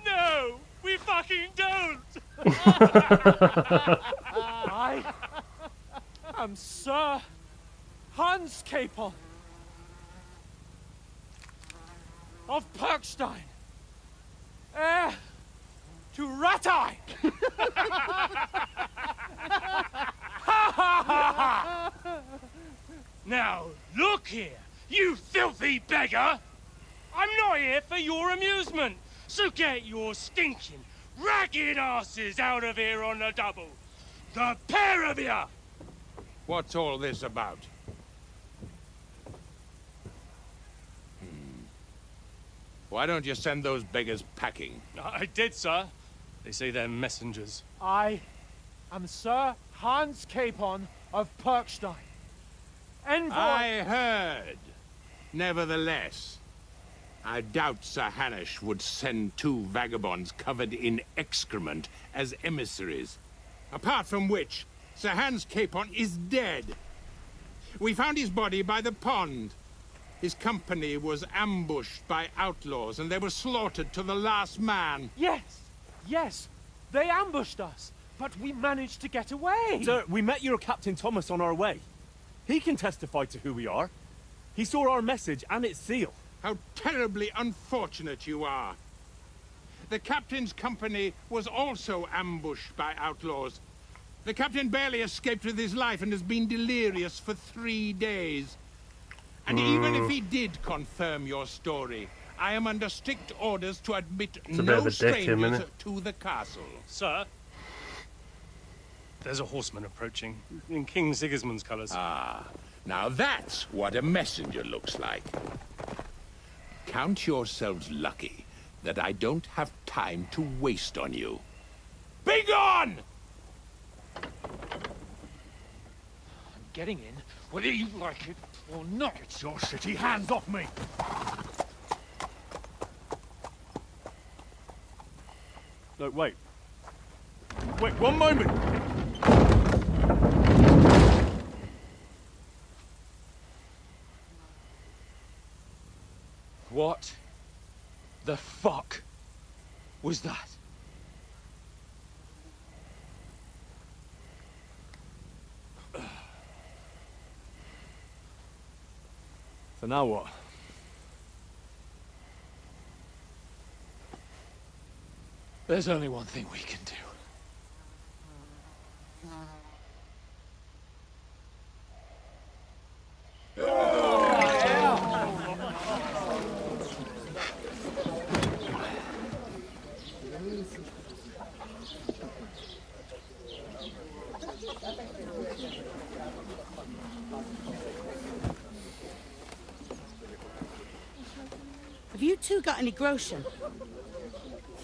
No, we fucking don't! I am Sir Hans Capon of Perkstein, heir to Ratai. Now, look here, you filthy beggar! I'm not here for your amusement, so get your stinking, ragged asses out of here on the double. The pair of you! What's all this about? Why don't you send those beggars packing? I did, sir. They say they're messengers. I am Sir Hans Capon of Perkstein, envoy. I heard. Nevertheless, I doubt Sir Hanush would send two vagabonds covered in excrement as emissaries. Apart from which, Sir Hans Capon is dead. We found his body by the pond. His company was ambushed by outlaws, and they were slaughtered to the last man. Yes, yes, they ambushed us, but we managed to get away. Sir, we met your Captain Thomas on our way. He can testify to who we are. He saw our message and its seal. How terribly unfortunate you are. The captain's company was also ambushed by outlaws. The captain barely escaped with his life and has been delirious for 3 days. And even if he did confirm your story, I am under strict orders to admit no strangers to the castle. Sir, there's a horseman approaching, in King Sigismund's colours. Ah, now that's what a messenger looks like. Count yourselves lucky that I don't have time to waste on you. Be gone! I'm getting in, whether you like it or not. Get your shitty hands off me! No, wait. Wait, one moment! What the fuck was that? So now what? There's only one thing we can do. Have you two got any groschen?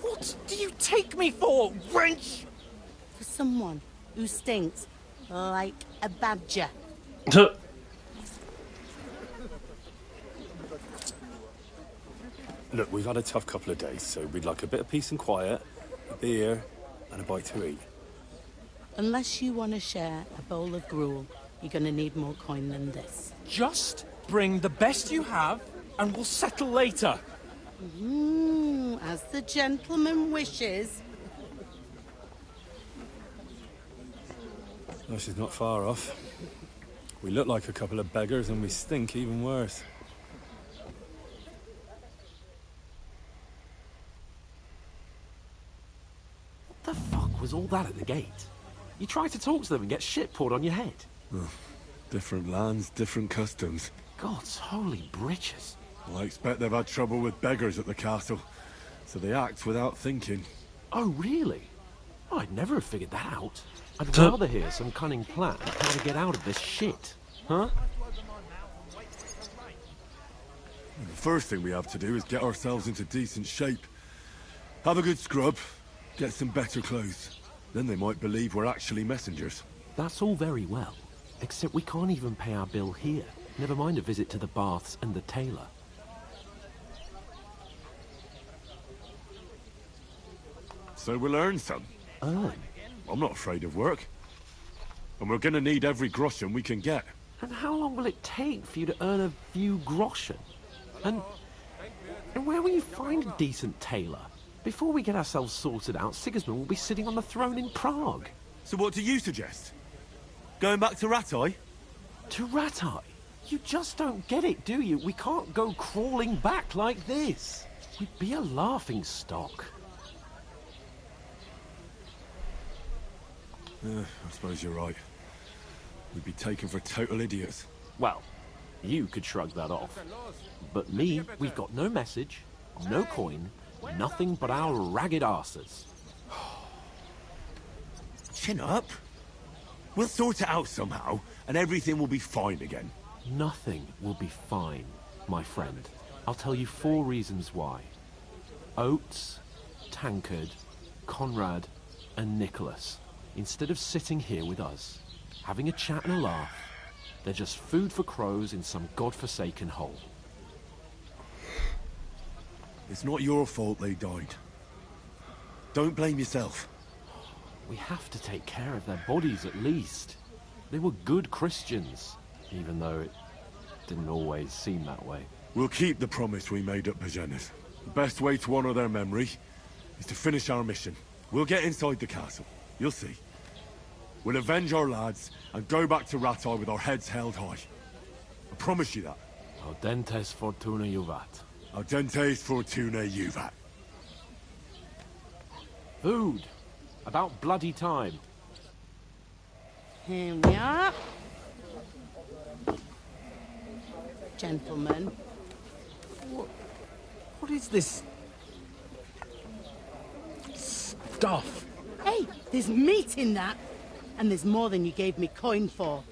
What do you take me for, wench? For someone who stinks like a badger. Look, we've had a tough couple of days, so we'd like a bit of peace and quiet, a beer, and a bite to eat. Unless you want to share a bowl of gruel You're gonna need more coin than this. Just bring the best you have, and we'll settle later. As the gentleman wishes. Oh, she's not far off. We look like a couple of beggars, and we stink even worse. What the fuck was all that at the gate? You tried to talk to them and get shit poured on your head. Oh, different lands, different customs. God's holy britches. Well, I expect they've had trouble with beggars at the castle, so they act without thinking. Oh, really? Oh, I'd never have figured that out. I'd rather hear some cunning plan how to get out of this shit. Huh? The first thing we have to do is get ourselves into decent shape. Have a good scrub, get some better clothes. Then they might believe we're actually messengers. That's all very well, except we can't even pay our bill here. Never mind a visit to the baths and the tailor. So we'll earn some. Earn? I'm not afraid of work. And we're gonna need every groschen we can get. And how long will it take for you to earn a few groschen? And where will you find a decent tailor? Before we get ourselves sorted out, Sigismund will be sitting on the throne in Prague. So what do you suggest? Going back to Ratai? To Ratai? You just don't get it, do you? We can't go crawling back like this. We'd be a laughing stock. I suppose you're right. We'd be taken for total idiots. Well, you could shrug that off. But me, we've got no message, no coin, nothing but our ragged arses. Chin up. We'll sort it out somehow, and everything will be fine again. Nothing will be fine, my friend. I'll tell you 4 reasons why. Oates, Tankard, Conrad, and Nicholas. Instead of sitting here with us, having a chat and a laugh, they're just food for crows in some godforsaken hole. It's not your fault they died. Don't blame yourself. We have to take care of their bodies at least. They were good Christians, even though it didn't always seem that way. We'll keep the promise we made at Bajenis. The best way to honor their memory is to finish our mission. We'll get inside the castle. You'll see. We'll avenge our lads and go back to Ratai with our heads held high. I promise you that. Audentes fortuna juvat. Audentes fortuna juvat. Food. About bloody time. Here we are. Gentlemen. What is this stuff? Hey, there's meat in that. And there's more than you gave me coin for.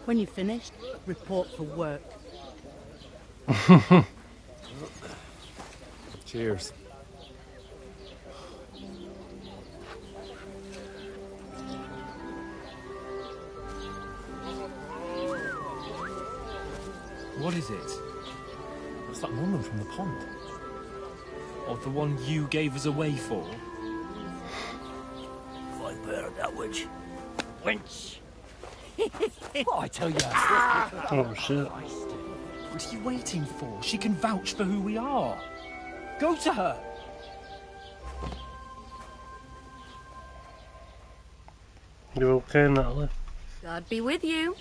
When you're finished, report for work. Cheers. What is it? It's that woman from the pond. Or the one you gave us away for. That witch. Wench! Oh, I tell you. Oh, shit. What are you waiting for? She can vouch for who we are. Go to her. You okay, Natalie? God be with you.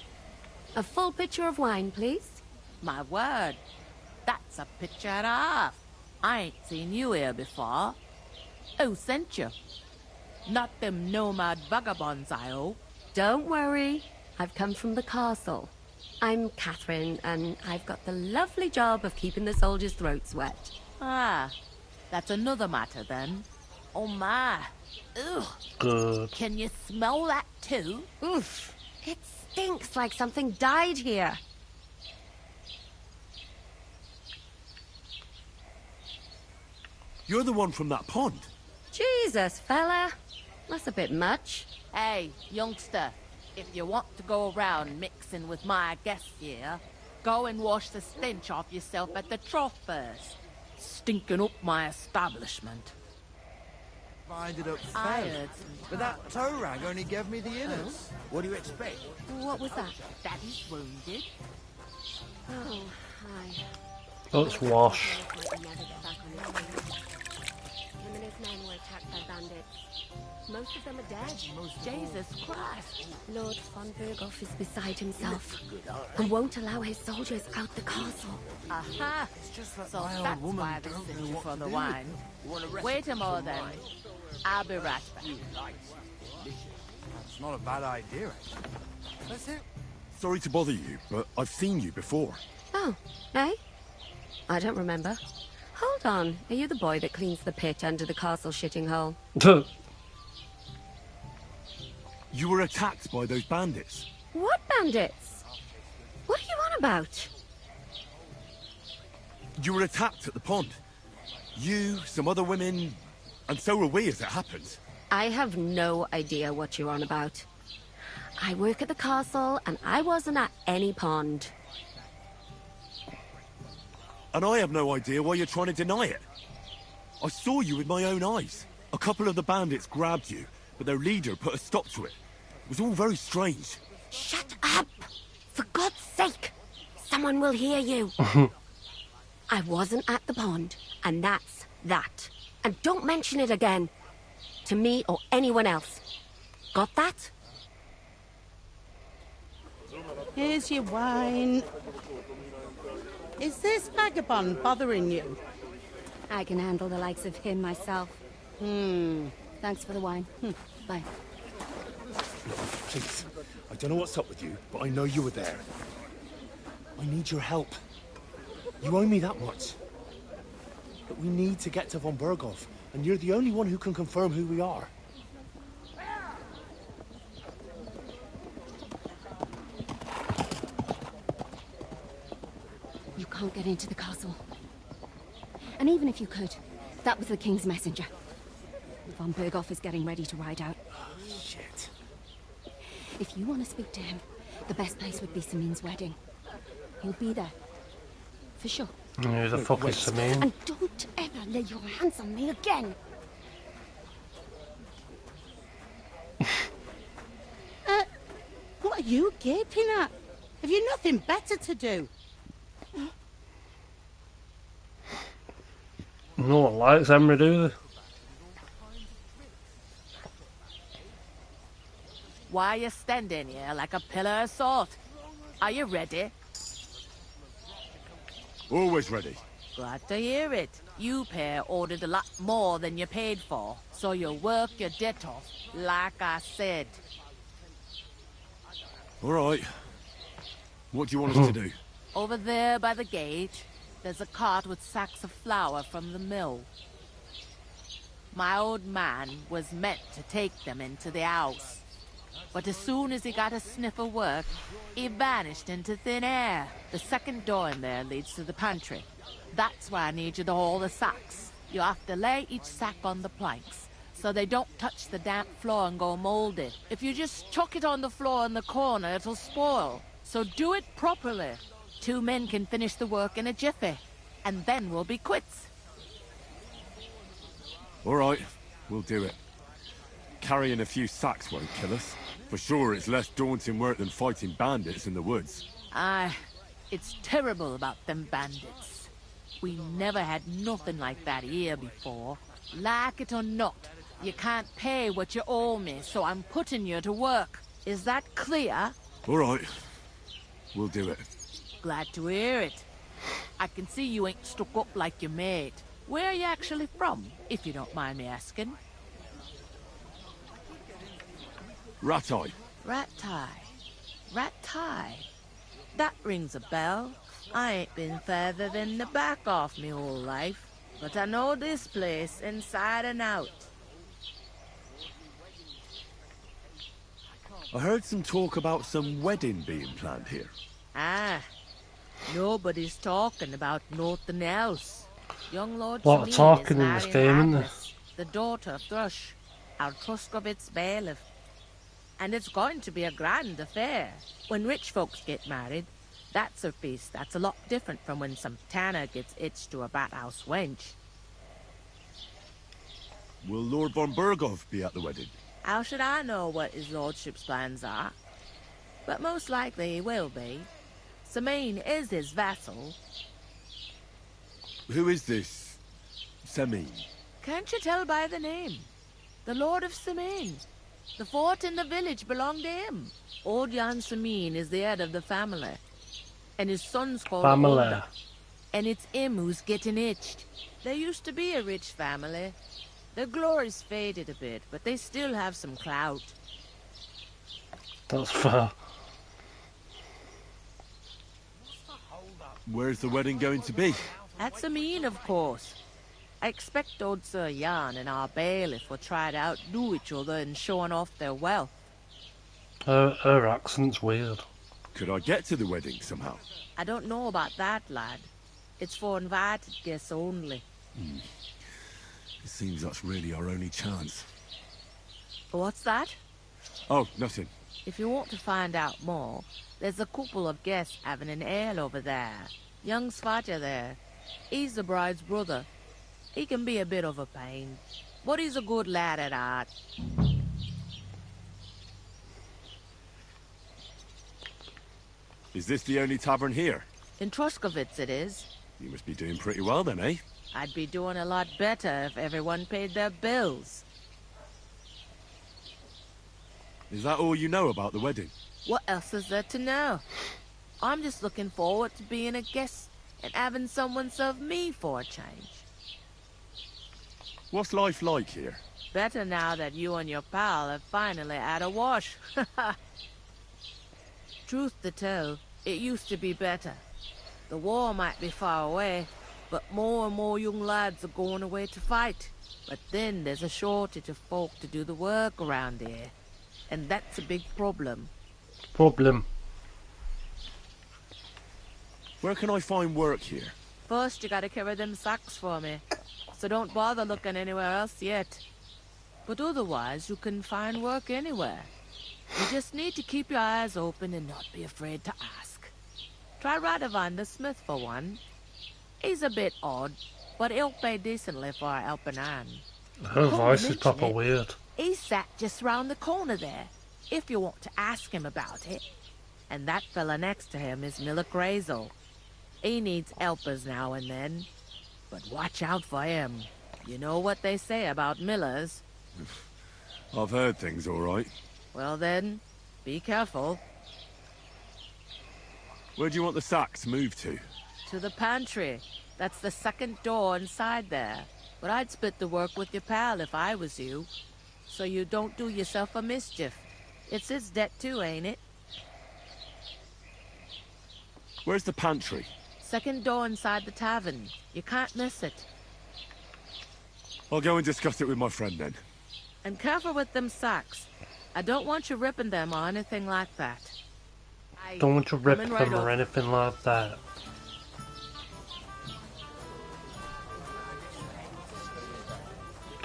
A full pitcher of wine, please. My word. That's a picture and a half. I ain't seen you here before. Who sent you? Not them nomad vagabonds, I hope. Don't worry. I've come from the castle. I'm Catherine, and I've got the lovely job of keeping the soldiers' throats wet. Ah, that's another matter then. Oh my. Ugh. Good. Can you smell that too? Oof. It stinks like something died here. You're the one from that pond. Jesus, fella. That's a bit much. Hey, youngster, if you want to go around mixing with my guests here, go and wash the stench off yourself at the trough first. Stinking up my establishment. Ended up I fell. heard But that tow rag only gave me the innards. What do you expect? What was that? Daddy's wounded. Oh, hi. Let's wash. Him and his men were attacked by bandits. Most of them are dead. Jesus Christ. Lord von Berghoff is beside himself and won't allow his soldiers out the castle. Aha! So my old that's woman why they don't sent know you what for to the do. wine. Wait a moment then. I'll be right back. That's not a bad idea, actually. That's it. Sorry to bother you, but I've seen you before. Oh, eh? I don't remember. Hold on. Are you the boy that cleans the pit under the castle shitting hole? You were attacked by those bandits. What bandits? What are you on about? You were attacked at the pond. You, some other women, and so were we as it happens. I have no idea what you're on about. I work at the castle, and I wasn't at any pond. And I have no idea why you're trying to deny it. I saw you with my own eyes. A couple of the bandits grabbed you, but their leader put a stop to it. It was all very strange. Shut up! For God's sake! Someone will hear you. I wasn't at the pond, and that's that. And don't mention it again. To me or anyone else. Got that? Here's your wine. Is this vagabond bothering you? I can handle the likes of him myself. Thanks for the wine. Bye. Please, I don't know what's up with you, but I know you were there. I need your help. You owe me that much. But we need to get to von Berghoff, and you're the only one who can confirm who we are. You can't get into the castle. And even if you could, that was the King's messenger. Von Berghoff is getting ready to ride out. Shit. If you want to speak to him, the best place would be Samin's wedding. He'll be there. For sure. Who the fuck is Samin? And don't ever lay your hands on me again. What are you gaping at? Have you nothing better to do? No one likes Emery, do they? Why are you standing here like a pillar of salt? Are you ready? Always ready. Glad to hear it. You pair ordered a lot more than you paid for, so you'll work your debt off, like I said. All right. What do you want us to do? Over there by the gate, there's a cart with sacks of flour from the mill. My old man was meant to take them into the house. But as soon as he got a sniff of work, he vanished into thin air. The second door in there leads to the pantry. That's why I need you to haul the sacks. You have to lay each sack on the planks, so they don't touch the damp floor and go moldy. If you just chuck it on the floor in the corner, it'll spoil. So do it properly. 2 men can finish the work in a jiffy, and then we'll be quits. All right, we'll do it. Carrying a few sacks won't kill us. For sure, it's less daunting work than fighting bandits in the woods. Aye, it's terrible about them bandits. We never had nothing like that here before. Like it or not, you can't pay what you owe me, so I'm putting you to work. Is that clear? All right, we'll do it. Glad to hear it. I can see you ain't stuck up like your mate. Where are you actually from, if you don't mind me asking? Ratai. Ratai. Ratai. That rings a bell. I ain't been further than the back off me whole life, but I know this place inside and out. I heard some talk about some wedding being planned here. Ah, nobody's talking about nothing else. Young Lord Lot of Samin talking is in this marrying game, isn't there? Agnes, the daughter of Thrush, our Truscovitz bailiff. And it's going to be a grand affair. When rich folks get married, that's a feast that's a lot different from when some tanner gets hitched to a bat house wench. Will Lord von Berghoff be at the wedding? How should I know what his lordship's plans are? But most likely he will be. Samine is his vassal. Who is this Semine? Can't you tell by the name? The Lord of Samine. The fort and the village belong to him. Old Jan Samine is the head of the family. And his son's called Olda. And it's him who's getting itched. There used to be a rich family. Their glory's faded a bit, but they still have some clout. That's fair. Where's the wedding going to be? At Samine, of course. I expect old Sir Jan and our bailiff will try to outdo each other in showing off their wealth. Her accent's weird. Could I get to the wedding somehow? I don't know about that, lad. It's for invited guests only. It seems that's really our only chance. What's that? Oh, nothing. If you want to find out more, there's a couple of guests having an ale over there. Young Svaja there. He's the bride's brother. He can be a bit of a pain, but he's a good lad at heart. Is this the only tavern here? In Troskovitz it is. You must be doing pretty well then, eh? I'd be doing a lot better if everyone paid their bills. Is that all you know about the wedding? What else is there to know? I'm just looking forward to being a guest and having someone serve me for a change. What's life like here? Better now that you and your pal have finally had a wash. Truth to tell, it used to be better. The war might be far away, but more and more young lads are going away to fight. But then there's a shortage of folk to do the work around here. And that's a big problem. Where can I find work here? First, you gotta carry them sacks for me. So don't bother looking anywhere else yet. But otherwise, you can find work anywhere. You just need to keep your eyes open and not be afraid to ask. Try Radovan the smith for one. He's a bit odd, but he'll pay decently for a helping hand. Her voice is proper weird. He's sat just round the corner there, if you want to ask him about it. And that fella next to him is Miller Grazel. He needs helpers now and then. But watch out for him. You know what they say about Millers. I've heard things, all right. Well then, be careful. Where do you want the sacks moved to? To the pantry. That's the second door inside there. But I'd split the work with your pal if I was you. So you don't do yourself a mischief. It's his debt too, ain't it? Where's the pantry? Second door inside the tavern. You can't miss it. I'll go and discuss it with my friend then. And careful with them sacks. I don't want you ripping them or anything like that. Don't want to rip them or anything like that.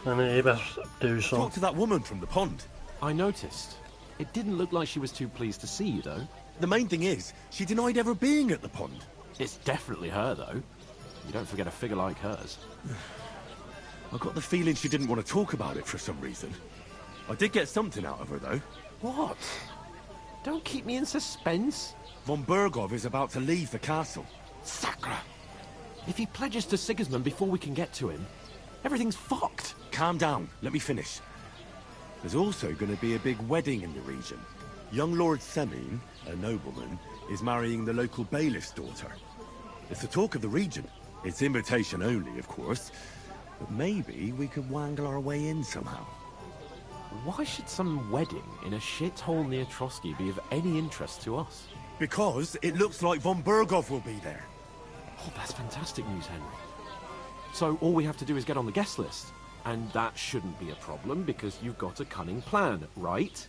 And you best do so. Talk to that woman from the pond. I noticed. It didn't look like she was too pleased to see you, though. The main thing is, she denied ever being at the pond. It's definitely her, though. You don't forget a figure like hers. I got the feeling she didn't want to talk about it for some reason. I did get something out of her, though. What? Don't keep me in suspense. Von Berghoff is about to leave the castle. Sacra! If he pledges to Sigismund before we can get to him, everything's fucked. Calm down. Let me finish. There's also going to be a big wedding in the region. Young Lord Semine, a nobleman, is marrying the local bailiff's daughter. It's the talk of the region. It's invitation only, of course. But maybe we could wangle our way in somehow. Why should some wedding in a shithole near Trotsky be of any interest to us? Because it looks like von Berghoff will be there. Oh, that's fantastic news, Henry. So all we have to do is get on the guest list. And that shouldn't be a problem because you've got a cunning plan, right?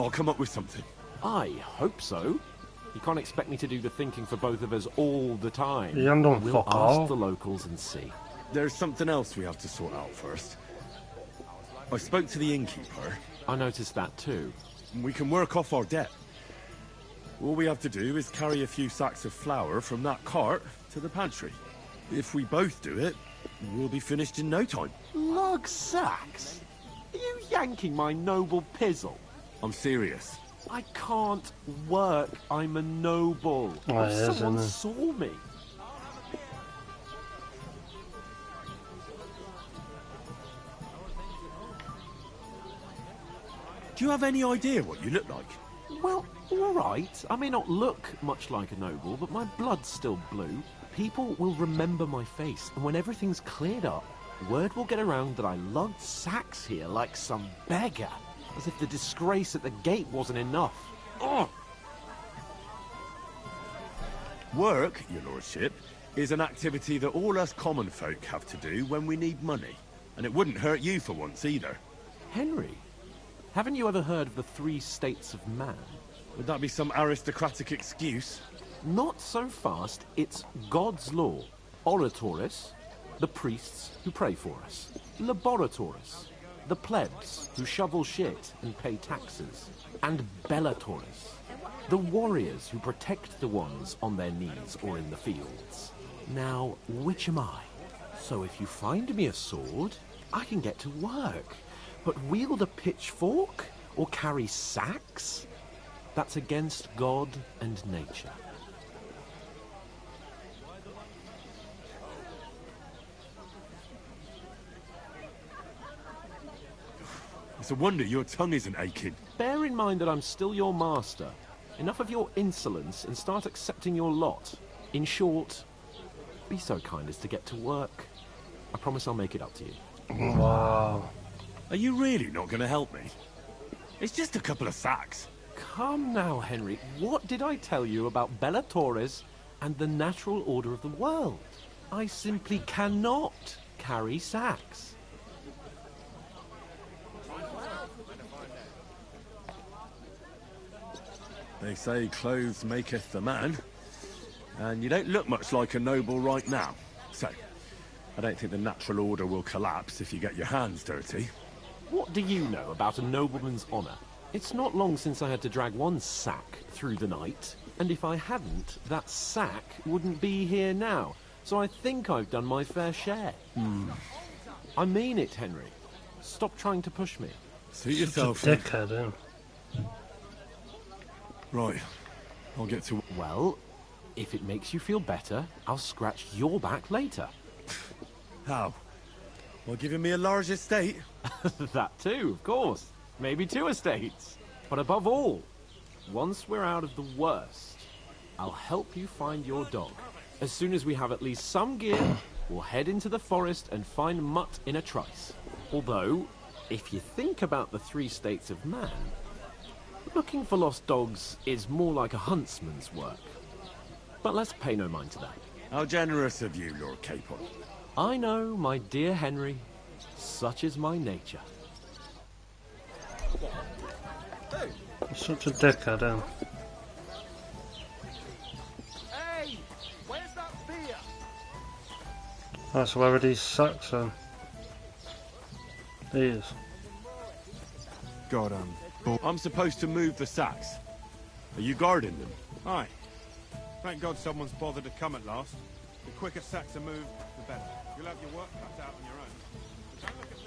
I'll come up with something. I hope so. You can't expect me to do the thinking for both of us all the time. Yeah, don't we'll fuck ask off. the locals and see. There's something else we have to sort out first. I spoke to the innkeeper. I noticed that too. We can work off our debt. All we have to do is carry a few sacks of flour from that cart to the pantry. If we both do it, We'll be finished in no time. Lug sacks? Are you yanking my noble pizzle? I'm serious. I can't work. I'm a noble. Oh, If he is, someone isn't saw me. Do you have any idea what you look like? Well, all right. I may not look much like a noble, but my blood's still blue. People will remember my face, and when everything's cleared up, word will get around that I lugged sacks here like some beggar, as if the disgrace at the gate wasn't enough. Ugh! Work, your lordship, is an activity that all us common folk have to do when we need money. And it wouldn't hurt you for once either. Henry, haven't you ever heard of the 3 states of man? Would that be some aristocratic excuse? Not so fast. It's God's law. Oratoris, the priests who pray for us. Laboratoris, the plebs who shovel shit and pay taxes. And Bellatoris, the warriors who protect the ones on their knees or in the fields. Now, which am I? So if you find me a sword, I can get to work. But wield a pitchfork or carry sacks? That's against God and nature. It's a wonder your tongue isn't aching. Bear in mind that I'm still your master. Enough of your insolence and start accepting your lot. In short, be so kind as to get to work. I promise I'll make it up to you. Wow. Are you really not going to help me? It's just a couple of sacks. Come now, Henry. What did I tell you about Bellatoris and the natural order of the world? I simply cannot carry sacks. They say clothes maketh the man, and you don't look much like a noble right now. So, I don't think the natural order will collapse if you get your hands dirty. What do you know about a nobleman's honour? It's not long since I had to drag one sack through the night, and if I hadn't, that sack wouldn't be here now. So I think I've done my fair share. I mean it, Henry. Stop trying to push me. Suit yourself. Such a dickhead, eh? Right, I'll get to... Well, if it makes you feel better, I'll scratch your back later. How? Well, giving me a large estate? That too, of course. Maybe 2 estates. But above all, once we're out of the worst, I'll help you find your dog. As soon as we have at least some gear, we'll head into the forest and find Mutt in a trice. Although, if you think about the 3 states of man, looking for lost dogs is more like a huntsman's work. But let's pay no mind to that. How generous of you, Lord Capon. I know, my dear Henry. Such is my nature. Such a dickhead, eh? Hey, where's that beer? Oh, so where are these sacks then? These. God, I'm supposed to move the sacks. Are you guarding them? Aye. Thank God someone's bothered to come at last. The quicker sacks are moved, the better. You'll have your work cut out on your own. But don't look at me.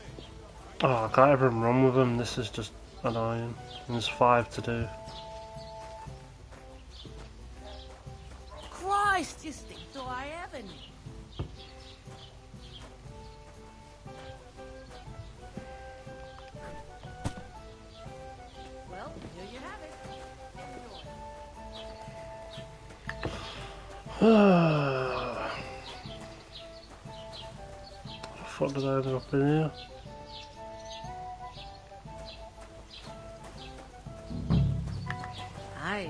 Oh, I can't even run with them. This is just annoying. And there's 5 to do. Christ, you stink to high heaven. Well, here you have it. What did I end up in here? Aye.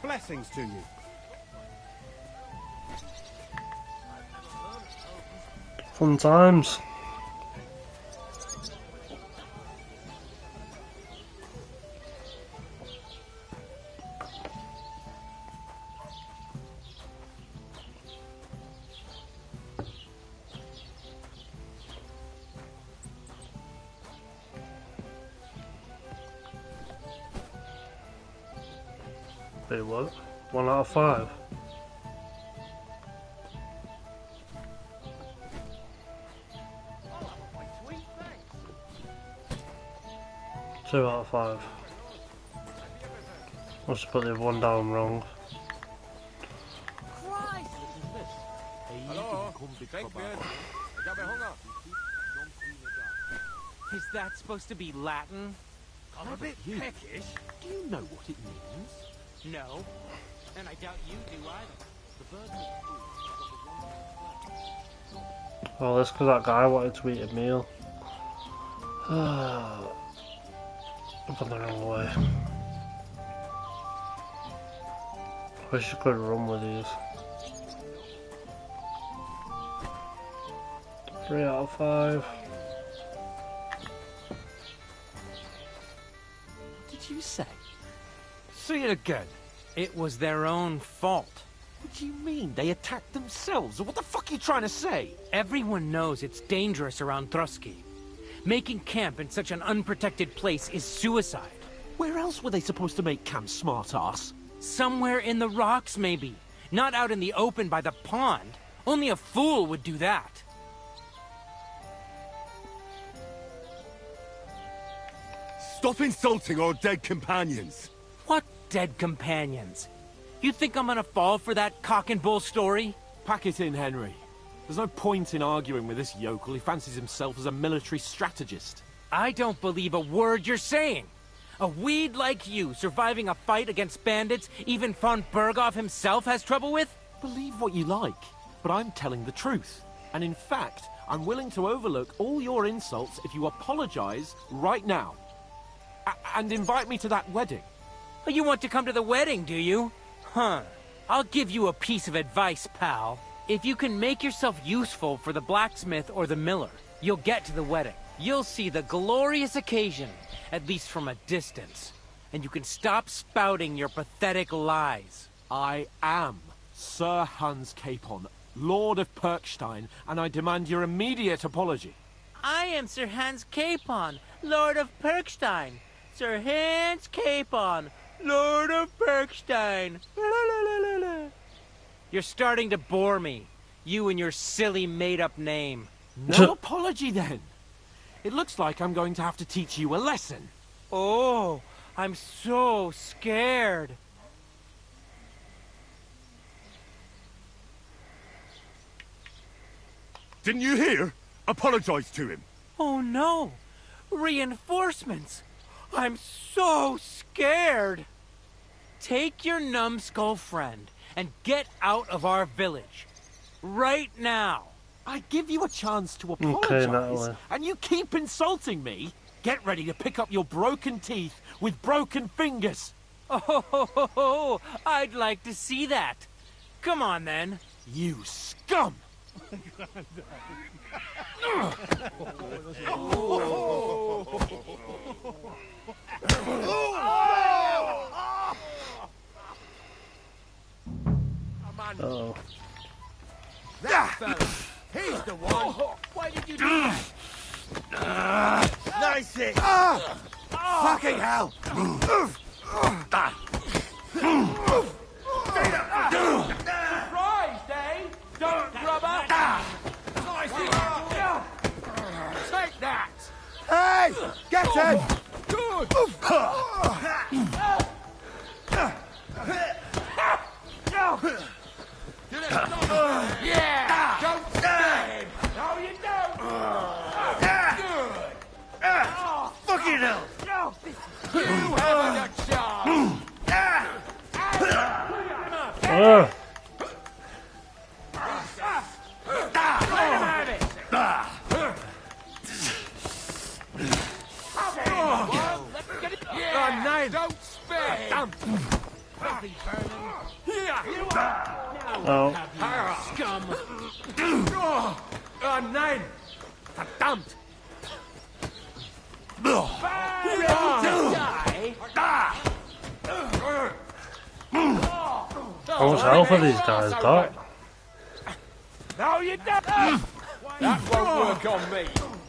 Blessings to you. Fun times. Wait, what? 1 out of 5. 2 out of 5. Must have put the other one down wrong. Hello? Is that supposed to be Latin? I'm a bit peckish. Do you know what it means? No. And I doubt you do either. Oh, that's because that guy wanted to eat a meal. I've gone the wrong way. Wish you could run with these. 3 out of 5. What did you say? Say it again. It was their own fault. What do you mean? They attacked themselves? What the fuck are you trying to say? Everyone knows it's dangerous around Trotsky. Making camp in such an unprotected place is suicide. Where else were they supposed to make camp, smart-ass? Somewhere in the rocks, maybe. Not out in the open by the pond. Only a fool would do that. Stop insulting our dead companions. What dead companions? You think I'm gonna fall for that cock and bull story? Pack it in, Henry. There's no point in arguing with this yokel. He fancies himself as a military strategist. I don't believe a word you're saying. A weed like you surviving a fight against bandits even von Berghoff himself has trouble with? Believe what you like, but I'm telling the truth. And in fact, I'm willing to overlook all your insults if you apologize right now. And invite me to that wedding. Oh, you want to come to the wedding, do you? Huh. I'll give you a piece of advice, pal. If you can make yourself useful for the blacksmith or the miller, you'll get to the wedding. You'll see the glorious occasion, at least from a distance. And you can stop spouting your pathetic lies. I am Sir Hans Capon, Lord of Perkstein, and I demand your immediate apology. I am Sir Hans Capon, Lord of Perkstein. Sir Hans Capon, Lord of Perkstein. La, la, la, la, la. You're starting to bore me. You and your silly made-up name. No apology, then. It looks like I'm going to have to teach you a lesson. Oh, I'm so scared. Didn't you hear? Apologize to him. Oh no! Reinforcements! I'm so scared! Take your numbskull friend and get out of our village. Right now! I give you a chance to apologize, Natalie. and you keep insulting me? Get ready to pick up your broken teeth with broken fingers. Oh, I'd like to see that. Come on, then. You scum! Oh. That fella! He's the one! Why did you do that? Nice hit! Fucking hell! Surprised, eh? Don't rubber! Nice hit! Take that! Hey! Get him! Good! Yeah! Don't spare him! No, you don't! Good! Fucking hell! You haven't a chance! Let him have it! Yeah! Nine. Don't spare him! Here! Oh. Scum! Nine! Verdammt! How much health have these guys got? No, you don't! That won't work on me!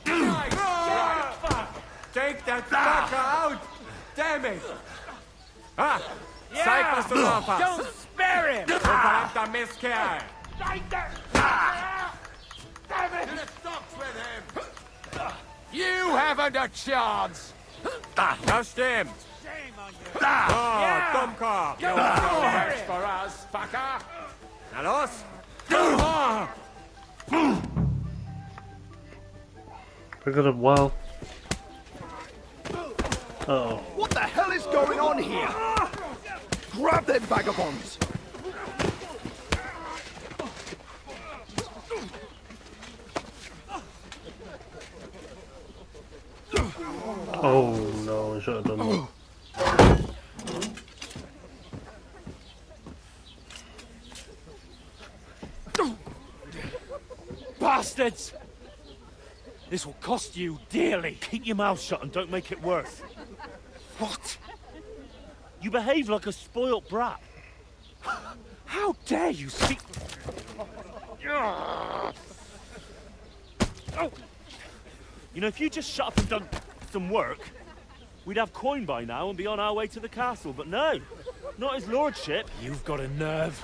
Nice shot! Take that fucker out! Damn it! Ah! Zeig, was du drauf hast! Don't spare him! Du verdammter Mistkerl! Damn it! You haven't a chance! Just him. Yeah. Dumb car. Go no for us, fucker. Now, us. Pick it up well. Uh-oh. What the hell is going on here? Grab them vagabonds! Oh no, I should have done that. Bastards! This will cost you dearly. Keep your mouth shut and don't make it worse. What? You behave like a spoilt brat. How dare you speak... You know, if you just shut up and done some work, we'd have coin by now and be on our way to the castle, but no. Not his lordship. You've got a nerve.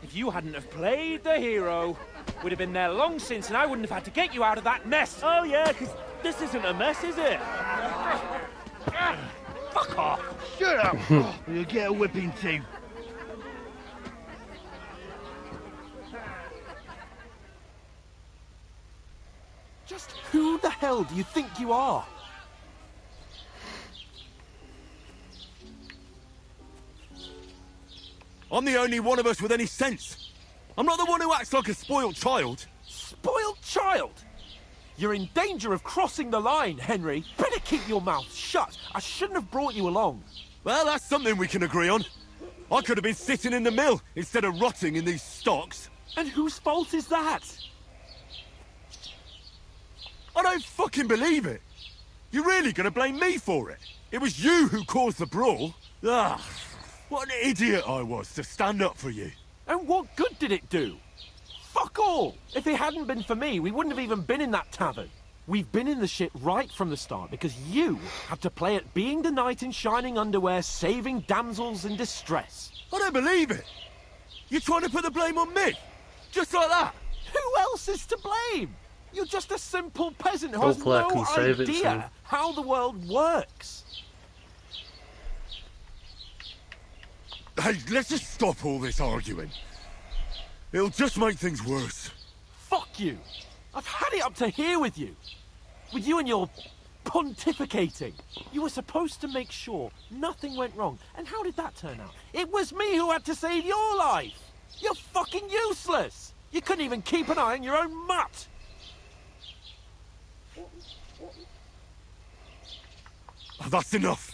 If you hadn't have played the hero, we'd have been there long since and I wouldn't have had to get you out of that mess. Oh yeah, because this isn't a mess, is it? Fuck off. Shut up! Or you'll get a whipping too. Just who the hell do you think you are? I'm the only one of us with any sense. I'm not the one who acts like a spoiled child. Spoiled child? You're in danger of crossing the line, Henry. Better keep your mouth shut. I shouldn't have brought you along. Well, that's something we can agree on. I could have been sitting in the mill instead of rotting in these stocks. And whose fault is that? I don't fucking believe it. You're really gonna blame me for it? It was you who caused the brawl. Ah, what an idiot I was to stand up for you. And what good did it do? Fuck all! If it hadn't been for me, we wouldn't have even been in that tavern. We've been in the shit right from the start because you had to play at being the knight in shining underwear, saving damsels in distress. I don't believe it. You're trying to put the blame on me? Just like that? Who else is to blame? You're just a simple peasant who has Hopefully I can no save it soon. idea how the world works. Hey, let's just stop all this arguing. It'll just make things worse. Fuck you! I've had it up to here with you. With you and your pontificating. You were supposed to make sure nothing went wrong. And how did that turn out? It was me who had to save your life! You're fucking useless! You couldn't even keep an eye on your own mutt! Oh, that's enough.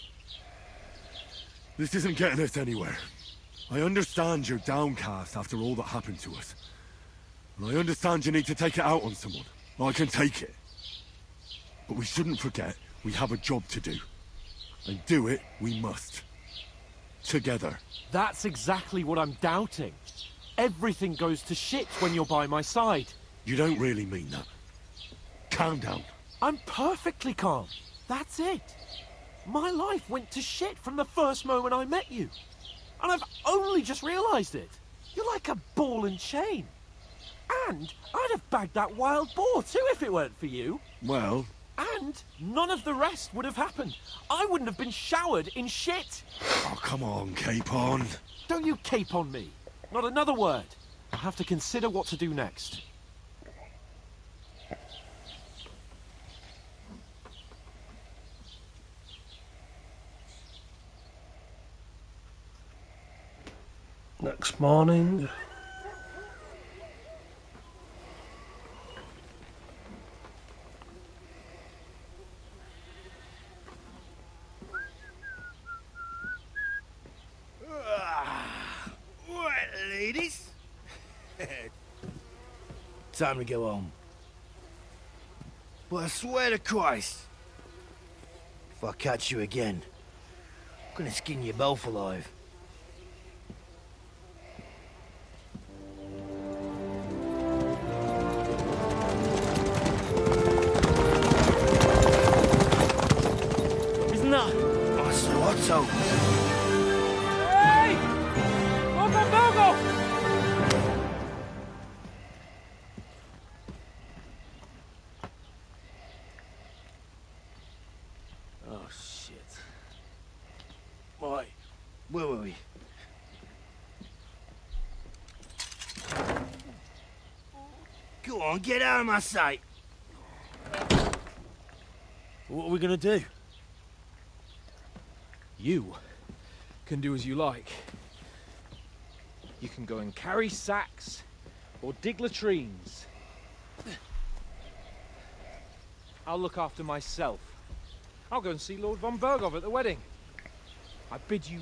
This isn't getting us anywhere. I understand you're downcast after all that happened to us. And I understand you need to take it out on someone. I can take it. But we shouldn't forget we have a job to do. And do it we must. Together. That's exactly what I'm doubting. Everything goes to shit when you're by my side. You don't really mean that. Calm down. I'm perfectly calm. That's it. My life went to shit from the first moment I met you. And I've only just realised it. You're like a ball and chain. And I'd have bagged that wild boar too if it weren't for you. Well... And none of the rest would have happened. I wouldn't have been showered in shit. Oh, come on, Capon. Don't you cape on me. Not another word. I'll have to consider what to do next. Next morning. Right, ladies. Time to go home. But I swear to Christ, if I catch you again, I'm gonna skin you both alive. Isn't that? Otto. Hey! Bogo! Go on, get out of my sight. What are we gonna do? You can do as you like. You can go and carry sacks, or dig latrines. I'll look after myself. I'll go and see Lord von Bergov at the wedding. I bid you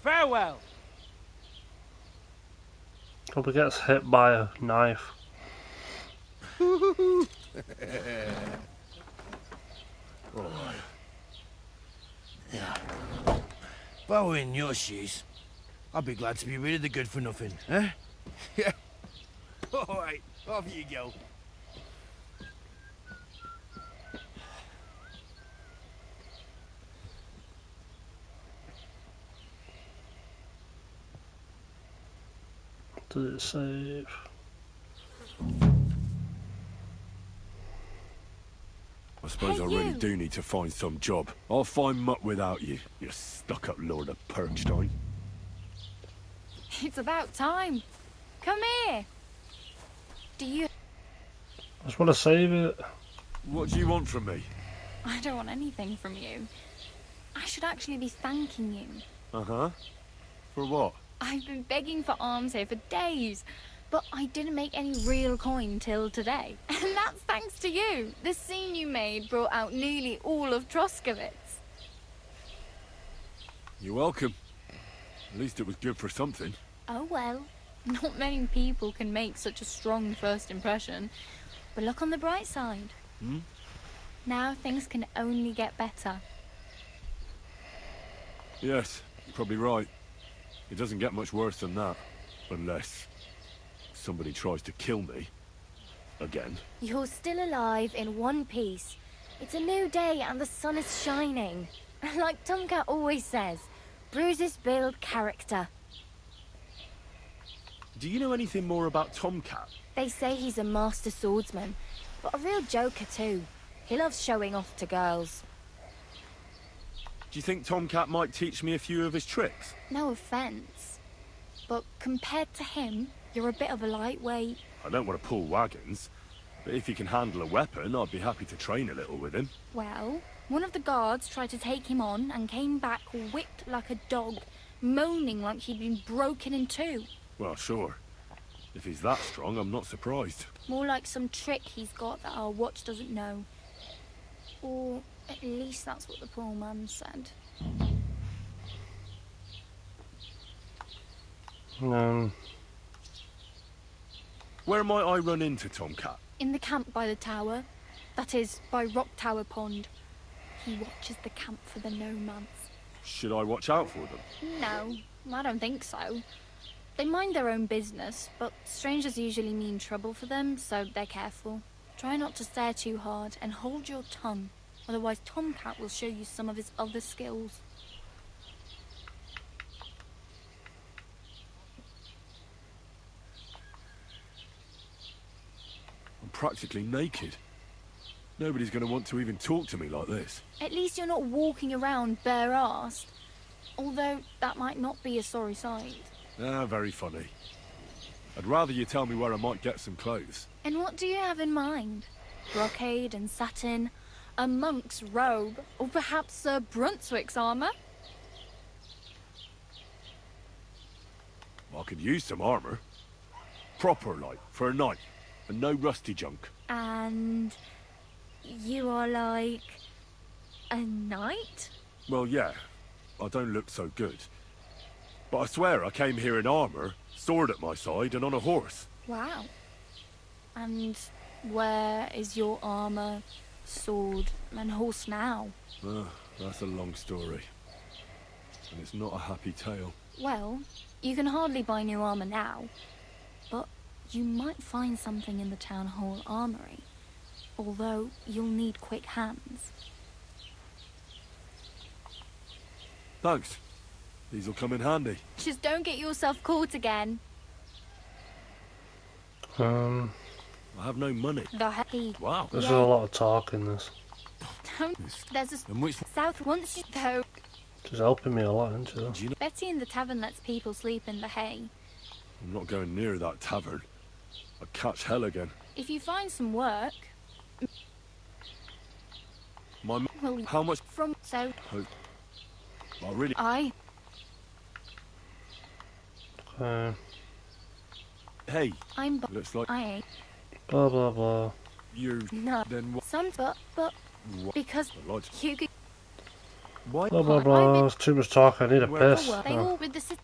farewell. Probably gets hit by a knife. Alright. Yeah. If I were in your shoes, I'd be glad to be rid of the good for nothing, eh? Yeah. Alright, off you go. Did it save? I suppose I really do need to find some job. I'll find mutt without you, you stuck-up Lord of Perkstein. It's about time. Come here. Do you... I just want to save it. What do you want from me? I don't want anything from you. I should actually be thanking you. Uh-huh. For what? I've been begging for alms here for days, but I didn't make any real coin till today. And that's thanks to you. The scene you made brought out nearly all of Troskowitz. You're welcome. At least it was good for something. Oh well, not many people can make such a strong first impression. But look on the bright side. Hmm? Now things can only get better. Yes, you're probably right. It doesn't get much worse than that. Unless somebody tries to kill me. Again. You're still alive in one piece. It's a new day and the sun is shining. Like Tomcat always says, bruises build character. Do you know anything more about Tomcat? They say he's a master swordsman, but a real joker too. He loves showing off to girls. Do you think Tomcat might teach me a few of his tricks? No offence, but compared to him, you're a bit of a lightweight. I don't want to pull wagons, but if he can handle a weapon, I'd be happy to train a little with him. Well, one of the guards tried to take him on and came back whipped like a dog, moaning like he'd been broken in two. Well, sure. If he's that strong, I'm not surprised. More like some trick he's got that our watch doesn't know. Or at least that's what the poor man said. Where might I run into Tomcat? In the camp by the tower. That is, by Rock Tower Pond. He watches the camp for the nomads. Should I watch out for them? No, I don't think so. They mind their own business, but strangers usually mean trouble for them, so they're careful. Try not to stare too hard and hold your tongue, otherwise Tomcat will show you some of his other skills. I'm practically naked. Nobody's going to want to even talk to me like this. At least you're not walking around bare-assed, although that might not be a sorry sight. Ah, very funny. I'd rather you tell me where I might get some clothes. And what do you have in mind? Brocade and satin, a monk's robe, or perhaps Sir Brunswick's armour? I could use some armour. Proper, like, for a night. And no rusty junk. And you are like a knight? Well, yeah. I don't look so good. But I swear I came here in armour, sword at my side, and on a horse. Wow. And where is your armour, sword, and horse now? That's a long story. And it's not a happy tale. Well, you can hardly buy new armour now, but you might find something in the town hall armoury, although you'll need quick hands. Thanks. These'll come in handy. Just don't get yourself caught again. I have no money. Wow. There's a lot of talk in this. There's a south once you though. She's helping me a lot, isn't she? Betty in the tavern lets people sleep in the hay. I'm not going near that tavern. I'd catch hell again. If you find some work, well, How much? From so. Oh, really? Hey. Looks like. I ain't. Blah blah blah. You. No. Then what? Some, but What? because you could. Blah blah blah. It's too much talk. I need a piss. They all with the.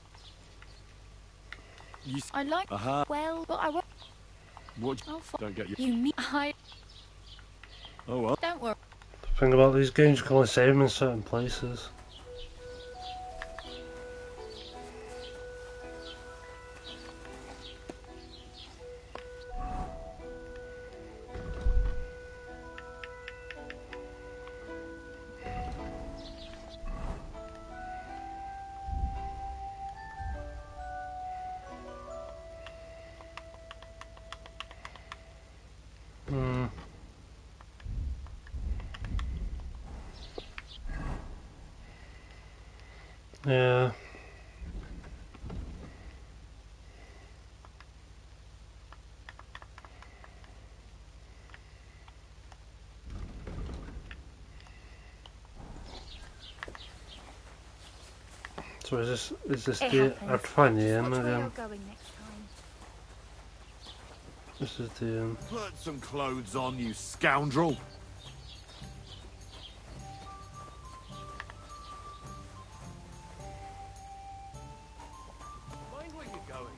You. I like. Well, but I won't. What? Oh, Don't get you. You mean I? Oh well. Don't worry. The thing about these games, you can only save them in certain places. Yeah. So is this the, I have to find the inn again. This is the inn. Put some clothes on, you scoundrel. Mind where you're going.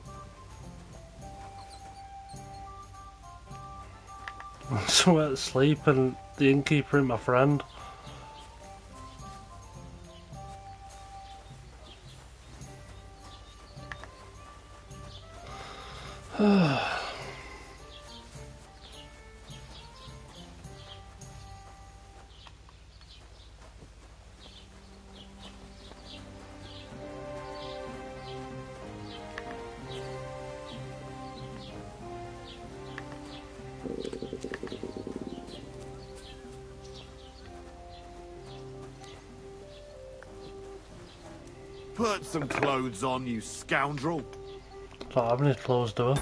I'm somewhere to sleep and the innkeeper and my friend. Put some clothes on, you scoundrel. Don't have any clothes, do I?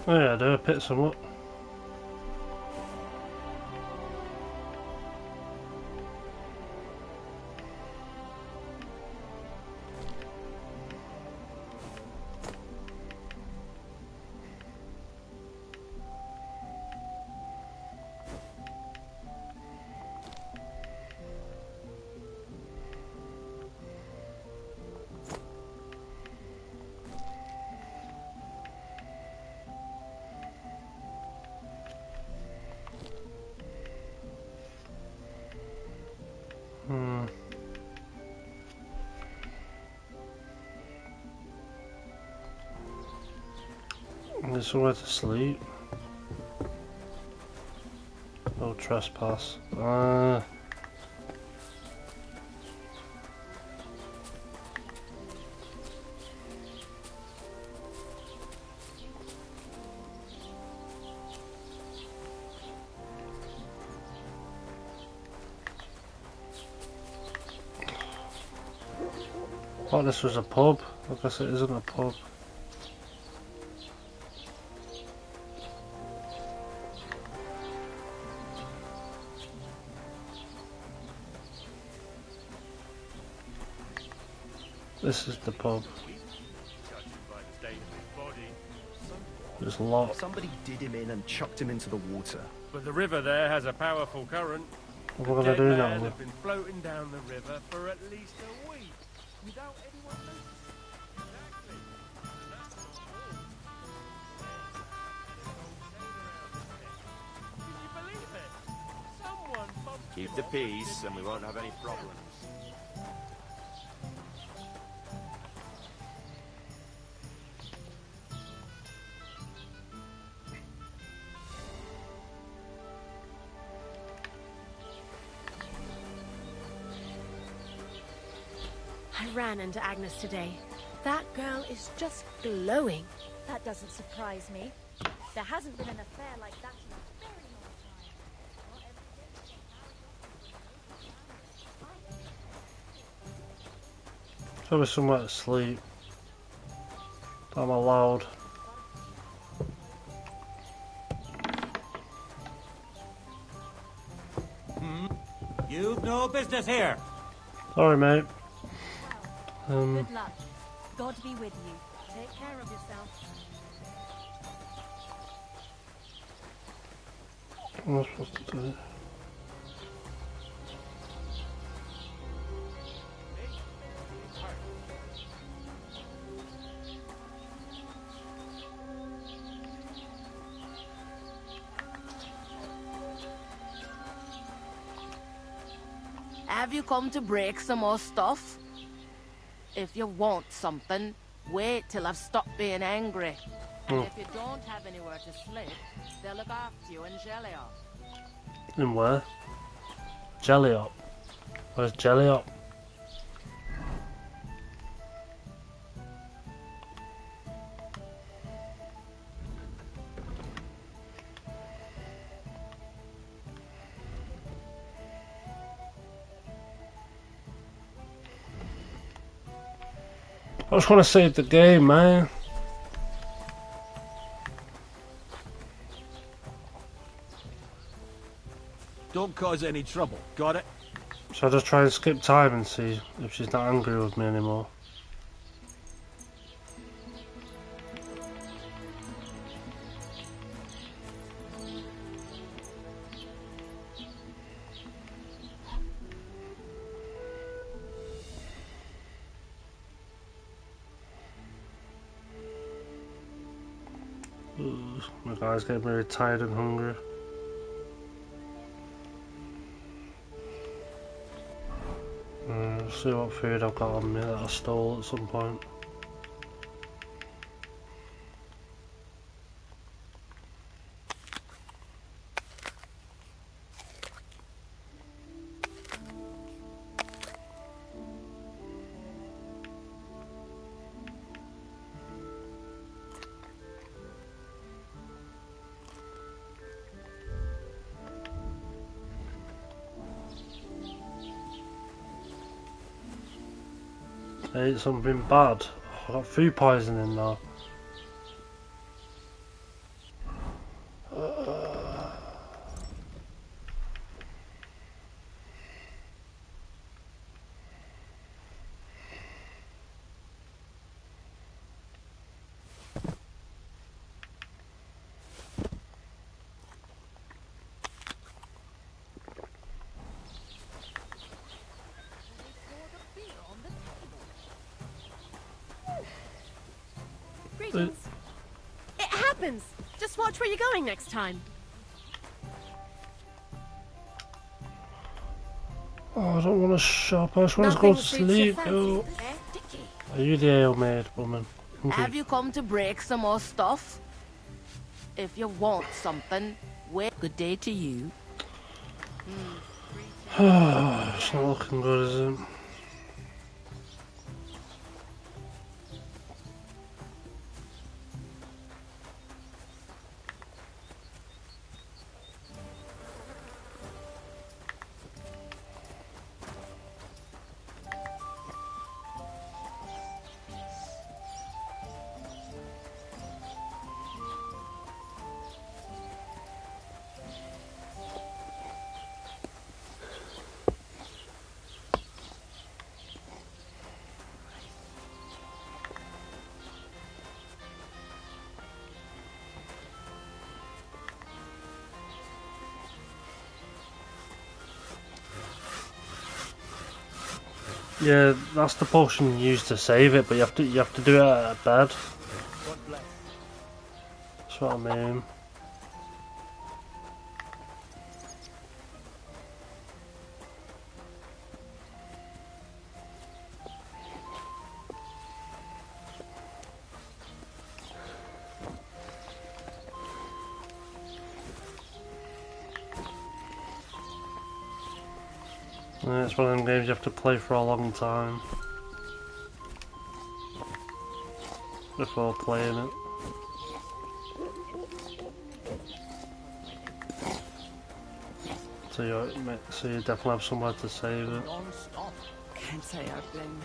Oh yeah, I do. I picked some up. There's somewhere to sleep. No trespass. Thought this was a pub. I guess it isn't a pub. This is the pub. There's a lot. Somebody did him in and chucked him into the water. But the river there has a powerful current. What am I gonna do Dead now? men have been floating down the river for at least a week without anyone noticing. Keep the peace and we won't have any problems. I ran into Agnes today. That girl is just glowing. That doesn't surprise me. There hasn't been an affair like that in a very long time. Not every day. Probably somewhere to sleep. I'm allowed. You've no business here. Sorry, mate. Good luck. God be with you. Take care of yourself. What am I supposed to do? Have you come to break some more stuff? If you want something, wait till I've stopped being angry. And if you don't have anywhere to sleep, they'll look after you in Jelliop. In where? Jelliop. Where's Jelliop? I just want to save the game, man. Don't cause any trouble, got it? So I just try and skip time and see if she's not angry with me anymore. Ugh, my guy's getting very tired and hungry. See what food I've got on me that I stole at some point. I ate something bad. I got food poisoning now. Greetings. It happens. Just watch where you're going next time. Oh, I don't want to shop. I just want to go to sleep. Yo. Are you the ale maid, woman? Have you come to break some more stuff? If you want something, wait. Good day to you. It's not looking good, is it? Yeah, that's the potion you use to save it, but you have to do it at bed. That's what I mean. Yeah, it's one of them games you have to play for a long time before playing it. So you definitely have somewhere to save it. Can't say I blame him.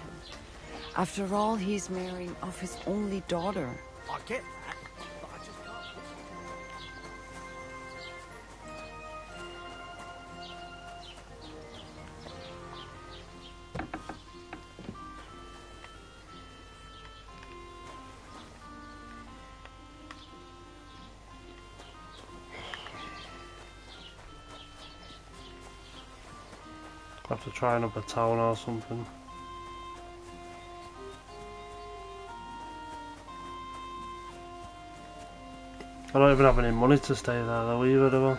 After all, he's marrying off his only daughter. I get that, but I just can't. Have to try another town or something. I don't even have any money to stay there though either, do I?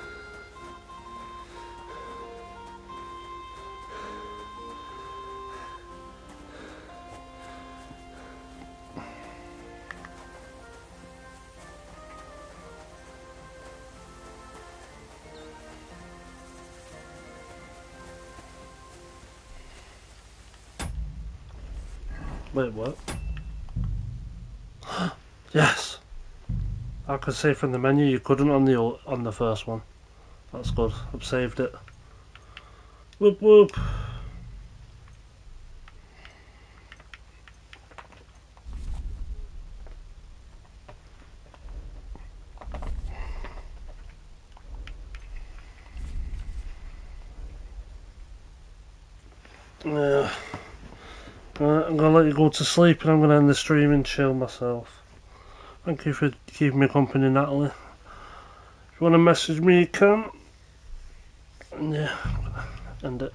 Wait, what? Yes! I could save from the menu, you couldn't on the first one. That's good, I've saved it. Whoop whoop! Yeah. I'm gonna let you go to sleep and I'm gonna end the stream and chill myself. Thank you for keeping me company, Natalie. If you wanna message me, you can. And yeah, end it.